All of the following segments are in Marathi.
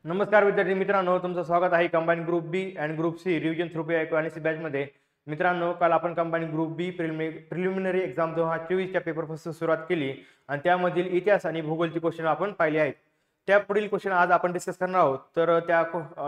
नमस्कार विद्यार्थी मित्रांनो, तुमचं स्वागत आहे combine group B and group C revision through P batch मध्ये. मित्रांनो, काल आपण combine group B preliminary exam 2024 च्या पेपरपासून सुरुवात केली आणि त्यामधील इतिहास आणि भूगोलचे क्वेश्चन आपण पाहिले आहेत. त्या पुढील क्वेश्चन आज आपण डिस्कस करणार आहोत. तर त्या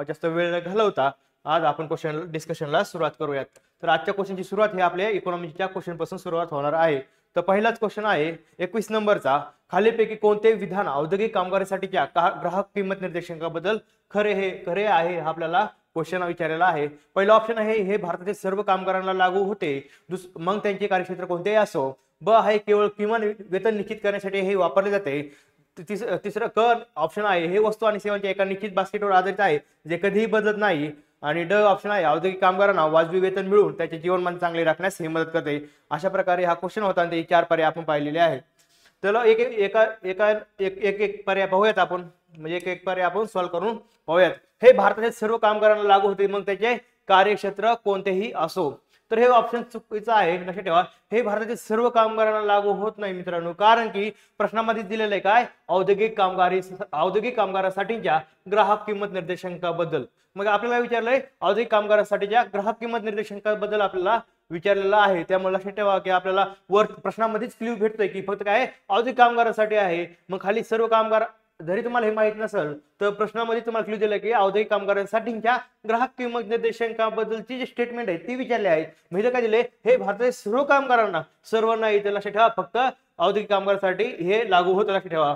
जास्त वेळ न घालवता आज आपण क्वेश्चन डिस्कशनला सुरुवात करूयात. तर आजच्या क्वेश्चनची सुरुवात ही आपल्या इकॉनॉमीच्या क्वेश्चन पासून सुरुवात होणार आहे. तर पहिलाच क्वेश्चन आहे 21 नंबरचा. खालीलपैकी कोणते विधान औद्योगिक कामगारासाठीच्या ग्राहक किंमत निर्देशांकाबद्दल खरे आहे हा आपल्याला क्वेश्चन विचारलेला आहे. पहिला ऑप्शन आहे हे भारतातील सर्व कामगारांना लागू होते. मग त्यांचे कार्यक्षेत्र कोणतेही असो. ब आहे केवळ किमान वेतन निश्चित करण्यासाठी हे वापरले जाते. तिसरं क ऑप्शन आहे हे वस्तू आणि सेवांच्या एका निश्चित बास्केटवर आधारित आहे जे कधीही बदलत नाही. आणि ड ऑप्शन आहे औद्योगिक कामगारांना वाजवी वेतन मिळून त्याचे जीवनमान चांगले राखण्यास हे मदत करते. अशा प्रकारे हा क्वेश्चन होता आणि ते 4 पर्याय आपण पाहिलेले आहेत. तर एक पर्याय पाहूयात आपण, म्हणजे एक पर्याय आपण सॉल्व्ह करून पाहूयात. हे भारतातील सर्व कामगारांना लागू होते मग त्याचे कार्यक्षेत्र कोणतेही असो. तर हे ऑप्शन चुकीचं आहे, लक्षात ठेवा. हे भारतातील सर्व कामगारांना लागू होत नाही मित्रांनो, कारण की प्रश्नामध्ये दिलेलं आहे काय, औद्योगिक कामगारासाठीच्या ग्राहक किंमत निर्देशांकाबद्दल. मग आपल्याला विचारलंय औद्योगिक कामगारासाठीच्या ग्राहक किंमत निर्देशांकाबद्दल आपल्याला विचारलेला आहे. त्यामुळे लक्षात ठेवा की आपल्याला वर प्रश्नामध्येच क्ल्यू भेटतोय की फक्त काय औद्योगिक कामगारासाठी आहे. मग खाली सर्व कामगार, जरी तुम्हाला हे माहित नसेल तर प्रश्नामध्ये तुम्हाला क्ल्यू दिला की औद्योगिक कामगारांसाठीच्या ग्राहक किंमत निर्देशांकाबद्दलची जे स्टेटमेंट आहे ती विचारली आहे. म्हणजे काय दिले, हे भारतातील सर्व कामगारांना, सर्व नाही तर लक्षात ठेवा फक्त औद्योगिक कामगारांसाठी हे लागू होतं, लक्षात ठेवा.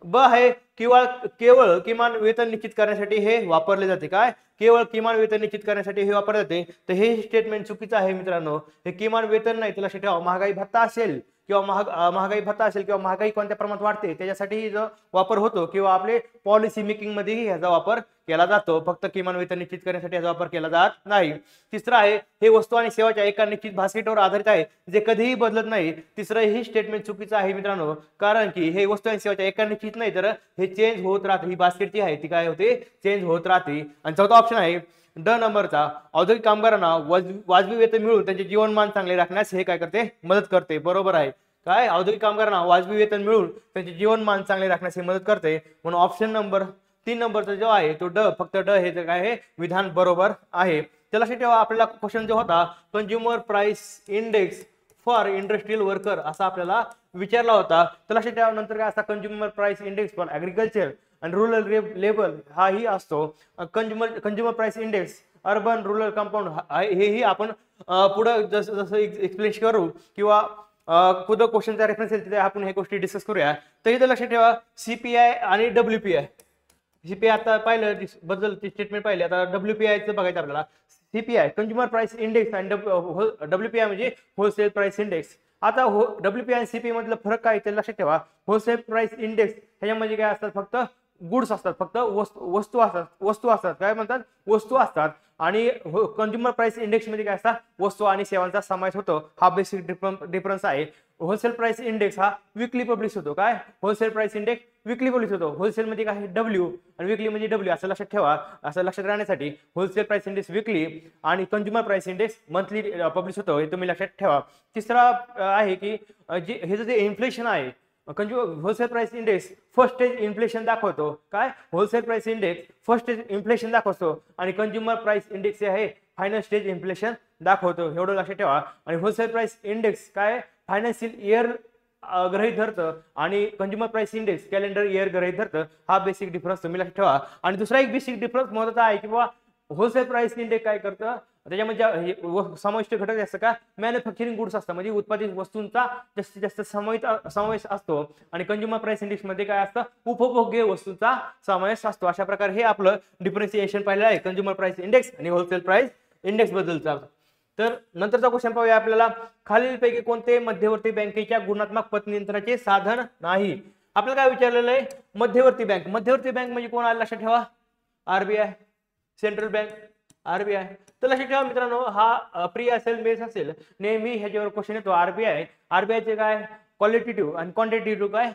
ब आहे केवळ किमान वेतन निश्चित करण्यासाठी हे वापरले जाते. काय, केवळ किमान वेतन निश्चित करण्यासाठी हे वापरले जाते. तर हे स्टेटमेंट चुकीचं आहे मित्रांनो. हे किमान वेतन नाही तर लक्षात ठेवा महागाई भत्ता असेल किंवा महागाई भत्ता असेल किंवा महागाई कोणत्या प्रमाणात वाढते त्याच्यासाठी जो वापर होतो किंवा आपले पॉलिसी मेकिंग मध्येही ह्याचा वापर केला जातो. फक्त किमान वेतन निश्चित करण्यासाठी याचा वापर केला जात नाही. तिसरं आहे हे वस्तू आणि सेवाच्या एका निश्चित बास्केटवर आधारित आहे जे कधीही बदलत नाही. तिसरं ही स्टेटमेंट चुकीचं आहे मित्रांनो, कारण की हे वस्तू आणि सेवाच्या एका निश्चित नाही तर हे चेंज होत राहते. ही बास्केट जी आहे ती काय होते, चेंज होत राहते. आणि चौथा ऑप्शन आहे ड नंबरचा, औद्योगिक कामगारांना वाजवी वेतन मिळून त्यांचे जीवनमान चांगले राखण्यास हे काय करते, मदत करते. बरोबर आहे. काय, औद्योगिक कामगारांना वाजवी वेतन मिळून त्यांचे जीवनमान चांगले राखण्यास मदत करते. म्हणून ऑप्शन नंबर 3 नंबरचा जो आहे तो ड, फक्त ड हे काय आहे विधान बरोबर आहे. त्याला लक्षात ठेवा आपल्याला क्वेश्चन जो होता consumer price index for industrial worker असा आपल्याला विचारला होता. तर लक्षात ठेवा नंतर काय असता, consumer price index for agriculture आणि रूरल लेबर हाही असतो. Consumer price index urban rural compound हेही आपण पुढे जसं एक्सप्लेन करू किंवा पुढे क्वेश्चनचा रेफरन्स येईल तिथे आपण हे गोष्टी डिस्कस करूया. तर इथे लक्षात ठेवा सीपीआय आणि डब्ल्यूपीआय. सीपीआय आता पाहिलं बद्दलची स्टेटमेंट पाहिली, आता डब्ल्यूपीआयचं बघायचं आपल्याला. सीपीआय कंझ्युमर प्राइस इंडेक्स आणि डब्ल्यूपीआय म्हणजे होलसेल प्राइस इंडेक्स. आता डब्ल्यूपीआय आणि सीपीआय मधला फरक काय ते लक्षात ठेवा. होलसेल प्राइस इंडेक्स ह्याच्यामध्ये काय असतात, फक्त गुड्स असतात, फक्त वस्तू असतात काय म्हणतात, वस्तू असतात. आणि कंझ्युमर प्राइस इंडेक्स मध्ये काय असतात, वस्तू आणि सेवांचा समावेश होतो. हा बेसिक डिफरन्स आहे. होलसेल प्राइस इंडेक्स हा वीकली पब्लिश होतो. काय, wholesale price index weekly publish होतो. होलसेल मध्ये काय डब्ल्यू आणि वीकली म्हणजे डब्ल्यू असं लक्षात ठेवा. असं लक्षात राहण्यासाठी होलसेल प्राइस इंडेक्स वीकली आणि consumer price index monthly publish होतो, हे तुम्ही लक्षात ठेवा. तिसरा आहे की हे जे इन्फ्लेशन आहे, wholesale price index first stage inflation दाखवतो. काय, wholesale price index first stage inflation दाखवतो आणि कंझ्युमर प्राइस इंडेक्स आहे फायनल स्टेज इन्फ्लेशन दाखवतो. एवढं लक्षात ठेवा. आणि होलसेल प्राइस इंडेक्स काय फायनान्शियल इयर गृहीत धरतं आणि consumer price index calendar year गृहीत धरतं. हा बेसिक डिफरन्स तुम्ही लक्षात ठेवा. आणि दुसरा एक बेसिक डिफरन्स महत्त्वाचा आहे की बाबा होलसेल प्राइस इंडेक्स काय करतं, त्याच्यामध्ये समाविष्ट घटक असतं का, मॅन्युफॅक्चरिंग गुड्स असतं, म्हणजे उत्पादित वस्तूंचा जास्तीत जास्त समावेश असतो. आणि कंझ्युमर प्राइस इंडेक्स मध्ये काय असतं, उपभोग्य वस्तूंचा समावेश असतो. अशा प्रकारे हे आपलं डिफरन्सिएशन पाहिलं आहे कंझ्युमर प्राइस इंडेक्स आणि होलसेल प्राइस इंडेक्स बद्दलचा. तर नंतरचा क्वेश्चन पाहूया आपल्याला. खालीलपैकी कोणते मध्यवर्ती बँकेच्या गुणात्मक पतनियंत्रणाचे साधन नाही. आपल्याला काय विचारलेलं आहे, मध्यवर्ती बँक. मध्यवर्ती बँक म्हणजे कोण आलं लक्षात ठेवा, आरबीआय, सेंट्रल बँक, आरबीआय. तर लक्षात ठेवा मित्रांनो, हा प्री असेल मेस असेल नेहमी ह्याच्यावर क्वेश्चन येतो. आरबीआयचे काय क्वालिटेटिव्ह आणि क्वांटिटेटिव्ह काय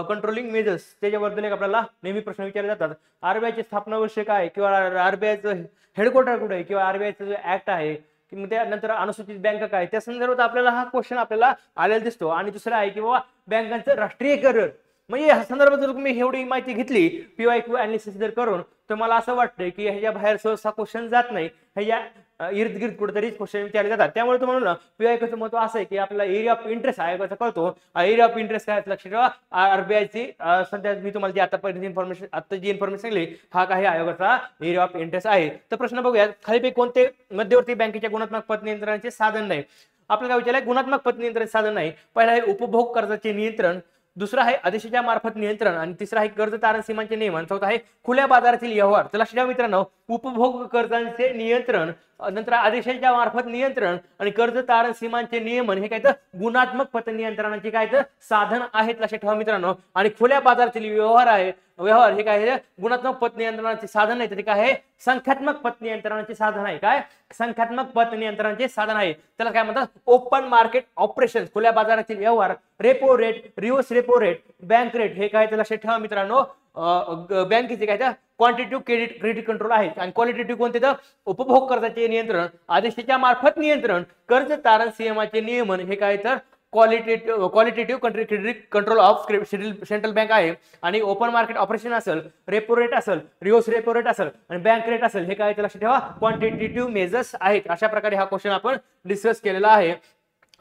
कंट्रोलिंग मेजर्स त्याच्याबद्दल एक आपल्याला नेहमी प्रश्न विचारले जातात. आरबीआयची स्थापना वर्ष काय किंवा आरबीआयचं हेडक्वार्टर कुठे आहे किंवा आरबीआयचं जो ऍक्ट आहे किंवा त्यानंतर अनुसूचित बँक काय, त्या संदर्भात आपल्याला हा क्वेश्चन आपल्याला आलेला दिसतो. आणि दुसरा आहे की बाबा बँकांचं राष्ट्रीयकरण म्हणजे या संदर्भात जर तुम्ही एवढी माहिती घेतली PYQ अनालिसिस जर करून, तर मला असं वाटतंय की ह्याच्या बाहेर सहसा क्वेश्चन जात नाही, ह्याच्या इर्द गिर्द कुठेतरी क्वेश्चन विचारले जातात. त्यामुळे तुम्हाला ना PYQचं महत्व असं आहे की आपल्याला एरिया ऑफ इंटरेस्ट आयोगाचा कळतो. एरिया ऑफ इंटरेस्ट काय लक्ष ठेवा, RBIची सध्या मी तुम्हाला जी आतापर्यंत इन्फॉर्मेशन जी इन्फॉर्मेशन सांगली हा काही आयोगाचा एरिया ऑफ इंटरेस्ट आहे. तर प्रश्न बघूया, खालीपैकी कोणते मध्यवर्ती बँकेच्या गुणात्मक पत नियंत्रणाचे साधन नाही. आपल्याला काय विचारलंय, गुणात्मक पत नियंत्रण साधन नाही. पहिला आहे उपभोग कर्जाचे नियंत्रण, दुसरा आहे आदेशाच्या मार्फत नियंत्रण, आणि तिसरा आहे कर्ज तारण सीमांचे नियमन, चौथा आहे खुल्या बाजारातील व्यवहार. तर लक्षात ठेवा मित्रांनो, उपभोग कर्जांचे नियंत्रण, नंतर आदेशाच्या मार्फत नियंत्रण आणि कर्ज तारण सीमांचे नियमन हे काय तर गुणात्मक पत नियंत्रणाचे काय तर साधन आहेत. लक्षात ठेवा मित्रांनो. आणि खुल्या बाजारातील व्यवहार हे काय आहे, गुणात्मक पत नियंत्रणाचे साधन नाही, तर ते काय आहे, संख्यात्मक पत नियंत्रणाचे साधन आहे. काय संख्यात्मक पत नियंत्रणाचे साधन आहे. त्याला काय म्हणतात, ओपन मार्केट ऑपरेशन, खुल्या बाजारातील व्यवहार, repo rate, reverse repo rate, bank rate हे काय तर लक्षात ठेवा मित्रांनो. बँकेचे काय तर क्वांटिटेटिव्ह क्रेडिट कंट्रोल आहे. आणि क्वालिटेटिव्ह कोणते तर उपभोग कर्जाचे नियंत्रण, आदेशाच्या मार्फत नियंत्रण, कर्ज तारण सीमाचे नियमन हे काय तर qualitative credit control of central bank आहे. आणि ओपन मार्केट ऑपरेशन असेल, रेपो रेट असेल, रिव्हर्स रेपो रेट असेल आणि बँक रेट असेल हे काय तर लक्षात ठेवा क्वांटिटेटिव्ह मेजर्स आहेत. अशा प्रकारे हा क्वेश्चन आपण डिस्कस केलेला आहे.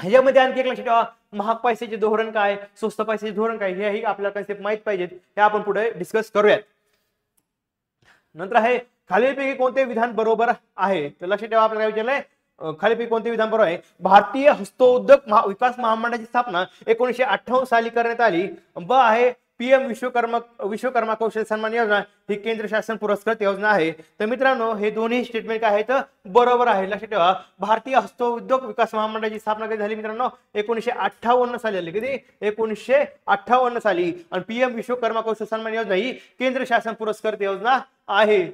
ह्याच्यामध्ये आणखी एक लक्षात ठेवा, महाग पैशाचे धोरण काय, स्वस्त पैशाचे धोरण काय, हेही आपल्याला कन्सेप्ट माहित पाहिजेत. हे आपण पुढे डिस्कस करूयात. नंतर आहे खालीलपैकी कोणते विधान बरोबर आहे. तर लक्षात ठेवा, आपल्याला विचारलंय खालीपैकी कोणते विधान बरोबर आहे. भारतीय हस्तोद्योग विकास महामंडळाची स्थापना 1958 साली करण्यात आली. ब आहे PM विश्वकर्मा कौशल्य सन्मान योजना ही केंद्र शासन पुरस्कृत योजना आहे. तर मित्रांनो हे दोन्ही स्टेटमेंट काय आहेत, बरोबर आहे. लक्षात ठेवा, भारतीय हस्तोद्योग विकास महामंडळाची स्थापना कधी झाली मित्रांनो, 1958 साली झाली. कधी 1958 साली. आणि PM विश्वकर्मा कौशल्य सन्मान योजना ही केंद्र शासन पुरस्कृत योजना आहे.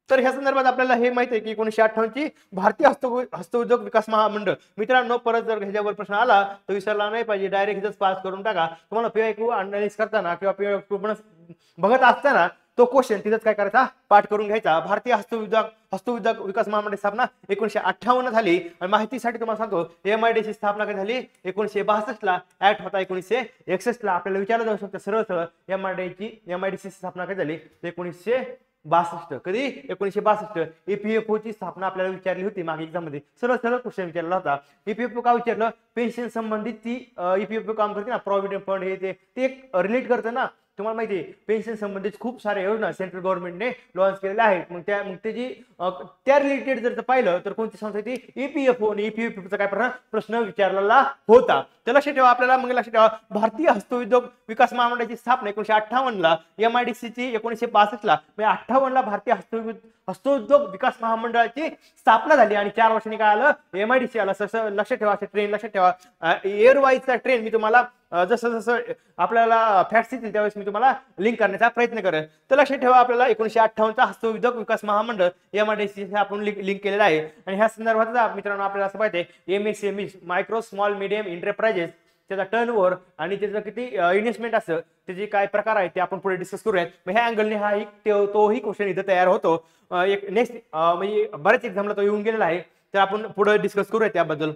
तर ह्या संदर्भात आपल्याला हे माहिती आहे की 1958 ची भारतीय हस्तउद्योग विकास महामंडळ. मित्रांनो परत जर ह्याच्यावर प्रश्न आला तर विसरला नाही पाहिजे, डायरेक्ट इथंच पास करून टाका. तुम्हाला PYQ अनालिसिस करताना किंवा PYQ बघत असताना तो क्वेश्चन तिथंच काय करायचा, पाठ करून घ्यायचा. भारतीय हस्तउद्योग विकास मंडळ स्थापना 1958 झाली. आणि माहितीसाठी तुम्हाला सांगतो MIDC स्थापना कधी झाली, 1962 ला. ऍक्ट होता 1961 ला. आपल्याला विचारलं जाऊ शकतं सरळ सरळ MIDC स्थापना कधी झाली, 1962. कधी 1962. EPFO ची स्थापना आपल्याला विचारली होती मागे एक्झाम मध्ये, सरळ सरळ क्वेश्चन विचारला होता. EPFO का विचारलं, पेन्शन संबंधित ती EPFO काम करते ना, प्रॉव्हिडंट फंड हे ते एक रिलेट करतं ना. तुम्हाला माहिती आहे पेन्शन संबंधित खूप साऱ्या योजना सेंट्रल गव्हर्नमेंटने लॉन्च केलेल्या आहेत. मग त्याची त्या रिलेटेड जर पाहिलं तर कोणती संस्था ती EPFO. आणि EPFO चा काय प्रश्न विचारलेला होता. तर लक्षात ठेवा, आपल्याला मग लक्षात ठेवा भारतीय हस्तउद्योग विकास महामंडळाची स्थापना 1958 ला, MIDC ची 1962 ला. 58 ला भारतीय हस्तउद्योग विकास महामंडळाची स्थापना झाली. आणि 4 वर्षांनी काय आलं, MIDC आला. तसं लक्षात ठेवा, ट्रेन लक्षात ठेवा, एअरवाईजचा ट्रेन मी तुम्हाला जसं जसं आपल्याला फॅक्ट्स येतील त्यावेळेस मी तुम्हाला लिंक करण्याचा प्रयत्न करेन. तर लक्षात ठेवा, आपल्याला 1958 चा हस्तउद्योग विकास महामंडळ MIDC आपण लिंक केलेला आहे. आणि ह्या संदर्भात मित्रांनो आपल्याला असं माहिती आहे MSME micro small medium enterprises त्याचा टर्नओव्हर आणि त्याचं किती इन्व्हेस्टमेंट असतं, त्याचे काय प्रकार आहेत ते आपण पुढे डिस्कस करूयात. मग ह्या अँगलने हा तोही क्वेश्चन इथं तयार होतो. एक नेक्स्ट म्हणजे बऱ्याच एक्झामला तो येऊन गेलेला आहे, तर आपण पुढे डिस्कस करूयात त्याबद्दल.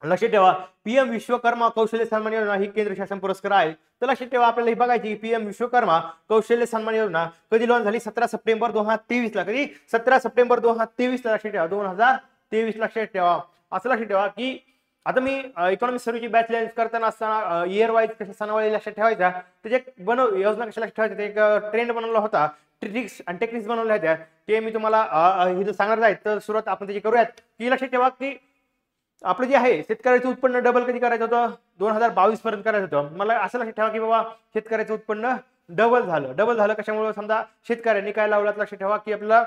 लक्षात ठेवा, PM विश्वकर्मा कौशल्य सन्मान योजना ही केंद्र शासन पुरस्कार आहे. तर लक्षात ठेवा, आपल्याला ही बघायची PM विश्वकर्मा कौशल्य सन्मान योजना कधी लॉन्च झाली, 17 सप्टेंबर 2023 ला. कधी 17 सप्टेंबर 2023 ला. लक्षात ठेवा 2023 लक्षात ठेवा. असं लक्षात ठेवा की आता मी इकॉनॉमिक सर्व्हिसची बॅच लॉन्च करताना असताना इयर वाईज कशा सणावारी लक्षात ठेवायचा, त्याचे योजना कशा लक्षात ठेवायच्या, एक ट्रेंड बनवला होता, ट्रिक्स आणि टेक्निक्स बनवल्या होत्या, ते मी तुम्हाला इथं सांगणार आहे. तर सुरुवात आपण त्याची करूयात. की लक्षात ठेवा की आपलं जे आहे शेतकऱ्याचं उत्पन्न डबल कधी करायचं होतं, 2022 पर्यंत करायचं होतं. मला असं लक्षात ठेवा की बाबा शेतकऱ्याचं उत्पन्न डबल झालं. कशामुळे, समजा शेतकऱ्यांनी काय लावलं, लक्षात ठेवा की आपल्याला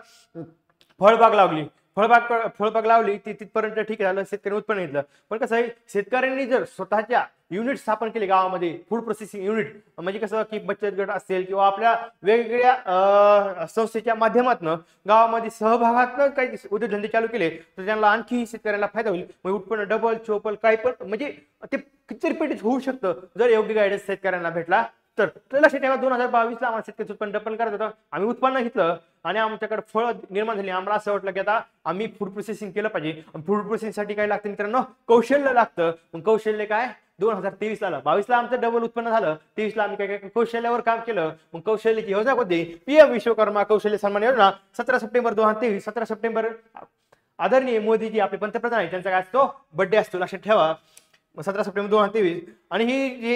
फळबाग लावली, फळबाग लावली ती तिथपर्यंत ठीक झालं, शेतकरी उत्पन्न घेतलं. पण कसं आहे, शेतकऱ्यांनी जर स्वतःच्या युनिट स्थापन केले गावामध्ये, फूड प्रोसेसिंग युनिट, म्हणजे कसं की बचत गट असेल किंवा आपल्या वेगवेगळ्या संस्थेच्या माध्यमातून गावामध्ये सहभागातून काही उद्योगधंदे चालू केले तर त्यांना आणखी शेतकऱ्याला फायदा होईल. मग उत्पन्न डबल चोपल काही पण म्हणजे ते किती पटीत होऊ शकतं जर योग्य गायडन्स शेतकऱ्यांना भेटला तर. लक्षात ठेवा 2022 ला आम्हाला शेतकरी उत्पन्न डबल करत होतं. आम्ही उत्पन्न घेतलं आणि आमच्याकडे फळ निर्माण झाली. आम्हाला असं वाटलं की आता आम्ही फूड प्रोसेसिंग केलं पाहिजे. फूड प्रोसेसिंग साठी काय लागतं मित्रांनो, कौशल्य लागतं. मग कौशल्य काय, 2023 आलं, 22ला आमचं डबल उत्पन्न झालं, 23ला आम्ही काय कौशल्यावर काम केलं. मग कौशल्याची योजना कोणती? पीएम विश्वकर्मा कौशल्य सन्मान योजना 17 सप्टेंबर 2023. 17 सप्टेंबर आदरणीय मोदीजी आपले पंतप्रधान आहेत, त्यांचा काय असतो? बर्थडे असतो, लक्षात ठेवा. 17 सप्टेंबर 2023. आणि ही जी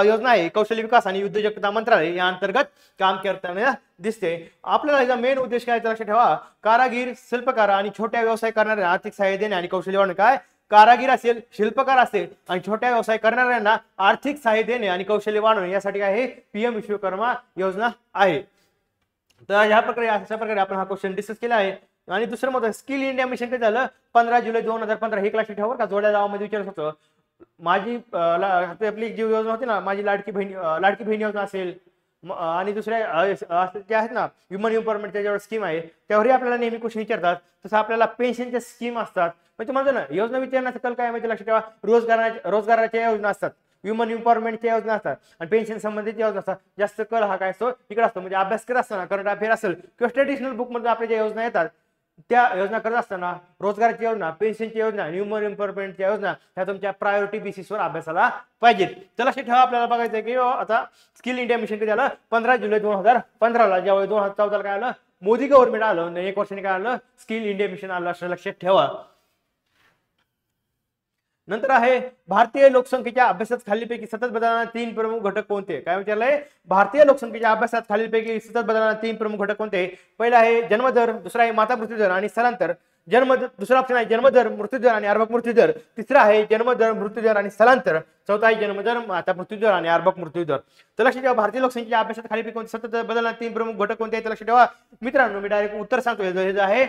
योजना आहे कौशल्य विकास आणि उद्योजकता मंत्रालय या अंतर्गत काम करताना दिसते. आपल्याला याचा मेन उद्देश काय लक्षात ठेवा, कारागीर, शिल्पकार आणि छोट्या व्यवसाय करणाऱ्यांना आर्थिक सहाय्य देणे आणि कौशल्य वाढवणे. काय? कारागीर असेल, शिल्पकार असेल आणि छोट्या व्यवसाय करणाऱ्यांना आर्थिक सहाय्य देणे आणि कौशल्य वाढवणे यासाठी काय आहे? पीएम विश्वकर्मा योजना आहे. तर ह्या प्रकारे अशा प्रकारे आपण हा क्वेश्चन डिस्कस केला आहे. आणि दुसरं मत स्किल इंडिया मिशन काय झालं? 15 जुलै 2015. हे लक्षात ठेवा का जोड्या गावामध्ये विचारत होतं. माझी आपली जी योजना होती ना, माझी लाडकी बहीण योजना असेल आणि दुसऱ्या जे आहेत ना ह्युमन एम्पॉवरमेंटच्या ज्यावर स्कीम आहे त्यावरही आपल्याला नेहमी क्वेश्चन विचारतात. तसं आपल्याला पेन्शनच्या स्कीम असतात. म्हणजे तुम्हाला ना योजना विचारण्याचा कल काय माहिती लक्षात ठेवा, रोजगाराच्या योजना असतात, ह्युमन एम्पॉवरमेंटच्या योजना असतात आणि पेन्शन संबंधित योजना असतात. जास्त कल हा काय असतो इकडे असतो. म्हणजे अभ्यास करत असताना करंट अफेअर असेल किंवा ट्रेडिशनल बुक मध्ये आपल्या ज्या योजना येतात त्या योजना करत असताना रोजगाराची योजना, पेन्शनची योजना, ह्युमन एम्पॉवरमेंटच्या योजना ह्या तुमच्या प्रायोरिटी बेसिसवर अभ्यासाला पाहिजेत. तर लक्षात ठेवा आपल्याला बघायचं आहे की आता स्किल इंडिया मिशन कधी आलं? 15 जुलै 2015ला. ज्यावेळी 2014ला काय आलं? मोदी गव्हर्नमेंट आलं. 1 वर्षाने काय आलं? स्किल इंडिया मिशन आलं असं लक्षात ठेवा. नंतर आहे भारतीय लोकसंख्येच्या अभ्यासात खालीलपैकी सतत बदलणारे 3 प्रमुख घटक कोणते? काय विचारलंय? भारतीय लोकसंख्येच्या अभ्यासात खालीलपैकी सतत बदलणारे 3 प्रमुख घटक कोणते? पहिला आहे जन्मदर, दुसरा आहे माता मृत्यूदर आणि स्थलांतर. दुसरा ऑप्शन आहे जन्मदर, मृत्यूदर आणि अर्भक मृत्यूदर. तिसरा आहे जन्मदर, मृत्यूदर आणि स्थलांतर. चौथा आहे जन्मदर, माता मृत्यूदर आणि अर्भक मृत्यूदर. तर लक्षात ठेवा भारतीय लोकसंख्येच्या अभ्यासात खालीलपैकी सतत बदलणारे 3 प्रमुख घटक कोणते आहेत? लक्षात ठेवा मित्रांनो, मी डायरेक्ट उत्तर सांगतो. हे आहे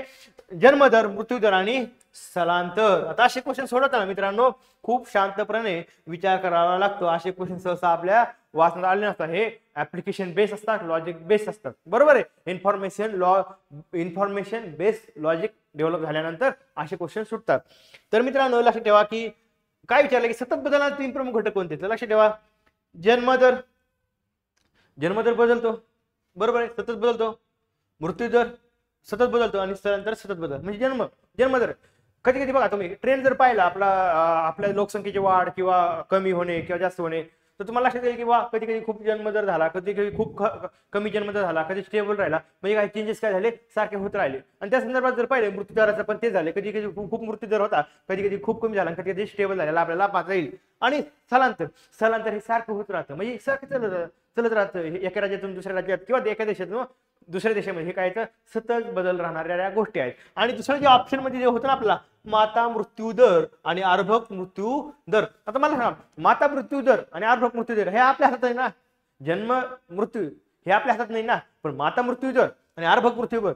जन्मदर, मृत्यूदर आणि स्थलांतर. आता असे क्वेश्चन सोडवताना मित्रांनो खूप शांतपणे विचार करावा लागतो. असे क्वेश्चन सहसा आपल्या वाचनात आले नसतात. हे ऍप्लिकेशन बेस असतात, लॉजिक बेस असतात. बरोबर आहे. इन्फॉर्मेशन बेस्ड लॉजिक डेव्हलप झाल्यानंतर असे क्वेश्चन सुटतात. तर मित्रांनो लक्षात ठेवा की काय विचारलं की सतत बदलणारे 3 प्रमुख घटक कोणते? तर लक्षात ठेवा जन्मदर बदलतो, बरोबर आहे, सतत बदलतो. मृत्यूदर सतत बदलतो आणि स्थलांतर सतत बदल. म्हणजे जन्मदर कधी कधी बघा तुम्ही ट्रेंड जर पाहिला आपल्या लोकसंख्येची वाढ किंवा कमी होणे किंवा जास्त होणे तर तुम्हाला लक्षात येईल की कधी कधी खूप जन्मदर झाला, कधी कधी खूप कमी जन्मदर झाला, कधी स्टेबल राहिला. म्हणजे काही चेंजेस काय झाले? सारखे होत राहिले. आणि त्या संदर्भात जर पाहिले मृत्यूदराचं पण ते झाले. कधी कधी खूप मृत्यूदर होता, कधी कधी खूप कमी झाला, कधी कधी स्टेबल झालेला आपल्याला पाहता येईल. आणि स्थलांतर हे सारखं होत राहतं. म्हणजे सारखं चलत राहतं. एका राज्यातून दुसऱ्या राज्यात किंवा एका देशातून दुसऱ्या देशामध्ये हे काय सतत बदल राहणाऱ्या गोष्टी आहेत. आणि दुसरं जे ऑप्शन मध्ये जे होतं ना आपला माता मृत्यूदर आणि अर्भक मृत्यूदर. आता मला सांगा माता मृत्यूदर आणि अर्भक मृत्यूदर हे आपल्या हातात आहे ना? जन्म मृत्यू हे आपल्या हातात नाही ना, पण माता मृत्यूदर आणि अर्भक मृत्यूदर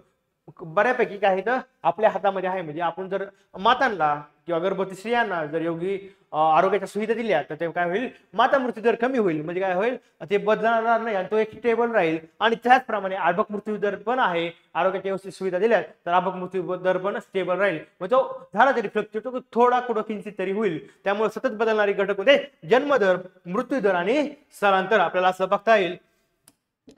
बऱ्यापैकी काय तर आपल्या हातामध्ये आहे. म्हणजे आपण जर मातांना किंवा गर्भवती स्त्रियांना जर योग्य आरोग्याच्या सुविधा दिल्या तर ते काय होईल? माता मृत्यूदर कमी होईल. म्हणजे काय होईल? ते बदलणार नाही आणि तो एक स्टेबल राहील. आणि त्याचप्रमाणे अर्भक मृत्यूदर पण आहे. आरोग्याच्या व्यवस्थित सुविधा दिल्या तर अर्भक मृत्यूदर पण स्टेबल राहील. म्हणजे तो झाला तरी फ्लक्च्युएट थोडा कुठं किंचित तरी होईल. त्यामुळे सतत बदलणारी घटक होते जन्मदर, मृत्यूदर आणि स्थलांतर आपल्याला असं बघता येईल.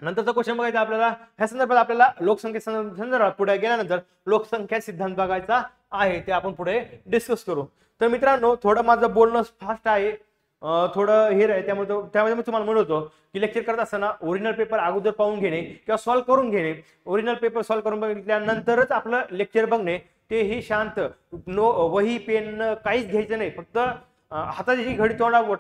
नंतरचा क्वेश्चन बघायचा आपल्याला ह्या संदर्भात आपल्याला लोकसंख्ये संदर्भात पुढे गेल्यानंतर लोकसंख्या सिद्धांत बघायचा आहे. ते आपण पुढे डिस्कस करू. तर मित्रांनो थोडं माझं बोलणं फास्ट आहे, थोडं हे आहे, त्यामुळे मी तुम्हाला म्हणतो की लेक्चर करत असताना ओरिजिनल पेपर अगोदर पाहून घेणे किंवा सॉल्व्ह करून घेणे. ओरिजिनल पेपर सॉल्व्ह करून बघितल्यानंतरच आपलं लेक्चर बघणे. तेही शांत, वही पेन काहीच घ्यायचं नाही. फक्त हाताची जी घडी तोंडा बोट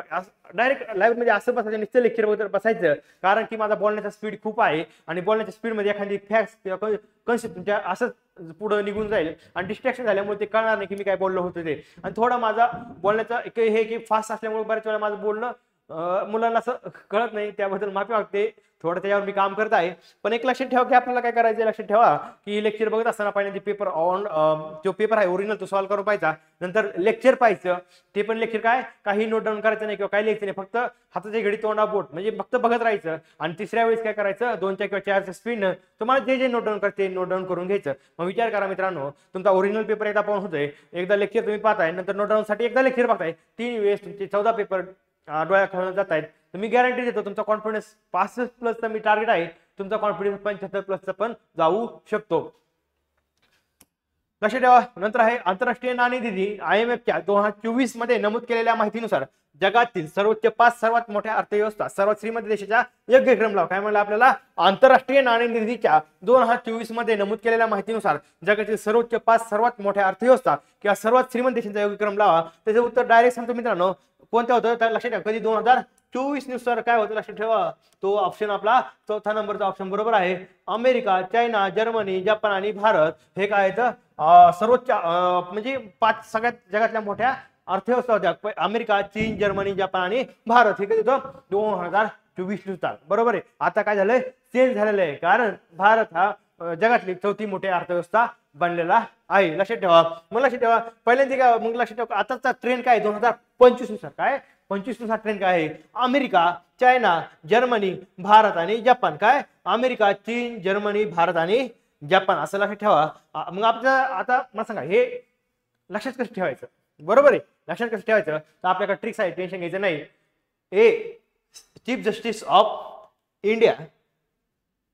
डायरेक्ट लाईव्ह मध्ये असं बसायचं, नुसतं लेक्चर वगैरे बसायचं. कारण की माझा बोलण्याचा स्पीड खूप आहे आणि बोलण्याच्या स्पीड मध्ये एखादी फॅक्ट किंवा कन्सेप्ट तुमच्या असंच पुढे निघून जाईल आणि डिस्ट्रॅक्शन झाल्यामुळे ते कळणार नाही की मी काय बोललो होतो ते. आणि थोडा माझा बोलण्याचा हे की फास्ट असल्यामुळे बऱ्याच वेळा माझं बोलणं मुलांना असं कळत नाही. त्याबद्दल माफी मागते. थोडं त्याच्यावर मी काम करत आहे. पण एक लक्षात ठेवा की आपल्याला काय करायचं लक्षात ठेवा की लेक्चर बघत असताना पहिल्यांदा पेपर जो पेपर आहे ओरिजिनल तो सॉल्व्ह करून पाहायचा. नंतर लेक्चर पाहायचं. ते पण लेक्चर काय काही नोट डाऊन करायचं नाही किंवा काही लिहायचं नाही. फक्त हाताची घडी तोंडा बोट म्हणजे फक्त बघत राहायचं. आणि तिसऱ्या वेळेस काय करायचं 2च्या किंवा 4च्या स्पीडनं तुम्हाला जे नोट डाऊन करते नोट डाऊन करून घ्यायचं. मग विचार करा मित्रांनो तुमचा ओरिजिनल पेपर एकदा पाहून होतोय, एकदा लेक्चर तुम्ही पाहताय, नंतर नोट डाऊन साठी एकदा लेक्चर पाहताय. 3 वेळेस तुमचे 14 पेपर डोळ्याखालून जात आहेत. तर मी गॅरंटी देतो तुमचा कॉन्फिडन्स 65+ मी टार्गेट आहे. तुमचा कॉन्फिडन्स 75+ पण जाऊ शकतो. लक्षात ठेवा. नंतर आहे आंतरराष्ट्रीय नाणेनिधी IMFच्या 2024 मध्ये नमूद केलेल्या माहितीनुसार जगातील सर्वोच्च 5 सर्वात मोठ्या अर्थव्यवस्था सर्वात श्रीमंत देशाच्या योग्य क्रम लावा. काय म्हणलं आपल्याला? आंतरराष्ट्रीय नाणेनिधीच्या 2024 मध्ये नमूद केलेल्या माहितीनुसार जगातील सर्वोच्च 5 सर्वात मोठ्या अर्थव्यवस्था किंवा सर्वात श्रीमंत देशांचा योग्य क्रम लावा. त्याचं उत्तर डायरेक्ट सांगतो मित्रांनो. कोणतं होतं तर लक्षात ठेवा. कधी 2024 नुसार काय होतं लक्षात ठेवा. तो ऑप्शन आपला चौथा नंबरचा ऑप्शन बरोबर आहे. अमेरिका, चायना, जर्मनी, जपान आणि भारत हे काय आहेत सर्वोच्च म्हणजे 5 सगळ्यात जगातल्या मोठ्या अर्थव्यवस्था होत्या. अमेरिका, चीन, जर्मनी, जपान आणि भारत हे कधी होतं 2024 नुसार. बरोबर आहे. आता काय झालंय? चेंज झालेलं आहे. कारण भारत हा जगातली चौथी मोठी अर्थव्यवस्था बनलेला आहे. लक्षात ठेवा. मग लक्षात ठेवा पहिल्यांदा काय मग लक्षात ठेवा आताचा ट्रेंड काय 2025 नुसार काय 25 नुसार ट्रेंड काय आहे? अमेरिका, चायना, जर्मनी, भारत आणि जपान. काय? अमेरिका, चीन, जर्मनी, भारत आणि जपान असं लक्षात ठेवा. मग आपल्या आता मला सांगा हे लक्षात कसं ठेवायचं? बरोबर आहे. लक्षात कसं ठेवायचं तर आपल्याकडे ट्रिक्स आहे, टेन्शन घ्यायचं नाही. चीफ जस्टिस ऑफ इंडिया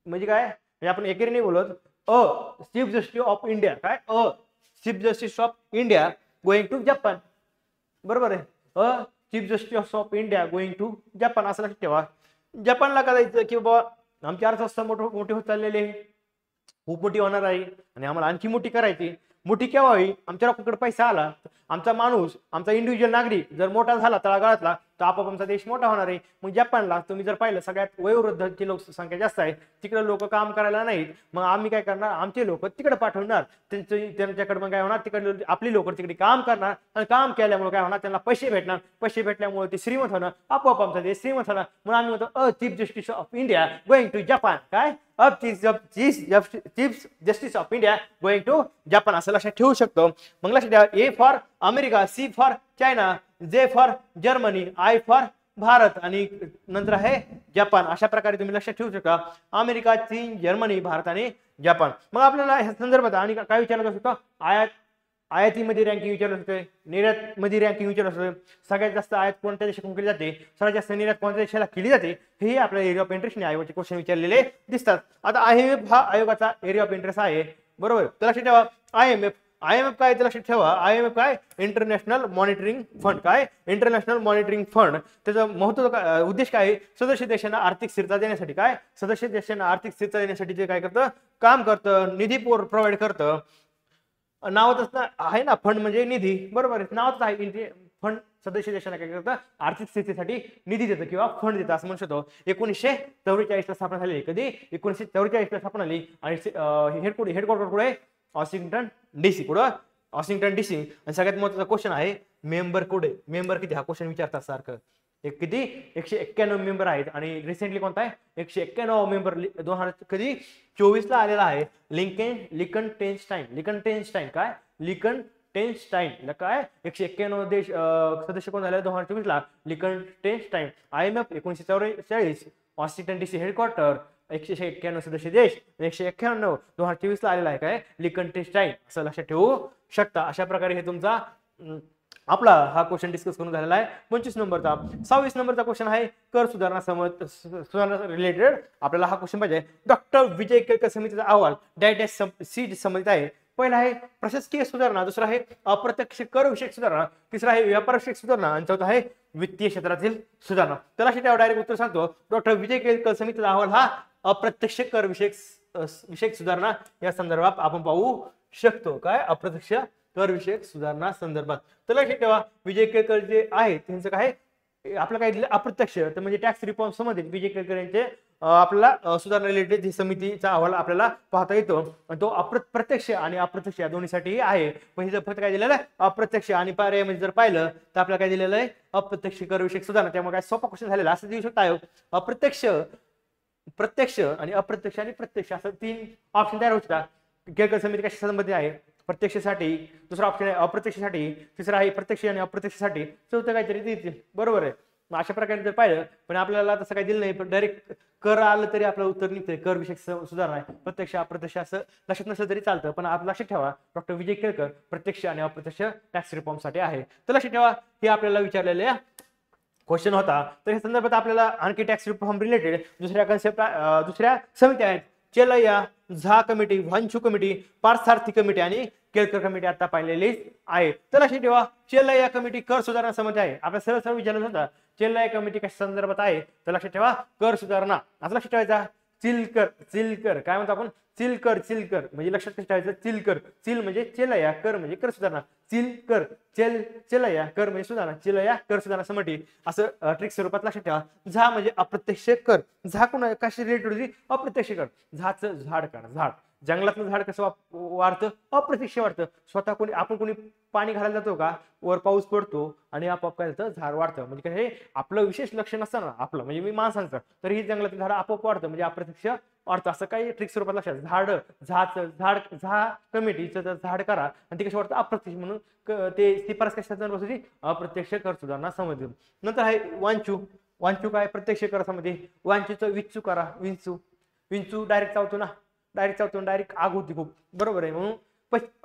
म्हणजे काय? म्हणजे आपण एकेरी नाही बोलत. चीफ जस्टिस ऑफ इंडिया काय chief justice of India going to Japan. बरोबर आहे. Chief justice of India going to Japan असं लक्षात ठेवा. जपानला का जायचं की बाबा आमची अर्थव्यवस्था मोठी होत चाललेली आहे, खूप मोठी होणार आहे आणि आम्हाला आणखी मोठी करायची. मोठी केव्हा होईल? आमच्या लोकांकडे पैसा आला, आमचा माणूस, आमचा इंडिव्हिज्युअल नागरिक जर मोठा झाला तळागाळातला तर आपोआप आमचा देश मोठा होणार आहे. मग जपानला तुम्ही जर पाहिलं सगळ्यात वयोवृद्धची लोकसंख्या जास्त आहे, तिकडे लोक काम करायला नाहीत. मग आम्ही काय करणार? आमचे लोक तिकडे पाठवणार. त्यांच्याकडे मग काय होणार? तिकडे आपली लोक तिकडे काम करणार आणि काम केल्यामुळे काय होणार? त्यांना पैसे भेटणार. पैसे भेटल्यामुळे ते श्रीमंत होणार. आपोआप आमचा देश श्रीमंत होणार. म्हणून आम्ही म्हणतो chief justice of India going to Japan. काय chief justice of India going to Japan असं लक्षात ठेवू शकतो. मग लक्षात ठेवा. A for America, C for China, J for Germany, I for Bharat आणि नंतर आहे जपान. अशा प्रकारे तुम्ही लक्षात ठेवू शकता. अमेरिका, चीन, जर्मनी, भारत आणि जपान. मग आपल्याला ह्या संदर्भात आणि काय विचारलं जाऊ शकतं? आयातीमध्ये रँकिंग विचारलं होतं, निर्यातमध्ये रँकिंग विचारलं होतं. सगळ्यात जास्त आयात कोणत्या देशाकडून केली जाते, सगळ्यात जास्त निर्यात कोणत्या देशाला केली जाते, हे आपल्या एरिया ऑफ इंटरेस्ट आयोगाचे क्वेश्चन विचारलेले दिसतात. आता IMF हा आयोगाचा एरिया ऑफ इंटरेस्ट आहे. बरोबर. तर लक्षात ठेवा IMF काय ते लक्षात ठेवा. IMF काय? International monitoring fund. काय? International monitoring fund. त्याचं महत्व उद्देश काय आहे? सदस्य देशांना आर्थिक स्थिरता देण्यासाठी. काय? सदस्य देशांना आर्थिक स्थिरता देण्यासाठी ते काय करतं? काम करतं, निधी प्रोव्हाइड करतं. नावातच आहे ना फंड म्हणजे निधी. बरोबर आहे. नावातच आहे फंड. सदस्य देशांना काय करतं? आर्थिक स्थितीसाठी निधी देतं किंवा फंड देतं असं म्हणू शकतो. 1944 ला स्थापना झाली. कधी? 1944 ला स्थापना झाली. आणि हेडक्वार्टर कुठे? Washington DC. कुठं? Washington DC. आणि सगळ्यात महत्त्वाचा क्वेश्चन आहे मेंबर कुठे? मेंबर किती? हा क्वेश्चन विचारतात सारखं. किती? 191 मेंबर आहेत. आणि रिसेंटली कोणता आहे? 191 मेंबर 2024 ला आलेला आहे. लिकनटेनस्टाइन. काय? लिकनटेनस्टाइन काय? 191 देश सदस्य कोण झाले 2024 ला? लिकनटेनस्टाइन. IMF 1944, वॉशिंग्टन DC हेडक्वार्टर, 191 सदस्य देश, 191 2024 ला आलेला आहे. काय? लिकनटेनस्टाइन असं लक्षात ठेवू शकता. अशा प्रकारे हे तुमचा आपला हा क्वेश्चन डिस्कस करून झालेला आहे. 25 नंबरचा. 26 नंबरचा क्वेश्चन आहे कर सुधारणा रिलेटेड. आपल्याला हा क्वेश्चन पाहिजे. डॉक्टर विजय केळकर समितीचा अहवाल डॅश सी संबंधित आहे. पहिला आहे प्रशासकीय सुधारणा, दुसरा आहे अप्रत्यक्ष कर विषयक सुधारणा, तिसरा आहे व्यापार विषयक सुधारणा आणि चौथा आहे वित्तीय क्षेत्रातील सुधारणा. त्याला डायरेक्ट उत्तर सांगतो. डॉक्टर विजय केळकर समितीचा अहवाल हा अप्रत्यक्ष कर विषयक सुधारणा या संदर्भात आपण पाहू शकतो. काय? अप्रत्यक्ष कर विषयक सुधारणा संदर्भात. तर लक्षात ठेवा विजय केळकर जे आहे त्यांचं काय आपलं काय दिलं? अप्रत्यक्ष तर म्हणजे टॅक्स रिफॉर्म संबंधित विजय केळकर यांचे आपल्याला सुधारणा रिलेटेड जी समितीचा अहवाल आपल्याला पाहता येतो. तो प्रत्यक्ष आणि अप्रत्यक्ष या दोन्हीसाठी आहे. पण जर फक्त काय दिलेलं आहे? अप्रत्यक्ष. आणि पर्याय म्हणजे जर पाहिलं तर आपल्याला काय दिलेलं आहे? अप्रत्यक्ष कर विषयक सुधारणा. त्यामुळे काय सोपा क्वेश्चन झालेला असं देऊ शकता आयोग. अप्रत्यक्ष, प्रत्यक्ष आणि अप्रत्यक्ष आणि प्रत्यक्ष असं 3 ऑप्शन तयार होऊ शकतात. केळकर समिती कशा संबंधित आहे? प्रत्यक्षसाठी. दुसरा ऑप्शन आहे अप्रत्यक्षसाठी. तिसरा आहे प्रत्यक्ष आणि अप्रत्यक्षसाठी. चौथं काहीतरी देतील. बरोबर आहे. मग अशा प्रकारे जर पाहिलं पण आपल्याला तसं काही दिलं नाही. पण डायरेक्ट कर आलं तरी आपलं उत्तर निघतंय. कर विषयक सुधारणा आहे. प्रत्यक्ष अप्रत्यक्ष असं लक्षात नसलं तरी चालतं. पण आप लक्षात ठेवा डॉक्टर विजय केळकर प्रत्यक्ष आणि अप्रत्यक्ष टॅक्स रिफॉर्म साठी आहे. तर लक्षात ठेवा हे आपल्याला विचारलेले क्वेश्चन होता. तर या संदर्भात आपल्याला आणखी टॅक्स रिफॉर्म रिलेटेड दुसऱ्या समित्या आहेत. Chelliah, Jha committee, Wanchoo committee, Parthasarathy committee आणि केळकर कमिटी आता पाहिलेली आहे. तर लक्षात ठेवा चेल्लाया कमिटी कर सुधारणा समिती आहे. आपल्या सरळ सरळ विचारलं होतं चेल्लाया कमिटी कशा संदर्भात आहे, तर लक्षात ठेवा कर सुधारणा असं लक्षात ठेवायचा. चिलकर काय म्हणतो आपण, चिलकर म्हणजे लक्षात कसं ठेवायचं, चिलकर, चिल म्हणजे चेल्लाया, कर म्हणजे कर सुधारणा, चिलकर चेल्लाया कर म्हणजे सुधारणा, चेल्लाया कर सुधारणा समिती असं ट्रिक स्वरूपात लक्षात ठेवा. झा म्हणजे अप्रत्यक्ष कर, झा कोणा कशी रिलेटेड होती, अप्रत्यक्ष कर. झाचं झाड काढ, झाड जंगलातलं झाड कसं वाढतं, अप्रत्यक्ष वाढतं. स्वतः कोणी आपण कोणी पाणी घालायला जातो का, वर पाऊस पडतो आणि आपोआप काय होतं, झाड वाढतं. म्हणजे काय, हे आपलं विशेष लक्ष नसतं ना, आपलं म्हणजे मी माणसांचं, तर ही जंगलातलं झाड आपोआप वाढतं म्हणजे अप्रत्यक्ष वाढतं. असं काही ट्रिक स्वरूपात लक्षात. झाड झा कमिटीचं तर झाड करा आणि ते कसं वाटतं, अप्रत्यक्ष, म्हणून ते शिफारस कशात बसवली, अप्रत्यक्ष कर सुधारणा समिती. नंतर आहे वांचू काय, प्रत्यक्ष कर समिती. वांचूचं विंचू करा, विंचू डायरेक्ट चावतो ना, डायरेक्ट आग होती खूप, बरोबर आहे. म्हणून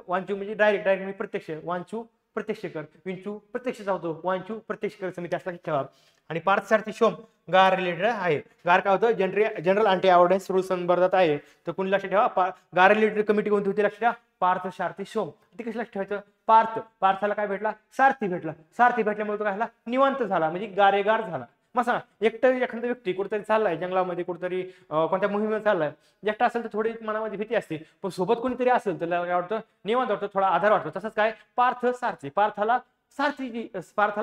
वांचू म्हणजे डायरेक्ट म्हणजे प्रत्यक्ष, वांचू प्रत्यक्ष कर, विंचू प्रत्यक्ष चावतो, वांचू प्रत्यक्ष कर समिती असं ठेवा. आणि पार्थसारथी शोम गार रिलेटेड आहे. गार काय होतं, जनरल अँटी अवॉर्डन्स रूल संदर्भात आहे. तर कोणी लक्षात ठेवा, गार रिलेटेड कमिटी कोणती होती, लक्षात ठेवा पार्थसारथी शोम. ते कसं लक्षात ठेवायचं, पार्थाला काय भेटला, सारथी भेटल्यामुळे तो काय झाला, निवांत झाला म्हणजे गारेगार झाला. मसा एखादा व्यक्ती कुठेतरी चाललाय जंगलामध्ये, कुठेतरी कोणत्या मोहिमेत चाललाय, एकटा असेल तर थोडी मनामध्ये भीती असते, पण सोबत कोणीतरी असेल तर काय वाटतं, निवांत वाटतं, थोडा आधार वाटतो. तसंच काय पार्थाला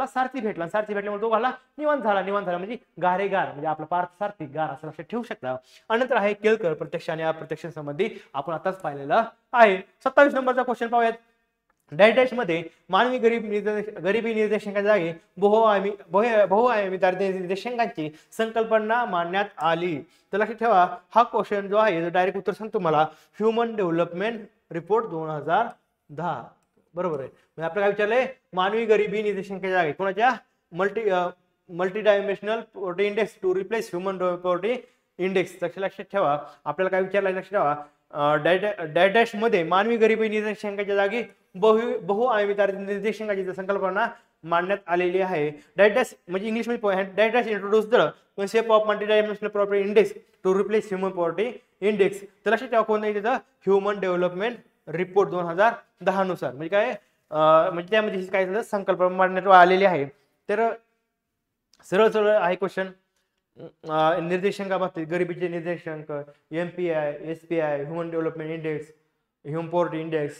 सारथी भेटल्यामुळे तो घाला निवांत झाला म्हणजे गारेगार, म्हणजे आपला पार्थ सारथी गार असं लक्षात ठेवू शकता. आणि नंतर आहे केळकर प्रत्यक्ष आणि अप्रत्यक्ष संबंधी आपण आताच पाहिलेला आहे. 27 नंबरचा क्वेश्चन पाहूयात. डॅश मध्ये मानवी गरिबी निर्देशांकाच्या जागी बहुआयामी दारिद्र्य निर्देशांकांची संकल्पना मांडण्यात आली. तर लक्षात ठेवा हा क्वेश्चन जो आहे डायरेक्ट उत्तर सांगतो तुम्हाला, ह्युमन डेव्हलपमेंट रिपोर्ट 2010, बरोबर आहे. म्हणजे आपल्याला काय विचारलंय, मानवी गरिबी निर्देशांकाच्या जागी कोणाच्या, multi dimensional poverty index to replace human poverty index. लक्षात ठेवा आपल्याला काय विचारलंय, लक्षात ठेवा डॅश मध्ये मानवी गरिबी निर्देशांकाच्या जागी बहुआयामी दारिद्र्य निर्देशांकाची संकल्पना मांडण्यात आलेली आहे. डॅश म्हणजे इंग्लिश मध्ये dash introduce the concept of multi dimensional poverty index to replace human poverty index. तर लक्षात ठेवा कोण आहे त्याचा, ह्युमन डेव्हलपमेंट रिपोर्ट 2010 नुसार, म्हणजे काय म्हणजे त्यामध्ये काय झालं, संकल्पना मांडण्यात आलेली आहे. तर सरळ आहे क्वेश्चन. निर्देशांकाबाबतीत गरिबीचे निर्देशांक, MPI, SPI, human development index, human poverty index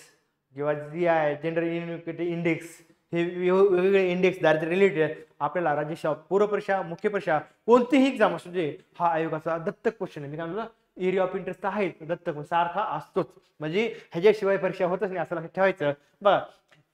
किंवा GI, जेंडर इनइक्विटी इंडेक्स, हे वेगवेगळे इंडेक्स दारिद्र्य रिलेटेड आपल्याला राज्यसेवा, पूर्व परीक्षा, मुख्य परीक्षा कोणतीही एक्झाम असू दे, हा आयोगाचा दत्तक क्वेश्चन आहे. मी काय म्हणतो, एरिया ऑफ इंटरेस्ट आहे, दत्तक सारखा असतोच, म्हणजे ह्याच्याशिवाय परीक्षा होतच नाही असं लक्षात ठेवायचं. बघा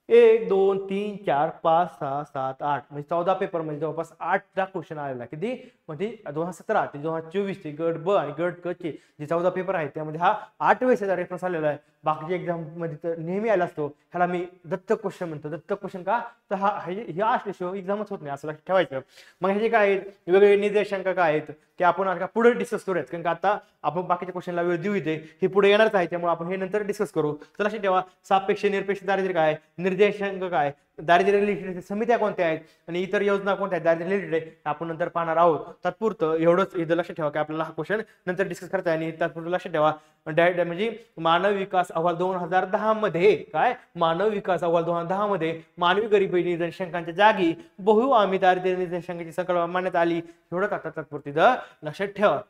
1 2 3 4 5 6 7 8 म्हणजे 14 पेपर म्हणजे जवळपास 8चा क्वेश्चन आलेला. किती म्हणजे 2017 ते 2024 चे गट ब आणि गट क चे जे 14 पेपर आहेत त्यामध्ये हा 8 वेळेचा रेफरन्स आलेला आहे. बाकीच्या एक्झाम मध्ये तर नेहमी आला असतो. ह्याला मी दत्तक क्वेश्चन म्हणतो. दत्तक क्वेश्चन का, तर हा असल्याशिवाय एक्झामच होत नाही असं लक्षात ठेवायचं. मग ह्याचे काय आहेत, वेगवेगळे निर्देशांक काय आहेत ते आपण आता पुढे डिस्कस करूयात, कारण का आता आपण बाकीच्या क्वेश्चनला वेळ देऊ इथे, हे पुढे येणारच आहे, त्यामुळे आपण हे नंतर डिस्कस करू. तर लक्षात ठेवा सापेक्ष निरपेक्ष दारिद्र्य काय, निर्देशांक काय, दारिद्र्य रिलेटेड समित्या कोणत्या आहेत आणि इतर योजना कोणत्या आहेत दारिद्र्य रिलेटेड आपण नंतर पाहणार आहोत. तात्पुरतं एवढंच इथं लक्षात ठेवा की आपल्याला हा क्वेश्चन नंतर डिस्कस करता आहे. आणि तात्पुरतं लक्षात ठेवा म्हणजे मानव विकास अहवाल 2010 मध्ये काय, मानव विकास अहवाल 2010 मध्ये मानवी गरिबी निर्देशांकांच्या जागी बहुआयामी दारिद्र्य निर्देशांकाची संकल्पना मांडण्यात आली. एवढंच आता तात्पुरतं लक्षात ठेवा.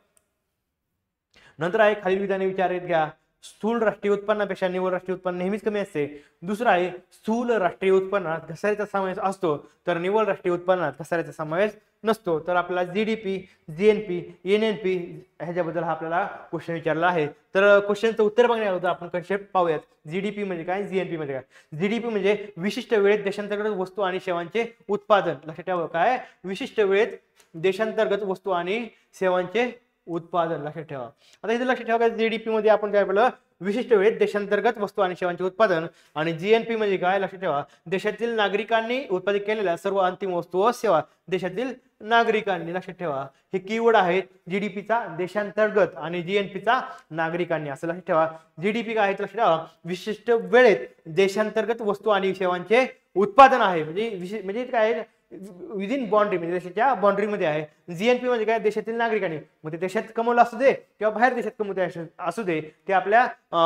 नंतर आहे खालील विधाने विचारात घ्या. स्थूल राष्ट्रीय उत्पन्नापेक्षा निव्वळ राष्ट्रीय उत्पन्न नेहमीच कमी असते. दुसरा आहे स्थूल राष्ट्रीय उत्पन्नात घसाऱ्याचा समावेश असतो तर निव्वळ राष्ट्रीय उत्पन्नात घसाऱ्याचा समावेश नसतो. तर आपल्याला GDP, GNP, NNP ह्याच्याबद्दल हा आपल्याला क्वेश्चन विचारला आहे. तर क्वेश्चनचं उत्तर बघण्या अगोदर आपण कन्सेप्ट पाहूयात. GDP म्हणजे काय, GNP म्हणजे काय. GDP म्हणजे विशिष्ट वेळेत देशांतर्गत वस्तू आणि सेवांचे उत्पादन. लक्षात ठेवा काय, विशिष्ट वेळेत देशांतर्गत वस्तू आणि सेवांचे उत्पादन. लक्षात ठेवा. आता इथे लक्षात ठेवा GDP मध्ये आपण काय बोललो, विशिष्ट वेळेत देशांतर्गत वस्तू आणि सेवांचे उत्पादन. आणि GNP म्हणजे काय, लक्षात ठेवा देशातील नागरिकांनी उत्पादित केलेल्या सर्व अंतिम वस्तू व सेवा देशातील नागरिकांनी. लक्षात ठेवा हे कीवर्ड आहेत. GDPचा देशांतर्गत आणि GNPचा नागरिकांनी असं लक्षात ठेवा. GDP काय आहे लक्षात ठेवा, विशिष्ट वेळेत देशांतर्गत वस्तू आणि सेवांचे उत्पादन आहे. म्हणजे काय, विदिन बाउंड्री म्हणजे देशाच्या बाउंड्रीमध्ये आहे. जीएनपी म्हणजे काय, देशातील नागरिकांनी, मग ते देशात कमवलं असू दे किंवा बाहेर देशात कमवते असू दे, ते आपल्या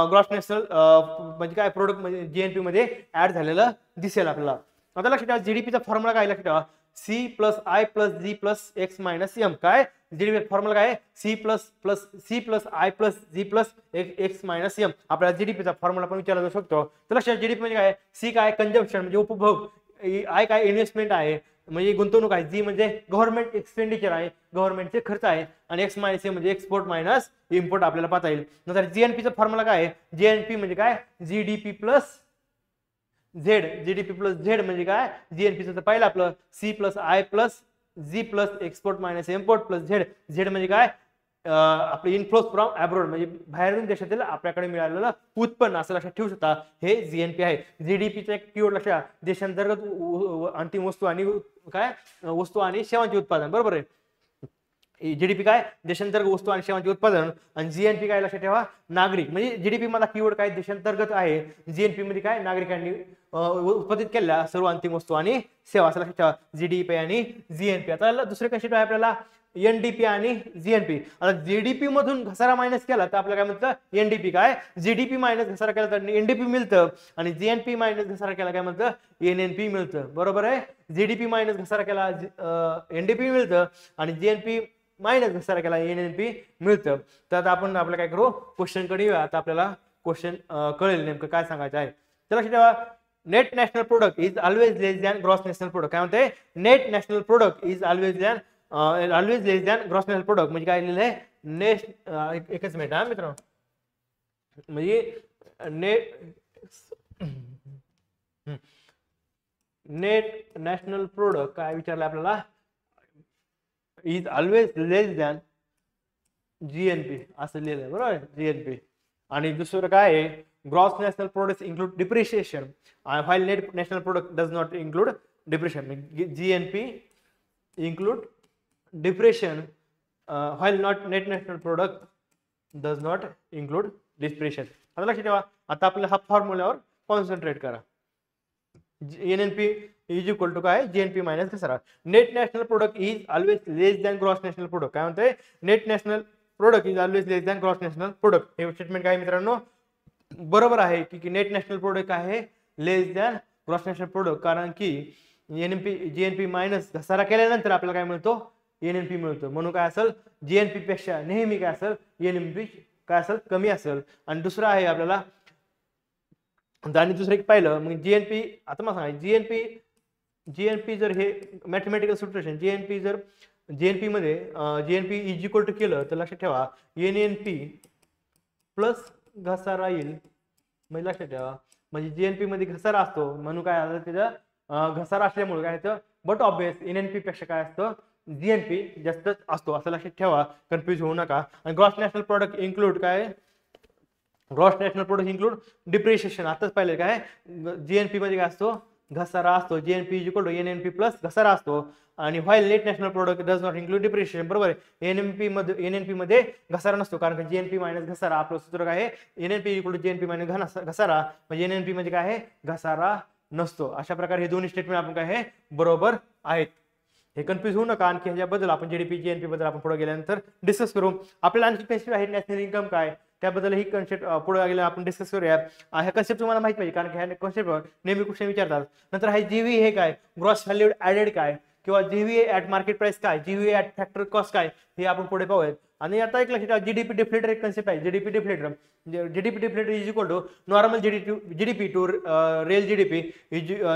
ग्रॉस नॅशनल म्हणजे काय प्रोडक्ट म्हणजे जीएनपी मध्ये ऍड झालेलं दिसेल आपल्याला. आता लक्षात ठेवा जीडीपीचा फॉर्म्युला काय, लक्षात ठेवा C plus I plus G plus X minus M. काय जीडीपी फॉर्म्युला काय, C plus I plus G plus X minus M. आपल्याला जीडीपीचा फॉर्म्युला पण विचारला जाऊ शकतो. तर लक्षात जीडीपी म्हणजे काय, सी काय कन्झम्पशन म्हणजे उपभोग, आय काय इन्व्हेस्टमेंट आहे म्हणजे गुंतवणूक आहे, जी म्हणजे गव्हर्नमेंट एक्सपेंडिचर आहे, गव्हर्नमेंटचे खर्च आहे, आणि एक्स मायनस एम म्हणजे एक्सपोर्ट मायनस इम्पोर्ट आपल्याला पाहता येईल. नंतर जीएनपीचा फॉर्म्युला काय आहे, जीएनपी म्हणजे काय GDP plus Z. GDP plus Z म्हणजे काय, जीएनपीचं तर पहिलं आपलं C plus I plus G plus export minus import plus Z. Z म्हणजे काय आपले इनफ्लोज फ्रॉम अब्रॉड म्हणजे बाहेरून देशातील आपल्याकडे मिळालेलं उत्पन्न, असं लक्षात ठेवू शकता. हे जीएनपी आहे. जीडीपीचा एक कीवर्ड लक्षात, देशांतर्गत अंतिम वस्तू आणि काय वस्तू आणि सेवांचे उत्पादन, बरोबर आहे. जीडीपी काय देशांतर्गत वस्तू आणि सेवांचे उत्पादन, आणि जीएनपी काय लक्षात ठेवा नागरिक. म्हणजे जीडीपी मला कीवर्ड काय देशांतर्गत आहे, जीएनपी मध्ये काय नागरिकांनी उत्पादित केलेल्या सर्व अंतिम वस्तू आणि सेवा, असं लक्षात ठेवा जीडीपी आणि जीएनपी. आता दुसरे कन्सेप्ट आहे आपल्याला एनडीपी आणि जीएनपी. आता जीडीपी मधून घसारा मायनस केला तर आपल्याला काय म्हणतं एनडीपी. काय जीडीपी मायनस घसारा केला तर एनडीपी मिळतं, आणि जीएनपी मायनस घसारा केला काय म्हणतं एनएनपी मिळतं, बरोबर आहे. जीडीपी मायनस घसारा केला एनडीपी मिळतं, आणि जीएनपी मायनस घसारा केला एनएनपी मिळतं. तर आता आपण आपलं काय करू, क्वेश्चन कडे येऊया. आता आपल्याला क्वेश्चन कळेल नेमकं काय सांगायचं आहे. तर लक्षात ठेवा net national product is always less than gross national product. काय म्हणते net national product is always less than gross national product. म्हणजे काय लिहिलंय एकच मिनिट हा मित्रांनो, म्हणजे नेट नॅशनल प्रोडक्ट काय विचारलं आपल्याला, is always less than GNP असं लिहिलंय, बरोबर जीएनपी. आणि दुसरं काय आहे gross national product include depreciation while net national product does not include depreciation. GNP include depression while not net national product does not include depression. आता लक्षात ठेवा. आता आपल्या हा फॉर्म्युल्यावर कॉन्सन्ट्रेट करा. एनएनपी इज इक्वल टू काय जीएनपी मायनस घसारा. Net national product is always less than gross national product. काय म्हणते net national product is always less than gross national product. हे स्टेटमेंट काय मित्रांनो बरोबर आहे की नेट नॅशनल प्रोडक्ट आहे लेस दॅन ग्रॉस नॅशनल प्रोडक्ट, कारण की एनएनपी जीएनपी मायनस घसारा केल्यानंतर आपल्याला काय मिळतो एनएनपी मिळतो. म्हणून काय असेल जीएनपी पेक्षा नेहमी काय असेल एनएनपी काय असेल कमी असेल. आणि दुसरं आहे आपल्याला, आणि दुसरं एक पाहिलं मग जीएनपी. आता मला सांगा जीएनपी जर हे मॅथमॅटिकल सिच्युएशन जीएनपी मध्ये जीएनपी इज इक्वल टू केलं तर लक्षात ठेवा एनएनपी प्लस घसारा येईल. म्हणजे लक्षात ठेवा म्हणजे जीएनपी मध्ये घसारा असतो म्हणून काय आलं त्याचं घसारा असल्यामुळे काय होतं, बट ऑब्वियस एनएनपी पेक्षा काय असतं जीएनपी जास्त असतो असं लक्षात ठेवा, कन्फ्युज होऊ नका. आणि ग्रॉस नॅशनल प्रोडक्ट इन्क्लूड काय gross national product include depreciation. आताच पाहिलं काय जीएनपी मध्ये काय असतो घसारा असतो. GNP is equal to NNP plus घसारा असतो. आणि while net national product does not include depreciation, बरोबर आहे. एनएनपी मध्ये घसारा नसतो कारण की जीएनपी मायनस घसारा. आपलं सूत्र काय आहे NNP equal to GNP minus घसारा, म्हणजे एनएनपी मध्ये काय आहे घसारा नसतो. अशा प्रकारे हे दोन्ही स्टेटमेंट आपण काय आहे बरोबर आहेत. हे कन्फ्युज होऊ नका. आणखी ह्याच्याबद्दल आपण जीडीपी जीएनपी बद्दल आपण पुढे गेल्यानंतर डिस्कस करू. आपल्याला आणखी कन्सेप्ट आहे नॅशनल इन्कम काय त्याबद्दल ही कन्सेप्ट पुढे गेला आपण डिस्कस करूया. ह्या कन्सेप्ट तुम्हाला माहिती पाहिजे कारण की ह्या कन्सेप्टवर नेहमी क्वेश्चन विचारतात. नंतर हा जीव्ही हे काय ग्रॉस व्हॅल्यू ऍडेड काय किंवा जीव्हीए ऍट मार्केट प्राइस काय जीव्हीए ऍट फॅक्टर कॉस्ट काय हे आपण पुढे पाहूयात. आणि आता एक लक्षात ठेवा जीडीपी डिफ्लेटर एक कन्सेप्ट आहे. GDP deflator is equal to normal GDP to real GDP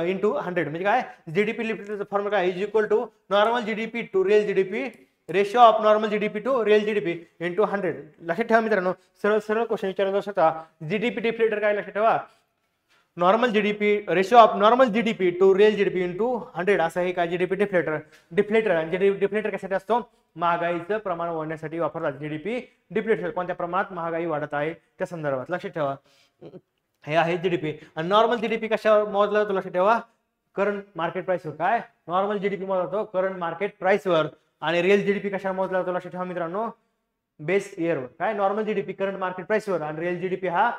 into 100. म्हणजे काय जीडीपी डिफ्लेटरचा फॉर्म्युला काय is equal to normal GDP to real GDP ratio of normal GDP to real GDP into 100. लक्षात ठेवा मित्रांनो सरळ क्वेश्चन विचारला जाऊ शकता. जीडीपी डिफ्लेटर काय लक्षात ठेवा normal GDP ratio of normal GDP to real GDP into 100 असं आहे काय जीडीपी डिफ्लेटर. आणि डिफ्लेटर कशासाठी असतो महागाईचं प्रमाण वाढवण्यासाठी वापरतात. जीडीपी डिफ्लेटर कोणत्या प्रमाणात महागाई वाढत आहे त्या संदर्भात लक्षात ठेवा हे आहे जीडीपी. आणि नॉर्मल जीडीपी कशावर मोजला जातो लक्षात ठेवा करंट मार्केट प्राइसवर. काय नॉर्मल जीडीपी मोजला जातो करंट मार्केट प्राइसवर. आणि रिअल जीडीपी कशावर मोजला जातो लक्षात ठेवा मित्रांनो बेस इयरवर. काय नॉर्मल जीडीपी करंट मार्केट प्राइसवर आणि रिअल जीडीपी हा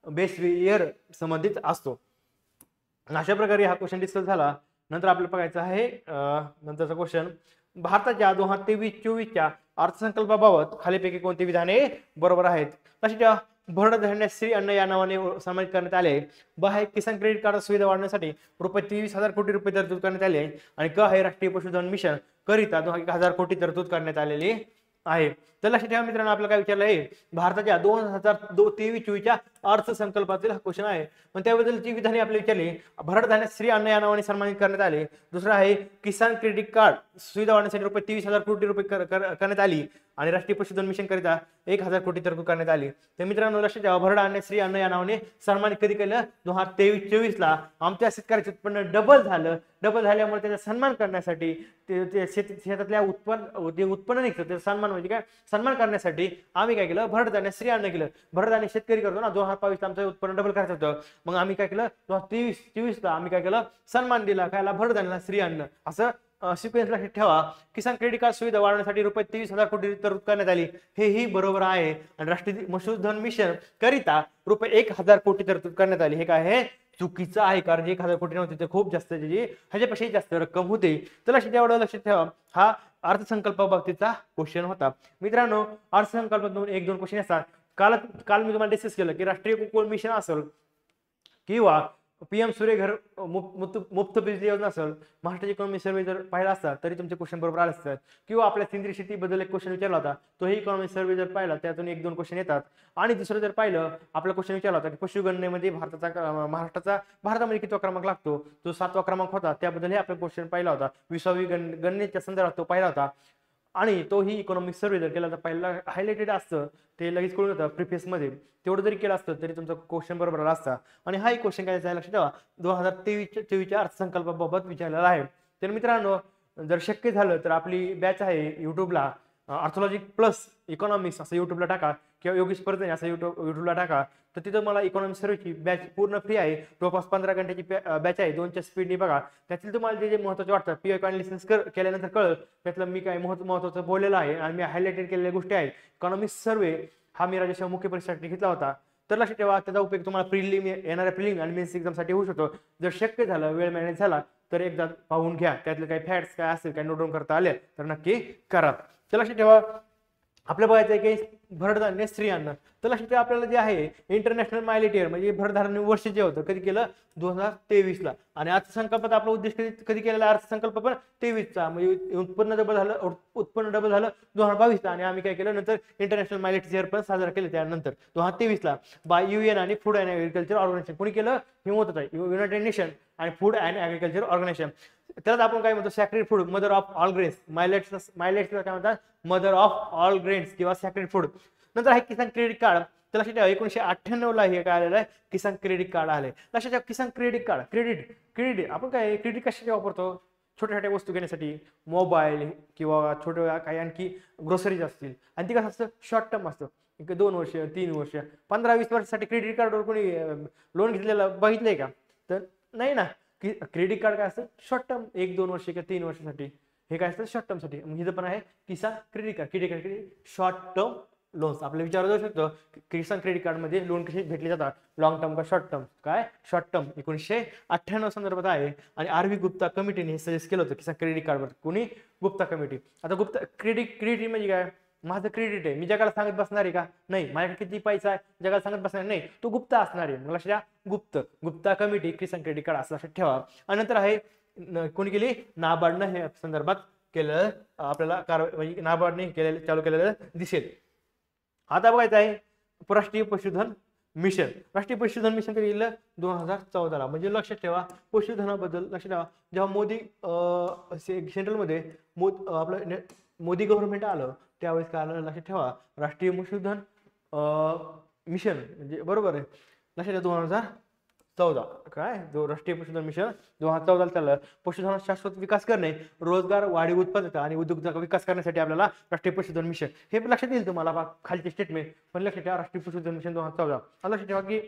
बेस इयर संबंधित असतो. अशा प्रकारे हा क्वेश्चन डिस्कस झाला. नंतर आपल्याला बघायचं आहे नंतरचा क्वेश्चन, भारताच्या 2023-24च्या अर्थसंकल्पाबाबत खालीपैकी कोणती विधाने बरोबर आहेत? तशाच्या भरड धान्य श्री अन्न या नावाने समाविष्ट करण्यात आले. ब आहे किसान क्रेडिट कार्ड सुविधा वाढवण्यासाठी ₹23,000 कोटी तरतूद करण्यात आली आहे. आणि क आहे राष्ट्रीय पशुधन मिशन करिता 1,000 कोटी तरतूद करण्यात आलेली आहे. तर लक्षात ठेवा मित्रांनो, आपल्याला काय विचारलं आहे, भारताच्या 2023-24च्या अर्थसंकल्पातील हा क्वेश्चन आहे. पण त्याबद्दलची विधाने आपल्याला विचारली. भरड धान्य श्री अन्न या नावाने सन्मानित करण्यात आले. दुसरं आहे किसान क्रेडिट कार्ड सुविधा वाढवण्यासाठी ₹23,000 कोटी करण्यात आली. आणि राष्ट्रीय पशुधन मिशन करिता 1,000 कोटी तरतूद करण्यात आली. तर मित्रांनो लक्षात ठेवा, भरड धान्य श्री अन्न या नावाने सन्मानित कधी केलं? 2023-24ला आमच्या शेतकऱ्याचे उत्पन्न डबल झालं. डबल झाल्यामुळे त्याचा सन्मान करण्यासाठी शेतातल्या उत्पन्न निघतं त्याचा सन्मान म्हणजे काय, सन्मान करण्यासाठी आम्ही काय केलं, भरड धान्य श्री अन्न केलं. भरड धान्य शेतकरी करतो ना, 2022ला आमचं उत्पन्न डबल करायचं होतं. मग आम्ही काय केलं, 2023-24ला आम्ही काय केलं, सन्मान दिला कायला, भरड धान्याला श्री अन्न. असं सिक्वेन्स लक्षात ठेवा. किसान क्रेडिट कार्ड सुविधा वाढवण्यासाठी ₹23,000 कोटी तरतूद करण्यात आली, हेही बरोबर आहे. आणि राष्ट्रीय पशुधन मिशन करिता ₹1,000 कोटी तरतूद करण्यात आली, हे काय आहे, चुकीचं आहे. कारण 1,000 कोटी नव्हते, तर खूप जास्त ह्याच्यापेक्षाही जास्त रक्कम होते. तर लक्षात ठेवा, हा अर्थसंकल्पाबाबतीचा क्वेश्चन होता. मित्रांनो अर्थसंकल्पातून 1-2 क्वेश्चन असतात. काल मी तुम्हाला डिस्कस केलं की राष्ट्रीय कुपोषण मिशन असेल किंवा PM सूर्यघर मुफ्त बिजली योजना असेल, महाराष्ट्र इकॉनॉमी सर्वे जर पाहिला असता तरी तुमचे क्वेश्चन बरोबर आले असतात. किंवा आपल्या सेंद्रिय शेतीबद्दल एक क्वेश्चन विचारला होता, तोही इकॉनॉमी सर्वे जर पाहिला त्यातून 1-2 क्वेश्चन येतात. आणि दुसरं जर पाहिलं, आपला क्वेश्चन विचारला होता की पशुगणनेमध्ये भारतामध्ये कितवा क्रमांक लागतो, तो 7वा क्रमांक होता. त्याबद्दलही आपला क्वेश्चन पाहिला होता. 20वी गणनेच्या संदर्भात तो पाहिला होता. आणि तोही इकॉनॉमिक सर्वे जर केला तर पहिला हायलाइटेड असतं, ते लगेच कळून होतं प्रिफेस मध्ये. तेवढं जरी केलं असतं तरी तुमचा क्वेश्चन बरोबर आला असता. आणि हा एक क्वेश्चन काय लक्षात ठेवा, 2023-24च्या अर्थसंकल्पाबाबत विचारलेला आहे. तर मित्रांनो जर शक्य झालं तर आपली बॅच आहे युट्यूबला, अर्थॉलॉजी प्लस इकॉनॉमिक्स असं युट्यूबला टाका, किंवा योगेश स्पर्धे असं युट्यूबला टाका. तर तिथं मला इकॉनॉमिक्स सर्वेची बॅच पूर्ण फ्री आहे. जवळपास 15 घंट्याची बॅच आहे. 2च्या स्पीडने बघा. त्यातील तुम्हाला जे महत्त्वाचे वाटतं PO अनालिसिस केल्यानंतर कळलं त्यातलं मी काय महत्त्वाचं बोललेलं आहे. आणि मी हायलाइटेड केलेल्या गोष्टी आहेत. इकॉनॉमिक्स सर्वे हा मी राजेशाह मुख्य परीक्षेसाठी घेतला होता. तर लक्षात ठेवा, त्याचा उपयोग तुम्हाला येणाऱ्या प्रिलिम आणि मेन्स एक्झामसाठी होऊ शकतो. जर शक्य झालं, वेळ मॅनेज झाला तर एकदा पाहून घ्या. त्यातले काही फॅक्ट्स काय असेल, काय नोट डाऊन करता आले तर नक्की करा. तर लक्षात ठेवा, आपल्या बघायचं आहे की भरड धान्य श्री अन्न. तर लक्षात ठेवा, आपल्याला जे आहे इंटरनॅशनल मायलेट इयर म्हणजे भरधान्य वर्ष जे होतं कधी केलं, 2023ला. आणि अर्थसंकल्पात आपला उद्देश कधी केलेला, अर्थसंकल्प पण 23चा. म्हणजे उत्पन्न डबल झालं 2022ला. आणि आम्ही काय केलं, नंतर इंटरनॅशनल मायलेट इयर पण साजरा केलं त्यानंतर 2023ला बाय UN आणि फूड अँड ॲग्रिकल्चर ऑर्गनायझेशन. कोणी केलं, हे होत आहे युनायटेड नेशन आणि फूड अँड ॲग्रिकल्चर ऑर्गनायझेशन. त्याला आपण काय म्हणतो, sacred food, mother of all grains. मायलेट्सला काय म्हणतात, मदर ऑफ ऑल ग्रेन्स किंवा सॅक्रेड फूड. नंतर आहे किसान क्रेडिट कार्ड. तर लक्षात ठेवा, 1998ला हे काय आलेलं आहे, किसान क्रेडिट कार्ड आले. लक्षात ठेवा, किसान क्रेडिट कार्ड, क्रेडिट आपण काय क्रेडिट कशासाठी वापरतो, छोट्या छोट्या वस्तू घेण्यासाठी, मोबाईल किंवा छोट्या काही आणखी ग्रोसरीज असतील. आणि ती कसं असतं, शॉर्ट टर्म असतं. 2 वर्ष 3 वर्ष 15-20 वर्षासाठी क्रेडिट कार्डवर कोणी लोन घेतलेलं बघितलंय का? तर नाही ना. क्रेडिट कार्ड काय असतं, शॉर्ट टर्म, 1-2 वर्ष किंवा 3 वर्षासाठी. हे काय असतं, शॉर्ट टर्म साठी. इथं पण आहे Kisan credit card, short term loans. आपल्याला विचारलं जाऊ शकतो किसान क्रेडिट कार्ड मध्ये लोन कसे भेटले जातात, लॉंग टर्म का शॉर्ट टर्म. काय शॉर्ट टर्म 1998 संदर्भात आहे. आणि RV गुप्ता कमिटीने हे सजेस्ट केलं होतं किसान क्रेडिट कार्डवर. कोणी, गुप्ता कमिटी. आता गुप्ता क्रेडिट म्हणजे काय, माझं क्रेडिट आहे, मी जगाला सांगत बसणार आहे का, नाही. माझ्याकडे किती पैसा आहे जगाला सांगत बसणार नाही, तो गुप्ता असणार आहे. लक्षात घ्या, गुप्ता कमिटी किसान क्रेडिट कार्ड असं लक्षात ठेवा. आणि नंतर आहे कोणी केली, नाबार्डनं हे संदर्भात केलं आपल्याला कारवाई, म्हणजे नाबार्डने केलेलं चालू केलेलं दिसेल. आता बघायचं आहे राष्ट्रीय पशुधन मिशन. राष्ट्रीय पशुधन मिशन कधी केलं, 2014ला. म्हणजे लक्षात ठेवा, पशुधनाबद्दल लक्षात ठेवा, जेव्हा मोदी सेंट्रलमध्ये आपलं मोदी गव्हर्नमेंट आलं त्यावेळेस काय आलं, लक्षात ठेवा, राष्ट्रीय पशुधन मिशन म्हणजे बरोबर आहे. लक्षात ठेवा 2014 काय, जो राष्ट्रीय पशुधन मिशन 2014ला चाललं. पशुधनाचा शाश्वत विकास करणे, रोजगार, वाढीव उत्पादकता आणि उद्योगाचा विकास करण्यासाठी आपल्याला राष्ट्रीय पशुधन मिशन हे लक्षात येईल तुम्हाला खालचे स्टेटमेंट. पण लक्षात ठेवा, राष्ट्रीय पशुधन मिशन 2014. लक्षात ठेवा की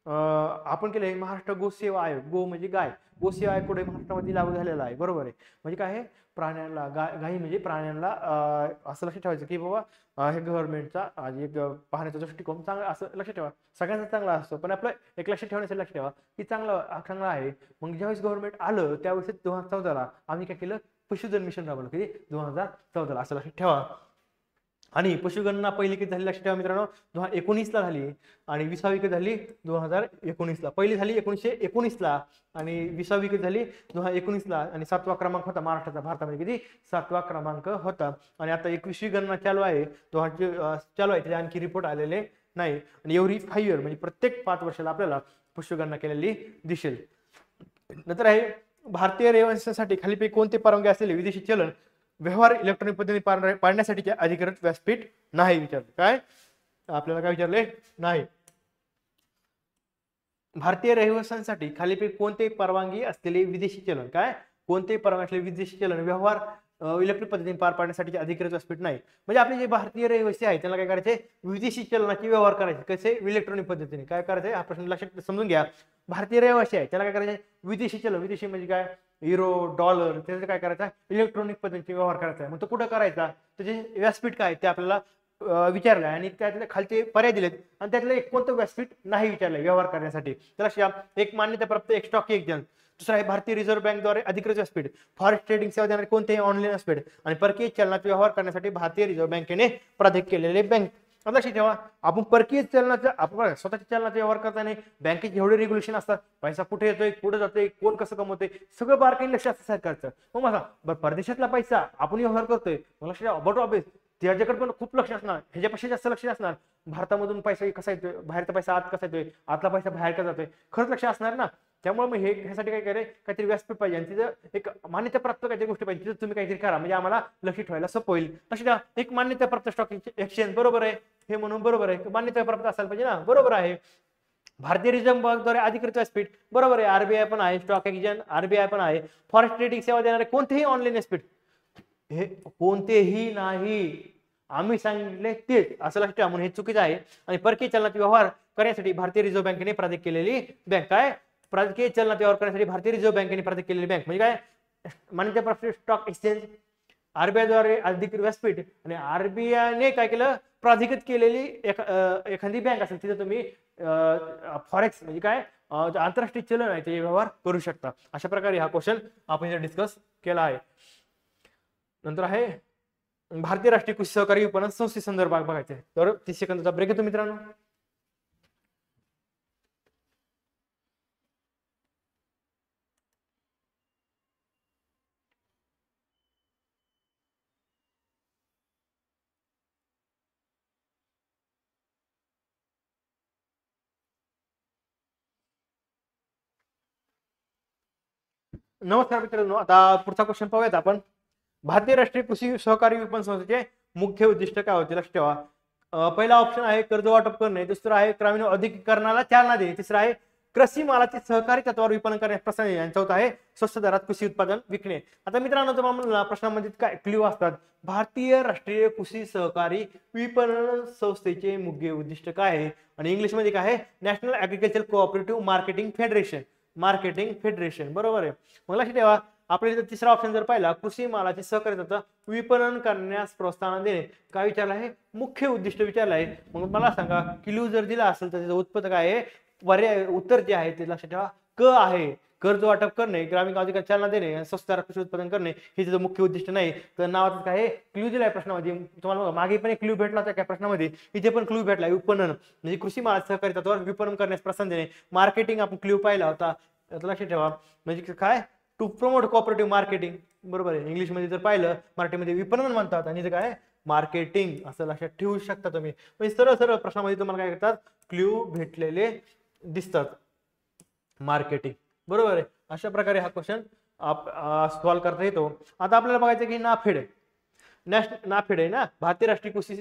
आपण केलंय महाराष्ट्र गोसेवा आयोग. गो म्हणजे गाय. गोसेवा आयोग कुठे महाराष्ट्रामध्ये लागू झालेला आहे. बरोबर आहे. म्हणजे काय आहे, प्राण्यांना गायी म्हणजे प्राण्यांना असं लक्षात ठेवायचं की बाबा हे गव्हर्नमेंटचा एक पाहण्याचा दृष्टिकोन चांगला असं लक्षात ठेवा. सगळ्यांचा चांगला असतो, पण आपलं एक लक्षात ठेवण्याचं लक्षात ठेवा की चांगला आहे. मग ज्यावेळेस गव्हर्नमेंट आलं त्यावेळेस 2014ला आम्ही काय केलं, पशुधन मिशन राबवलं. किती 2014ला, असं लक्षात ठेवा. आणि पशुगणना पहिली कधी झाली लक्षात ठेवा मित्रांनो, 2019ला झाली. आणि 20वी कधी झाली 2019ला. पहिली झाली 1919ला आणि 20वी कधी झाली 2019ला. आणि 7वा क्रमांक होता महाराष्ट्राचा भारतामध्ये. किती 7वा क्रमांक होता. आणि आता 21वी गणना चालू आहे. चालू आहे, त्याचे आणखी रिपोर्ट आलेले नाही. आणि एव्हरी 5 इयर म्हणजे प्रत्येक 5 वर्षाला आपल्याला पशुगणना केलेली दिसेल. नंतर आहे भारतीय रहिवाशांसाठी खालीपैकी कोणते परवानगी असलेले विदेशी चलन व्यवहार इलेक्ट्रॉनिक पद्धतीने पाडण्यासाठीचे अधिकृत व्यासपीठ नाही विचारले. काय आपल्याला काय विचारले नाही. भारतीय रहिवाशांसाठी खालीपैकी कोणते परवानगी असलेले विदेशी चलन, काय कोणते परवानगी असलेले विदेशी चलन व्यवहार इलेक्ट्रॉनिक पद्धतीने पार पाडण्यासाठी अधिकृत व्यासपीठ नाही. म्हणजे आपले जे भारतीय रहिवासी आहेत त्यांना काय करायचे, विदेशी चलनाचे व्यवहार करायचे. कसे, इलेक्ट्रॉनिक पद्धतीने. काय करायचे हा प्रश्न लक्षात समजून घ्या. भारतीय रहिवासी आहे त्याला काय करायचे, विदेशी चलन, विदेशी म्हणजे काय युरो डॉलर, त्याचं काय करायचं इलेक्ट्रॉनिक पद्धतीने व्यवहार करायचा आहे. मग तो कुठं करायचा, त्याचे व्यासपीठ काय ते आपल्याला विचारलं आणि त्यातले खालचे पर्याय दिलेत आणि त्यातलं एक कोणतं व्यासपीठ नाही विचारलंय व्यवहार करण्यासाठी. तर एक मान्यताप्राप्त एक स्टॉक एक्सचेंज. दुसरा आहे भारतीय रिझर्व्ह बँकद्वारे अधिकृत व्यासपीठ. फॉरेक्स ट्रेडिंग सेवा देणारे कोणतेही ऑनलाईन व्यासपीठ. आणि परकीय चलनाचे व्यवहार करण्यासाठी भारतीय रिझर्व्ह बँकेने प्राधिकृत केलेले बँक. लक्षात ठेवा, आपण परकीय चलनाचा आपण स्वतःच्या चलनाचा व्यवहार करताना बँकेचे एवढे रेग्युलेशन असतात. पैसा कुठे येतोय, कुठे जातोय, कोण कसं कमवतोय, सगळं बारकाईने लक्ष असतं सरकारचं. मग मला परदेशातला पैसा आपण व्यवहार करतोय, लक्ष ठेवा. बट ऑब्विस त्याच्याकडे पण खूप लक्ष असणार, ह्याच्यापेक्षा जास्त लक्ष असणार. भारतामधून पैसा कसा येतोय, बाहेरचा पैसा आत कसा येतोय, आतला पैसा बाहेर का जातोय, खरंच लक्ष असणार ना. त्यामुळे मग ह्यासाठी काय करे, काहीतरी व्यासपीठ पाहिजे आणि तिथं एक मान्यताप्राप्त काहीतरी गोष्टी पाहिजे, तिथं तुम्ही काहीतरी करा म्हणजे आम्हाला लक्ष ठेवायला सोपं होईल. लक्ष द्या, एक मान्यताप्राप्त स्टॉक एक्सचेंज. बरोबर आहे हे म्हणून बरोबर आहे, मान्यताप्राप्त असायला पाहिजे ना. बरोबर आहे. भारतीय रिझर्व्ह बँकद्वारे अधिकृत व्यासपीठ. बरोबर आहे. आरबीआय पण आहे, स्टॉक एक्सचेंज आरबीआय पण आहे. फॉरेक्स ट्रेडिंग सेवा देणारे कोणतेही ऑनलाईन व्यासपीठ, हे कोणतेही नाही, आम्ही सांगितले तेच, असं लक्षात ठेवा. म्हणून हे चुकीचं आहे. आणि परकीय चलनाचे व्यवहार करण्यासाठी भारतीय रिझर्व्ह बँकेने प्राधिकृत केलेली बँक. काय परकीय चलनाचे व्यवहार करण्यासाठी भारतीय रिझर्व्ह बँकेने प्राधिकृत केलेली बँक म्हणजे काय, मान्यताप्राप्त स्टॉक एक्सचेंज, आरबीआय द्वारे अधिकृत व्यासपीठ. आणि आरबीआयने काय केलं, प्राधिकृत केलेली एखादी बँक असेल तिथे तुम्ही फॉरेक्स म्हणजे काय आंतरराष्ट्रीय चलन आहे ते व्यवहार करू शकता. अशा प्रकारे हा क्वेश्चन आपण इथे डिस्कस केला आहे. नंतर आहे भारतीय राष्ट्रीय कृषी सहकारी विपणन संस्थे संदर्भात बघायचे. तर 30 सेकंदाचा ब्रेक येतो मित्रांनो. नमस्कार मित्रांनो, आता पुढचा क्वेश्चन पाहूयात आपण. भारतीय राष्ट्रीय कृषी सहकारी विपणन संस्थेचे मुख्य उद्दिष्ट काय होते लक्षात ठेवा. पहिला ऑप्शन आहे कर्ज वाटप करणे, दुसरा आहे ग्रामीण औद्योगिकीकरणाला चालना देणे, तिसरा आहे कृषी मालाचे सहकारी तत्वावर विपणन करण्यास प्रोत्साहन देणे, आणि चौथा आहे स्वस्त दरात कृषी उत्पादन विकणे. आता मित्रांनो तुम्हाला प्रश्नामध्ये काय क्ल्यू असतात. भारतीय राष्ट्रीय कृषी सहकारी विपणन संस्थेचे मुख्य उद्दिष्ट काय आहे आणि इंग्लिश मध्ये काय आहे, national Agriculture Cooperative Marketing federation. बरोबर आहे. मग लक्षात ठेवा, आपल्याला तिसरा ऑप्शन जर पाहिला, कृषी मालाचे सहकारी तत्व विपणन करण्यास प्रोत्साहन देणे, काय विचारलं आहे, मुख्य उद्दिष्ट विचारलं आहे. मग मला सांगा क्ल्यू जर दिला असेल तर त्याचं उत्तर काय आहे, पर्याय उत्तर जे आहे ते लक्षात ठेवा क आहे. कर्ज वाटप करणे, ग्रामीण औद्योगिक चालना देणे, स्वस्त दरात कृषी उत्पादन करणे हे त्याचं मुख्य उद्दिष्ट नाही. तर नावाचं काय आहे, क्ल्यू दिलाय प्रश्नामध्ये. तुम्हाला मागे पण एक क्ल्यू भेटला होता त्या प्रश्नामध्ये, इथे पण क्ल्यू भेटला विपणन म्हणजे कृषी माल सहकारी तत्वावर विपणन करण्यास प्रोत्साहन देणे. मार्केटिंग आपण क्ल्यू पाहिला होता, लक्षात ठेवा म्हणजे काय, टू प्रमोट कोऑपरेटिव्ह मार्केटिंग. बरोबर आहे. इंग्लिश मध्ये जर पाहिलं मराठीमध्ये विपणन म्हणतात आणि काय मार्केटिंग, असं लक्षात ठेवू शकता तुम्ही. म्हणजे सरळ सरळ प्रश्नामध्ये तुम्हाला काय करतात, क्ल्यू भेटलेले दिसतात. मार्केटिंग. बरोबर आहे. अशा प्रकारे हा क्वेश्चन सॉल्व्ह करता येतो. आता आपल्याला बघायचं की नाफेड आहे ना, भारतीय राष्ट्रीय कृषी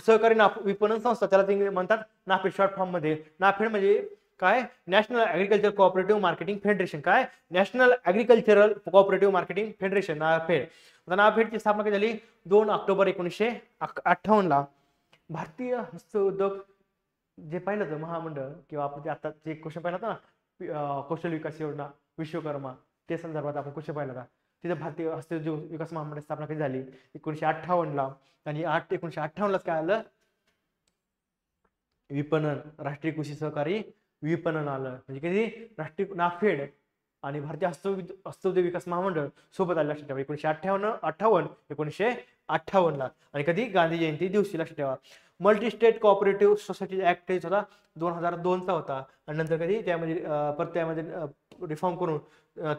सहकारी विपणन संस्था, त्याला इंग्लिश म्हणतात नाफेड शॉर्ट फॉर्म मध्ये. नाफेड म्हणजे काय, National Agriculture Cooperative Marketing Federation. काय, National Agricultural Cooperative Marketing Federation, NAFED. आता नाफेडची स्थापना कधी झाली, 2 ऑक्टोबर 1958 ला. भारतीय हस्तउद्योग जे पाहिलं होतं महामंडळ किंवा आपण जे आता जे क्वेश्चन पाहिलं होतं ना, कौशल्य विकास योजना विश्वकर्मा, ते संदर्भात आपण क्वेश्चन पाहिला होता. तिथं भारतीय हस्तउद्योग विकास महामंडळ स्थापना कधी झाली 1958ला. आणि 1958लाच काय आलं, विपणन, राष्ट्रीय कृषी सहकारी विपणन आलं. म्हणजे कधी राष्ट्रीय नाफेड आणि भारतीय हस्तउद्योग विकास महामंडळ सोबत आले. लक्षात ठेवा 1958 आणि कधी गांधी जयंती दिवशी. लक्षात ठेवा. Multi state cooperative society act होता 2002चा होता. आणि नंतर कधी त्यामध्ये परत त्यामध्ये रिफॉर्म करून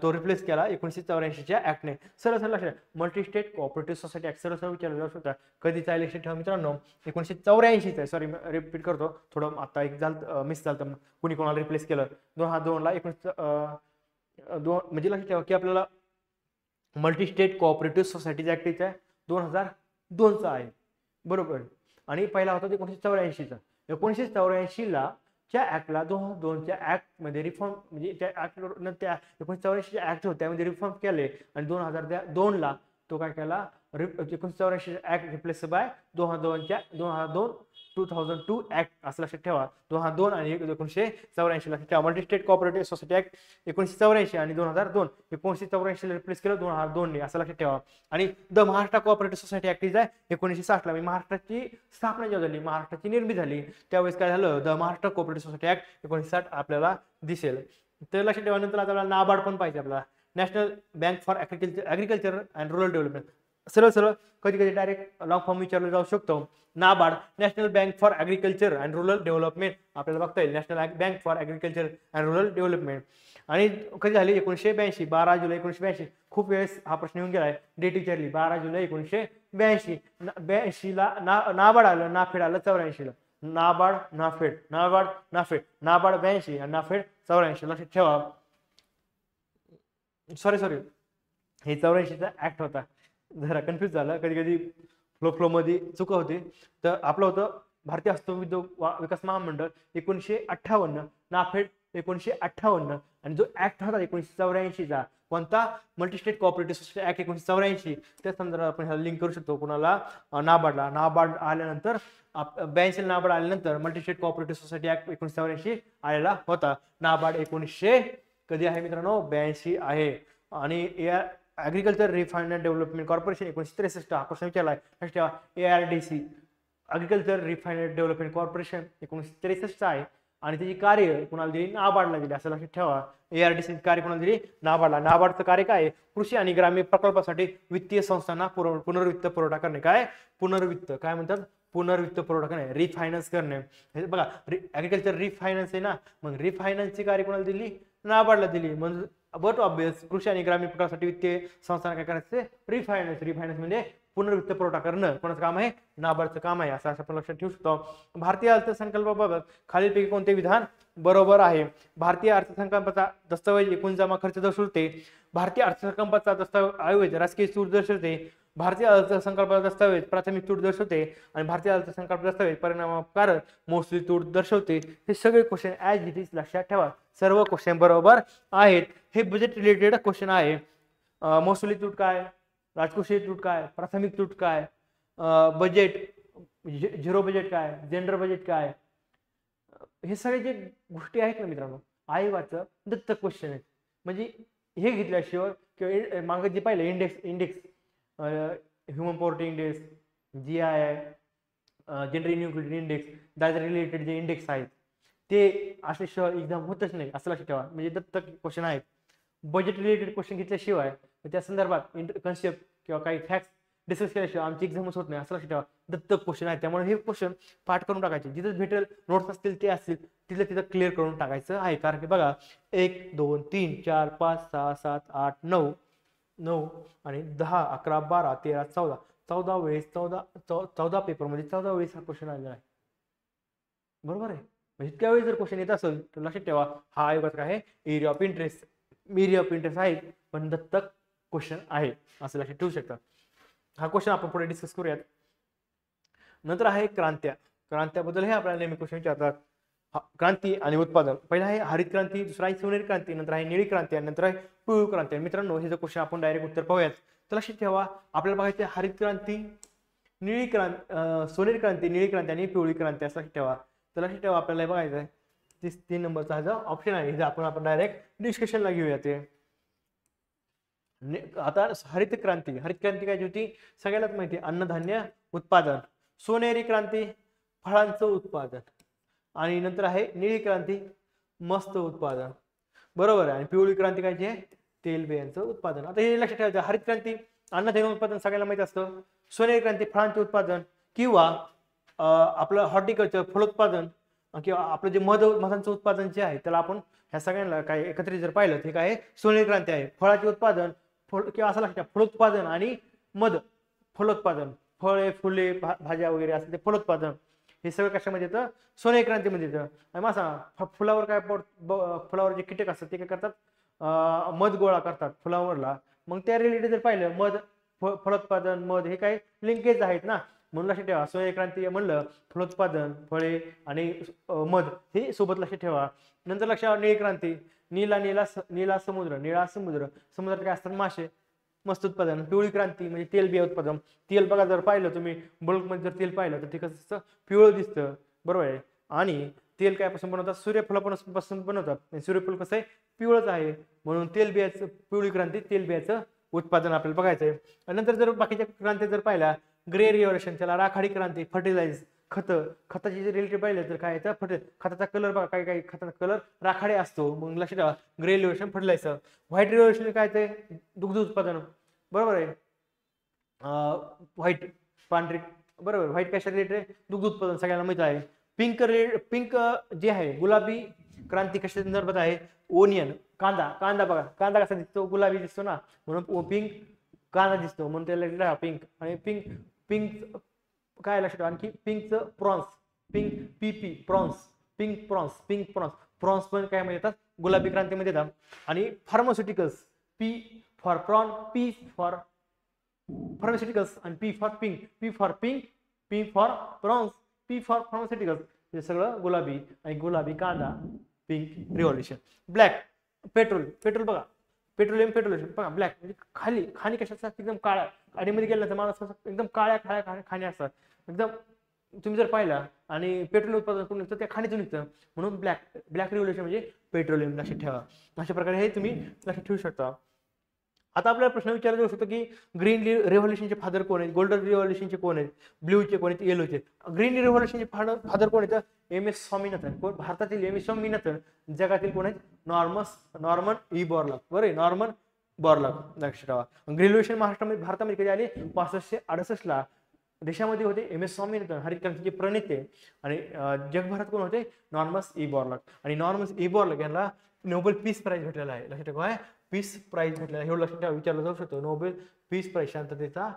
तो रिप्लेस केला 1984च्या ऍक्टने. सरळ लक्षात, multi state cooperative society act सरळ विचारला जाऊ शकता कधीचा. लक्षात ठेवा मित्रांनो 1984चा. सॉरी रिपीट करतो थोडं, आता एक झालं मिस झालं, कुणी कोणाला रिप्लेस केलं. 2002ला म्हणजे लक्षात ठेवा की आपल्याला multi state cooperative society act 2002चा आहे. बरोबर. आणि पहिला होता 1984चा. 1984ला च्या ऍक्टला 2002च्या ऍक्ट मध्ये रिफॉर्म, म्हणजे त्या ऍक्ट त्या 1984च्या ऍक्ट होते त्यामध्ये रिफॉर्म केले. आणि 2002ला तो काय केला, 1984 ऍक्ट रिप्लेस बाय 2002 ऍक्ट. असं लक्षात ठेवा. 2002 आणि 1984 लक्षात ठेवा. Multi state cooperative society act 1984 आणि 2002. 1984 रिप्लेस केलं 2002ने. असं लक्षात ठेवा. आणि the Maharashtra cooperative society act आहे 1960ला. महाराष्ट्राची स्थापना जेव्हा झाली, महाराष्ट्राची निर्मिती झाली, त्यावेळेस काय झालं, the Maharashtra cooperative society act 1960 आपल्याला दिसेल. तर लक्षात ठेवा. नंतर आपल्याला नाबार्ड पण पाहिजे आपल्याला, national bank for agriculture and rural development. सरळ कधी कधी डायरेक्ट लॉंग फॉर्म विचारला जाऊ शकतो. NABARD, national bank for agriculture and rural development आपल्याला बघता येईल. National bank for agriculture and rural development. आणि कधी झाली 1982, 12 जुलै 1982. खूप वेळेस हा प्रश्न येऊन गेलाय, डेट विचारली 12 जुलै 1982. 82ला नाबार्ड आलं, नाफेड आलं 84ला. नाबार्ड नाफेड, नाबार्ड नाफेड, नाबार्ड 82 आणि नाफेड 84. लक्षात ठेवा. सॉरी हे 84चा ऍक्ट होता. जरा कन्फ्युज झालं, कधी कधी फ्लो मध्ये चुका होते. तर आपलं होतं भारतीय हस्तउद्योग विकास महामंडळ 1958, नाफेड 1958. आणि जो ऍक्ट होता 1984चा कोणता, multi state cooperative society act 1984, त्या संदर्भात आपण ह्याला लिंक करू शकतो. कुणाला, नाबार्डला. नाबार्ड आल्यानंतर 82 नाबार्ड आल्यानंतर multi state cooperative society act 1984 आलेला होता. नाबार्ड 1900 कधी आहे मित्रांनो, 82 आहे. आणि ऍग्रिकल्चर रिफायनमेंट डेव्हलपमेंट कॉर्पोरेशन 1963 हा क्वेश्चन विचारलाय. लक्षात ठेवा. ARDC, ऍग्रिकल्चर रिफायनमेंट डेव्हलपमेंट कॉर्पोरेशन 1963 आहे. आणि त्याची कार्य कुणाला दिली, नाबार्डला दिली. असं लक्षात ठेवा. ARDC कार्य कुणाला दिली, नाबार्डला. नाबार्डचं कार्य काय आहे, कृषी आणि ग्रामीण प्रकल्पासाठी वित्तीय संस्थांना पुनर्वित्त पुरवठा करणे. काय पुनर्वित्त, काय म्हणतात, पुनर्वित्त पुरवठा करणे, रिफायनान्स करणे. हे बघा, ऍग्रिकल्चर रिफायनान्स आहे ना, मग रिफायनान्सची कार्य कोणाला दिली, नाबार्डला दिली. म्हणजे बट ऑब्वियस कृषी आणि ग्रामीण प्रकल्पासाठी वित्तीय संस्थांना काय करायचं, रिफायनान्स म्हणजे पुनर्वित्त पुरवठा करणं कोणाचं काम आहे, नाबार्डचं काम आहे. असं आपण लक्षात ठेवू शकतो. भारतीय अर्थसंकल्पाबाबत खालीलपैकी कोणते विधान बरोबर आहे. भारतीय अर्थसंकल्पाचा दस्तावेज एकूण जमा खर्च दर्शवते. भारतीय अर्थसंकल्पाचा दस्तावेज राजकीय तूट दर्शवते. भारतीय अर्थसंकल्पाचा दस्तावेज प्राथमिक तूट दर्शवते. आणि भारतीय अर्थसंकल्प दस्तावेज परिणामकारक महसुली तूट दर्शवते. हे सगळे क्वेश्चन ऍज इट इज लक्षात ठेवा. सर्व क्वेश्चन बरोबर आहेत. हे बजेट रिलेटेड क्वेश्चन आहे. महसुली तूट काय, राजकोषीय तूट काय, प्राथमिक तूट काय, बजेट, झिरो बजेट काय, जेंडर बजेट काय, हे सगळे जे गोष्टी आहेत ना मित्रांनो, आयोगाचं दत्तक क्वेश्चन आहेत. म्हणजे हे घेतल्याशिवाय किंवा मागे जे पाहिलं index human poverty index, GII, gender inequality index, दारिद्र्य रिलेटेड जे इंडेक्स आहेत ते असल्याशिवाय एक्झाम होतच नाही. असं लक्षात ठेवा. म्हणजे दत्तक क्वेश्चन आहेत. बजेट रिलेटेड क्वेश्चन घेतल्याशिवाय त्या संदर्भात कन्सेप्ट किंवा काही फॅक्ट्स डिस्कस केल्याशिवाय आमची एक्झामच होत नाही. असं लक्षात ठेवा. दत्तक क्वेश्चन आहे, त्यामुळे हे क्वेश्चन पाठ करून टाकायचे. जिथं भेटेल नोट्स असतील ते असतील तिथं क्लिअर करून टाकायचं आहे. कारण की बघा 1 2 3 4 5 6 7 8 9 आणि 10 11 12 13 14 14 वेळेस 14 पेपर मध्ये 14 वेळेस हा क्वेश्चन आलेला आहे. बरोबर आहे. म्हणजे इतक्या वेळेस जर क्वेश्चन येत असेल तर लक्षात ठेवा हा आयोगाचा काय आहे, एरिया ऑफ इंटरेस्ट आहे, पण दत्तक क्वेश्चन आहे असं लक्षात ठेवू शकता. हा क्वेश्चन आपण पुढे डिस्कस करूयात. नंतर आहे क्रांत्याबद्दल हे आपल्याला नेहमी क्वेश्चन विचारतात. क्रांती आणि उत्पादन. पहिला आहे हरित क्रांती, दुसरा आहे सोनेरी क्रांती, नंतर आहे निळी क्रांती आणि नंतर आहे पिवळी क्रांती. मित्रांनो हे जर क्वेश्चन आपण डायरेक्ट उत्तर पाहूयात. तर लक्षात ठेवा आपल्याला बघायचं हरित क्रांती, सोनेरी क्रांती, निळी क्रांती आणि पिवळी क्रांती. असं लक्षात ठेवा. तर लक्षात ठेवा आपल्याला बघायचं आहे 3 नंबरचा हा जो ऑप्शन आहे हे आपण डायरेक्ट डिस्कशनला घेऊया ते. आता हरित क्रांती काय होती सगळ्यालाच माहिती आहे, अन्नधान्य उत्पादन. सोनेरी क्रांती फळांचं उत्पादन आणि नंतर आहे निळी क्रांती मस्त उत्पादन, बरोबर आहे. आणि पिवळी क्रांती काय आहे तेलबियांचं उत्पादन. आता हे लक्षात ठेवायचं, हरित क्रांती अन्नधान्य उत्पादन सगळ्याला माहिती असतं. सोनेरी क्रांती फळांचे उत्पादन किंवा आपलं हॉर्टिकल्चर फलोत्पादन किंवा आपलं जे मधांचं उत्पादन जे आहे त्याला आपण ह्या सगळ्यांना काय एकत्रित जर पाहिलं ते काय सोनेरी क्रांती आहे. फळाचे उत्पादन किंवा असं लक्षात फलोत्पादन आणि मध फलोत्पादन, फळे फुले भाज्या वगैरे असं ते फलोत्पादन हे सगळं कशामध्ये येतं सोनेरी क्रांतीमध्ये येतं. आणि मग फुलावर काय फुलावर जे कीटक असतात ते काय करतात मध गोळा करतात फुलावरला. मग त्या रिलेटेड जर पाहिलं मध फलोत्पादन मध हे काही लिंकेज आहेत ना, म्हणून लक्षात ठेवा सोनेरी क्रांती म्हणलं फलोत्पादन फळे आणि मध हे सोबत लक्षात ठेवा. नंतर लक्षात निळी क्रांती निळा समुद्र समुद्रात काय असतात मासे मस्त उत्पादन. पिवळी क्रांती म्हणजे तेलबिया उत्पादन. तेल बघा जर पाहिलं तुम्ही बल्कमध्ये जर तेल पाहिलं तर ते कसं असतं पिवळं दिसतं, बरोबर आहे. आणि तेल काय पासून बनवतात सूर्यफुलापासून बनवतात. सूर्यफूल कसं आहे पिवळंच आहे म्हणून तेलबियाचं पिवळी क्रांती तेलबियाचं उत्पादन आपल्याला बघायचं आहे. आणि नंतर जर बाकीच्या क्रांती जर पाहिल्या ग्रे रिव्होल्यूशन त्याला राखाडी क्रांती फर्टिलाइज खताची जे रिलेटेड पाहिलं तर काय येतं खताचा कलर बघा काही खताचा कलर राखाडे असतो. मग लक्षात ठेवा grey revolution fertiliser. White revolution काय ते दुग्ध उत्पादन, बरोबर आहे. व्हाईट पांढरी, बरोबर. व्हाईट कशा रिलेटेड दुग्ध उत्पादन सगळ्यांना माहित आहे. पिंक जे आहे गुलाबी क्रांती कशा संदर्भात आहे ओनियन कांदा बघा कांदा कसा दिसतो गुलाबी दिसतो ना, म्हणून पिंक कांदा दिसतो म्हणून त्याला पिंक. आणि पिंक काय लक्षात ठेवा आणखी पिंकचं प्रॉन्स पिंक प्रॉन्स पण काय मध्ये येतात गुलाबी क्रांतीमध्ये येतात. आणि pharmaceuticals P for prawn P for pharmaceuticals आणि P for prawns P for pharmaceuticals हे सगळं गुलाबी. आणि गुलाबी कांदा पिंक रिव्होल्यूशन. ब्लॅक पेट्रोल बघा पेट्रोलियम बघा ब्लॅक म्हणजे खाणी कशा असतात एकदम काळ्या आणि मध्ये गेलं तर माणूस एकदम काळ्या खाणी असतात एकदम. तुम्ही जर पाहिला आणि पेट्रोल उत्पादन करून निघतं त्या खाणीतून निघतं म्हणून ब्लॅक रिव्होल्यूशन म्हणजे पेट्रोलियम लक्षात ठेवा. अशा प्रकारे हे तुम्ही लक्षात ठेवू शकता. आता आपल्याला प्रश्न विचारला जाऊ शकतो की ग्रीन रिव्होल्यूशनचे फादर कोण आहेत, गोल्डन रिव्होल्यूशनचे कोण आहेत, ब्ल्यूचे कोण आहेत, येलोचे. ग्रीन रिव्होल्यूशनचे फादर कोण आहेत एम.एस. स्वामीनाथन. कोण भारतातील एम.एस. स्वामीनाथन. जगातील कोण आहेत नॉर्मन ई बॉरलॉग, बरोबर आहे नॉर्मन बॉरलॉग लक्षात ठेवा. ग्रीन रिव्होल्यूशन भारतामध्ये कधी आले 6568 ला. देशामध्ये होते एम.एस. स्वामीनाथन हरित क्रांतीचे प्रणेते. आणि जगभरात कोण होते नॉर्मस ई बॉरलॉग. आणि नॉर्मस ई बॉरलॉग यांना नोबेल पीस प्राइज भेटलेला आहे. लक्षात ठेवा पीस प्राइज भेटलेला आहे, एवढं लक्षात ठेवा विचारलं जाऊ शकतो. नोबेल पीस प्राइज शांततेचा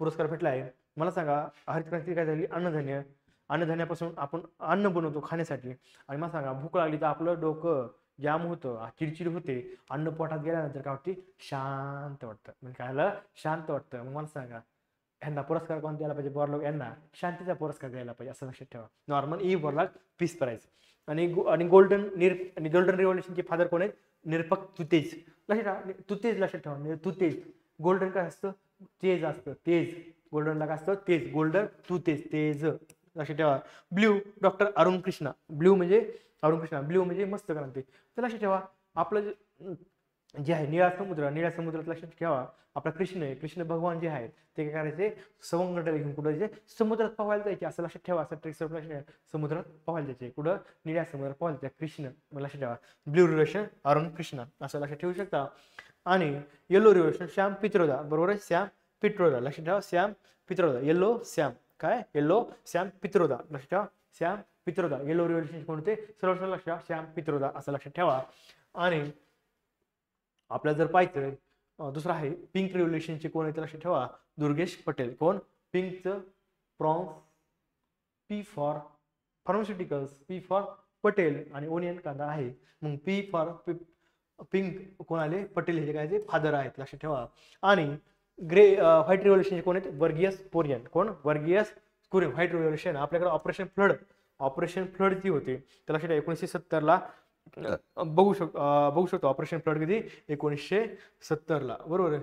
पुरस्कार भेटला आहे. मला सांगा हरित क्रांती काय झाली अन्नधान्यापासून आपण अन्न बनवतो खाण्यासाठी. आणि मला सांगा भूक लागली तर आपलं डोकं जाम होतं चिडचिड होते. अन्न पोटात गेल्यानंतर काय वाटते शांत वाटतं. म्हणजे काय शांत वाटतं. मग मला सांगा यांना पुरस्कार कोण द्यायला पाहिजे बॉरलॉग यांना शांतीचा पुरस्कार द्यायला पाहिजे असं लक्षात ठेवा. Norman E Borlaug peace prize. आणि गोल्डन रिव्होल्यूशनचे फादर कोण आहेत निरपक तुतेज. लक्षात ठेवा तुतेज लक्षात ठेवा तुतेज. गोल्डन काय असतं तेज असतं तेज. गोल्डनला काय असतं तेज. गोल्डन तेज लक्षात ठेवा. Blue doctor Arun Krishna. Blue म्हणजे मस्त क्रांती. तर लक्षात ठेवा आपलं जे आहे निळा समुद्रात लक्षात ठेवा आपला कृष्ण भगवान जे आहेत ते काय करायचे सवंगड्याला घेऊन कुठं जायचे समुद्रात पोहायला जायचे असं लक्षात ठेवा. समुद्रात पोहायला जायचे कुठं निळ्या समुद्रात पोहायला जायचे कृष्ण. लक्षात ठेवा ब्ल्यू रिव्होल्यूशन अरुण कृष्णा असं लक्षात ठेवू शकता. आणि येलो रिव्होल्यूशन श्याम पित्रोदा, बरोबर आहे श्याम पित्रोदा. लक्षात ठेवा श्याम पित्रोदा येलो श्याम पित्रोदा. लक्षात ठेवा श्याम पित्रोदा. येलो रिव्होल्यूशन कोण होते सर्व लक्षात ठेवा श्याम पित्रोदा असं लक्षात ठेवा. आणि आपल्याला जर पाहिजे दुसरा आहे पिंक रिव्होल्यूशनचे कोण आहे लक्षात ठेवा दुर्गेश पटेल. कोण पिंकचं prawns P for pharmaceuticals P for Patel आणि ओनियन कांदा आहे. मग पी फॉर पिंक कोण आले पटेल हे काय फादर आहेत लक्षात ठेवा. आणि व्हाईट रिव्होल्यूशनचे कोण आहेत वर्गीयस कुरियन. कोण वर्गीयस कुरियन. व्हाईट रिव्होल्यूशन आपल्याकडे ऑपरेशन फ्लड जी होते तर लक्षात ठेवा 1970 ला बघू शकतो. ऑपरेशन फ्लड कधी 1970 ला, बरोबर आहे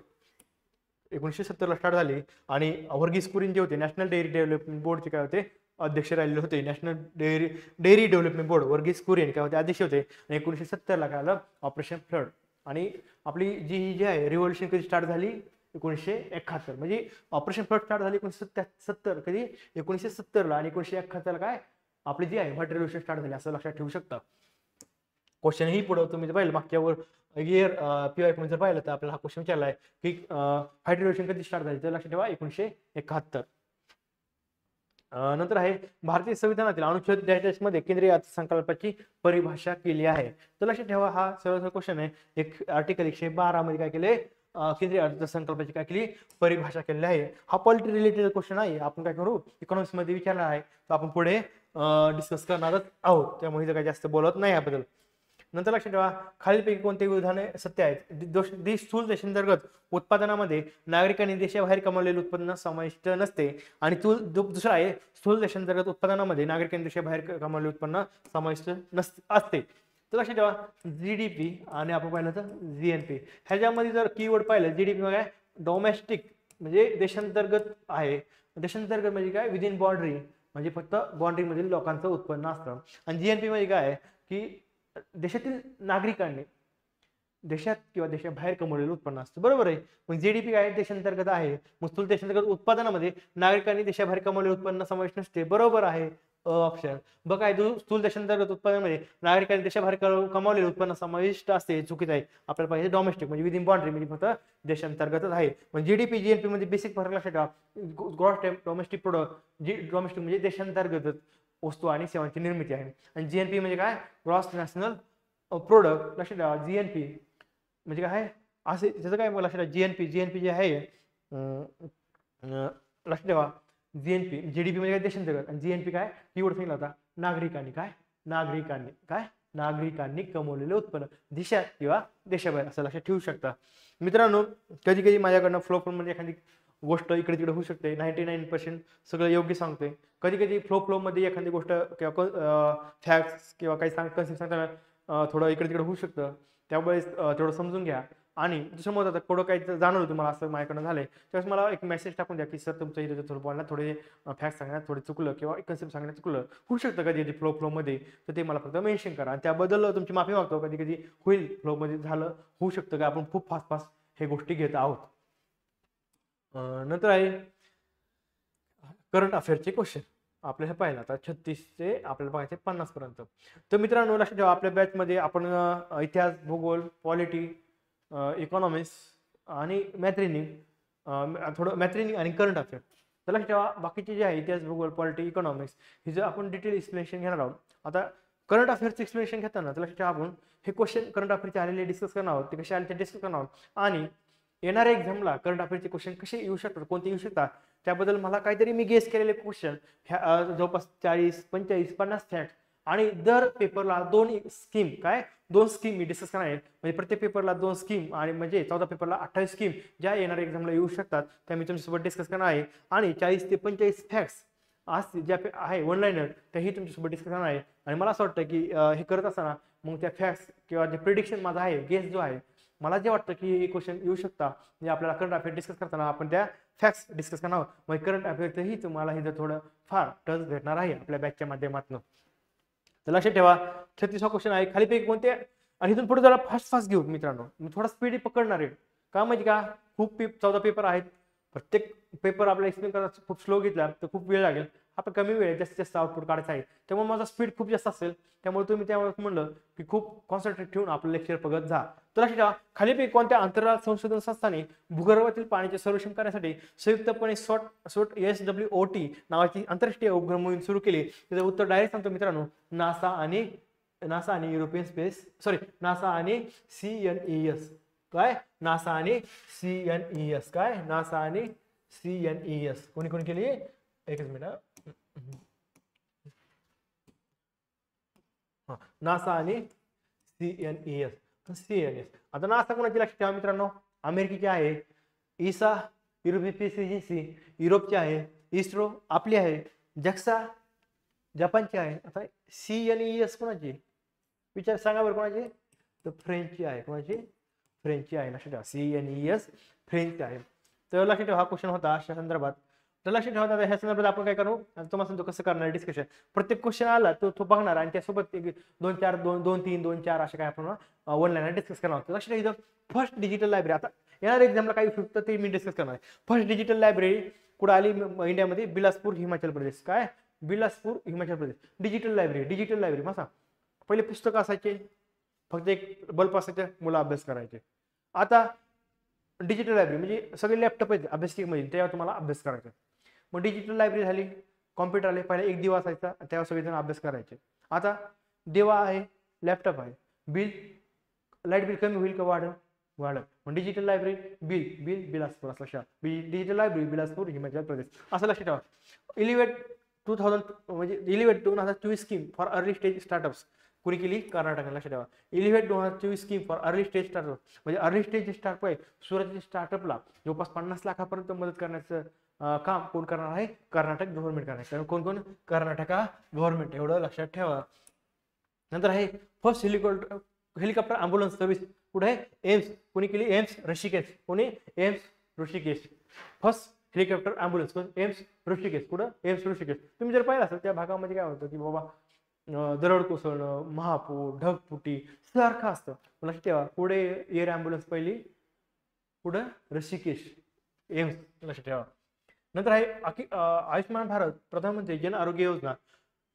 1970 ला स्टार्ट झाली. आणि वर्गीस कुरियन जे होते नॅशनल डेअरी डेव्हलपमेंट बोर्डचे काय होते अध्यक्ष राहिलेले होते. National Dairy Development Board Verghese Kurien काय होते अध्यक्ष होते. आणि 1970ला काय आलं ऑपरेशन फ्लड. आणि आपली जी आहे रिव्होल्युशन कधी स्टार्ट झाली 1971, म्हणजे ऑपरेशन फ्लड स्टार्ट झाली 1970 कधी 1970ला, आणि 1971ला काय आपली जी आहे व्हाईट रेव्होल्युशन स्टार्ट झाली असं लक्षात ठेवू शकता. क्वेश्चन ही पुढे तुम्ही जर पाहिलं मागच्यावर इयर PY जर पाहिलं तर आपल्याला हा क्वेश्चन विचारला आहे की व्हाईट रेव्होल्युशन कधी स्टार्ट झाली, तर लक्षात ठेवा 1971. नंतर आहे भारतीय संविधानातील अनुच्छेद 43 मध्ये केंद्रीय अर्थसंकल्पाची परिभाषा केली आहे. तर लक्षात ठेवा हा सरळ क्वेश्चन आहे. एक आर्टिकल 112 मध्ये काय केले केंद्रीय अर्थसंकल्पाची काय केली परिभाषा केलेली आहे. हा पॉलिटी रिलेटेड क्वेश्चन आहे. आपण काय करू इकॉनॉमिक्स मध्ये विचारला आहे तर आपण पुढे डिस्कस करणारच आहोत, त्यामुळे इथं काही जास्त बोलत नाही याबद्दल. नंतर लक्षात ठेवा खालीलपैकी कोणते विधाने सत्य आहेत. स्थूल देशांतर्गत उत्पादनामध्ये नागरिकांनी देशाबाहेर कमावलेले उत्पन्न समाविष्ट नसते. आणि दुसरा आहे स्थूल देशांतर्गत उत्पादनामध्ये नागरिकांनी देशाबाहेर कमावलेले उत्पन्न समाविष्ट असते. तर लक्षात ठेवा GDP आणि आपण पाहिलं तर GNP ह्याच्यामध्ये जर कीवर्ड पाहिलं GDP म्हणजे डोमेस्टिक म्हणजे देशांतर्गत आहे. देशांतर्गत म्हणजे काय विदिन बाउंड्री म्हणजे फक्त बाउंड्री मधील लोकांचं उत्पन्न असतं. आणि GNP म्हणजे काय आहे की देशातील नागरिकांनी देशात किंवा देशाबाहेर कमवलेलं उत्पन्न असतं. बरोबर आहे. मग GDP काय देशांतर्गत आहे. मग स्थूल देशांतर्गत उत्पादनामध्ये नागरिकांनी देशाबाहेर कमवलेलं उत्पन्न समाविष्ट नसते. बरोबर आहे ऑप्शन. बघ काय स्थूल देशांतर्गत उत्पादनामध्ये नागरिकांनी देशाबाहेर कमावलेलं उत्पन्न समाविष्ट असते. चुकीचं आहे. आपल्याला पाहिजे डोमेस्टिक म्हणजे विदिन बाउंड्री म्हणजे फक्त देशांतर्गतच आहे. मग GDP GNP मध्ये बेसिक फरक लक्षात ठेवा. ग्रॉस डोमेस्टिक प्रोडक्ट डोमेस्टिक म्हणजे देशांतर्गत वस्तू आणि सेवांची निर्मिती आहे. आणि GNP म्हणजे काय ग्रॉस नॅशनल प्रोडक्ट. लक्षात ठेवा GNP म्हणजे काय असे त्याचं काय लक्षात ठेवा GNP जे आहे लक्षात ठेवा GNP GDP म्हणजे काय देशांतर्गत आणि GNP काय कीवर्ड सांगितला होता नागरिकांनी कमवलेले उत्पन्न देशात किंवा देशाबाहेर असं लक्षात ठेवू शकता. मित्रांनो कधी कधी माझ्याकडनं फ्लो मध्ये एखादी गोष्ट इकडे तिकडे होऊ शकते. 99% सगळं योग्य सांगतोय. कधी कधी फ्लो मध्ये एखादी गोष्ट किंवा फॅक्ट्स किंवा काही कन्सेप्ट सांगताना थोडं इकडे तिकडे होऊ शकतं. त्यामुळे तेवढं समजून घ्या. आणि दुसरं मत आता थोडं काही जाणवलं तुम्हाला असं माझ्याकडनं झालंय त्यावेळेस मला एक मेसेज टाकून द्या की सर तुमचं इथे थोडं बोलण्यात थोडे फॅक्ट सांगण्यात थोडे चुकलं किंवा एक कन्सेप्ट सांगण्यात चुकलं होऊ शकतं कधी कधी फ्लो मध्ये, तर ते मला फक्त मेन्शन करा. आणि त्याबद्दल तुमची माफी मागतो. कधी कधी होईल फ्लो मध्ये झालं होऊ शकतं की आपण खूप फास्ट हे गोष्टी घेत आहोत. नंतर आहे करंट अफेअरचे क्वेश्चन. आपल्याला पाहिलं आता 36 ते आपल्याला बघायचे 50 पर्यंत. तर मित्रांनो लक्षात ठेवा आपल्या बॅचमध्ये आपण इतिहास भूगोल पॉलिटी इकॉनॉमिक्स आणि थोडं मॅथ्रिनिंग आणि करंट अफेअर. तर लक्षात ठेवा बाकीचे जे आहे इतिहास भूगोल पॉलिटी इकॉनॉमिक्स हे जर आपण डिटेल एक्सप्लेनेशन घेणार आहोत. आता करंट अफेअरचं एक्सप्लेनेशन घेताना तर लक्षात ठेवा आपण हे क्वेश्चन करंट अफेअरचे आलेले डिस्कस करणार आहोत. ते कसे आले ते डिस्कस करणार आहोत. आणि येणाऱ्या एक्झामला करंट अफेअरचे क्वेश्चन कसे येऊ शकतात कोणते येऊ शकतात त्याबद्दल मला काहीतरी मी गेस केलेले क्वेश्चन जवळपास 40 45 50 फॅक्ट. आणि दर पेपरला दोन स्कीम मी डिस्कस करणार आहे. म्हणजे प्रत्येक पेपरला 2 स्कीम आणि म्हणजे 14 पेपरला 28 स्कीम ज्या येणाऱ्या एक्झामला येऊ शकतात त्या मी तुमच्यासोबत डिस्कस करणार आहे. आणि 40 ते 45 फॅक्ट्स आज ज्या आहे वन लाईनर त्याही तुमच्यासोबत डिस्कस करणार आहे. आणि मला असं वाटतं की हे करत असताना मग त्या फॅक्ट्स किंवा जे प्रिडिक्शन माझा आहे गेस जो आहे मला जे वाटतं की हे क्वेश्चन येऊ शकता म्हणजे आपल्याला करंट अफेअर डिस्कस करताना आपण त्या फॅक्ट्स डिस्कस करणार आहोत. मग करंट अफेअरचंही तुम्हाला हे थोडं फार टच भेटणार आहे आपल्या बॅचच्या माध्यमातून. तर लक्षात ठेवा 36 क्वेश्चन आहे खालीपैकी कोणते. आणि इथून पुढे जरा फास्ट घेऊ मित्रांनो. मी थोडा स्पीड पकडणार आहे का म्हणजे का खूप 14 पेपर आहेत. प्रत्येक पेपर आपल्याला एक्सप्लेन करायला खूप स्लो घेतला तर खूप वेळ लागेल. आपण कमी वेळेत जास्तीत जास्त आउटपुट काढायचं आहे. त्यामुळे माझा स्पीड खूप जास्त असेल त्यामुळे तुम्ही त्यावेळेस म्हणलं की खूप कॉन्सन्ट्रेट ठेवून आपलं लेक्चर बघत जा. तर लक्षात ठेवा खालीपैकी कोणत्या अंतराळ संशोधन संस्थाने भूगर्भातील पाण्याचे सर्वेक्षण करण्यासाठी संयुक्तपणे SWOT नावाची आंतरराष्ट्रीय उपग्रह मोहीम सुरू केली. त्याचं उत्तर डायरेक्ट सांगतो मित्रांनो नासा आणि युरोपियन स्पेस नासा आणि CNES काय नासा आणि CNES काय नासा आणि CNES कोणी कोणी केली एकच मिनिट नासा आणि CNES. आता नासा कोणाची लक्षात ठेवा मित्रांनो अमेरिकेची आहे. इसा युरोपियन स्पेस एजन्सी युरोपची आहे. इस्रो आपली आहे. जक्सा जपानची आहे. आता CNES कोणाची विचार सांगा बरं कोणाची तर फ्रेंचची आहे. कोणाची फ्रेंचची आहे. लक्षात ठेवा CNES फ्रेंचची आहे. तर लक्षात ठेवा हा क्वेश्चन होता अशा संदर्भात तर लक्षात ठेवा दादा, ह्या संदर्भात आपण काय करू, तुम्हाला सांगतो कसं करणार डिस्कशन. प्रत्येक क्वेश्चन आला तो बघणार आणि त्यासोबत 2-4 2-3 2-4 असे काय आपण वन लाईन डिस्कस करणार आहोत. लक्षात ठेवा, फर्स्ट डिजिटल लायब्ररी, आता येणार एक्झामला काही उपयुक्त ते मी डिस्कस करणार आहे. फर्स्ट डिजिटल लायब्ररी कुठं आली इंडियामध्ये, बिलासपूर हिमाचल प्रदेश. काय, बिलासपूर हिमाचल प्रदेश. डिजिटल लायब्ररी मसा पहिले पुस्तक असायचे, फक्त एक बल्ब असायचे, मुलं अभ्यास करायचे. आता डिजिटल लायब्ररी म्हणजे सगळे लॅपटॉप आहेत अभ्यासिकेमध्ये, त्यावर तुम्हाला अभ्यास करायचा. मग डिजिटल लायब्ररी झाली, कॉम्प्युटर आले. पहिले एक दिवा असायचा, त्यावर सगळेजण अभ्यास करायचे. आता दिवा आहे, लॅपटॉप आहे, लाईट बिल कमी होईल का वाढत. मग डिजिटल लायब्ररी बिलासपूर असं लक्षात. डिजिटल लायब्ररी बिलासपूर हिमाचल प्रदेश असं लक्षात ठेवा. इलिव्हेट 2024 scheme for early stage startups कुणी केली, कर्नाटकाने. लक्षात ठेवा, इलिव्हेट 2024 scheme for early stage startup म्हणजे अर्ली स्टेज स्टार्टअप आहे, सुरुवातीच्या स्टार्टअपला जवळपास 50 लाखापर्यंत मदत करण्याचं काम कोण करणार आहे, कर्नाटक गव्हर्नमेंट करणार. कारण कोण, कर्नाटका गव्हर्नमेंट, एवढं लक्षात ठेवा. नंतर आहे फर्स्ट हेलिकॉप्टर अँब्युलन्स सर्व्हिस कुठे आहे, एम्स. कोणी केली, एम्स ऋषिकेश. कोणी, AIIMS Rishikesh. First helicopter ambulance AIIMS Rishikesh. कुठं, एम्स ऋषिकेश. तुम्ही जर पाहिलं असेल त्या भागामध्ये काय होतं की बाबा दरड कोसळणं, महापूर, ढगफुटी सारखं असतं. लक्षात ठेवा, पुढे एअर अँब्युलन्स पहिली, पुढं ऋषिकेश, एम्स. लक्षात ठेवा. नंतर आहे आयुष्यमान भारत प्रधानमंत्री जन आरोग्य योजना.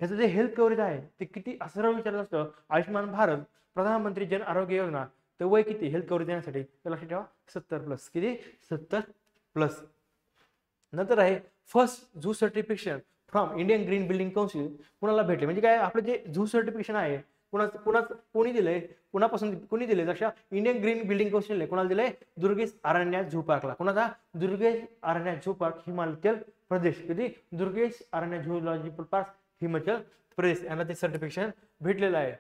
ह्याचं जे हेल्थ कव्हरेज आहे ते किती असं विचारलं असतं, आयुष्यमान भारत प्रधानमंत्री जन आरोग्य योजना, तर वय किती हेल्थ कव्हरेज देण्यासाठी, तर लक्षात ठेवा 70+. किती, 70+. नंतर आहे first zoo certification from Indian Green Building Council कुणाला भेटले, म्हणजे काय आपलं जे झू सर्टिफिकेशन आहे कोणी दिलंय, कुणापासून कोणी दिले, जशा इंडियन ग्रीन बिल्डिंग काउन्सिलने कोणाला दिलंय, दुर्गेश अरण्या झू पार्कला. कोणाचा, दुर्गेश अरण्या झू पार्क हिमाचल प्रदेश. किती, दुर्गेश अरण्या झूलॉजिकल पार्क हिमाचल प्रदेश यांना ते सर्टिफिकेशन भेटलेलं आहे.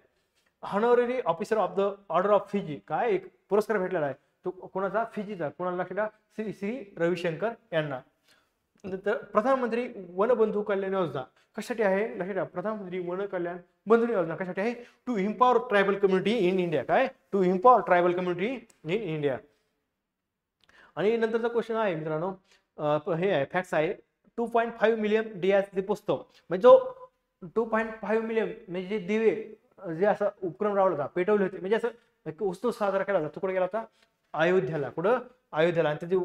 Honorary officer of the order of Fiji, काय एक पुरस्कार भेटलेला आहे, तो कोणाचा, फिजीचा. कोणाला, लक्षात श्री रविशंकर यांना. प्रधानमंत्री वनबंधू कल्याण योजना कशासाठी आहे, लक्षात ठेवा, प्रधानमंत्री वन कल्याण बंधू योजना कशासाठी आहे, to empower tribal community in India. काय, to empower tribal community in India. आणि नंतरचा क्वेश्चन आहे मित्रांनो, हे आहे फॅक्ट्स आहे, 2.5 मिलियन डियास दीपोत्सव म्हणजे जो 2.5 मिलियन म्हणजे जे दिवे जे असं उपक्रम राबवला होता, पेटवले होते, म्हणजे असं उत्सव साजरा केला होता, तो कुठे गेला होता, अयोध्याला. कुठं, अयोध्याला. आणि त्याचे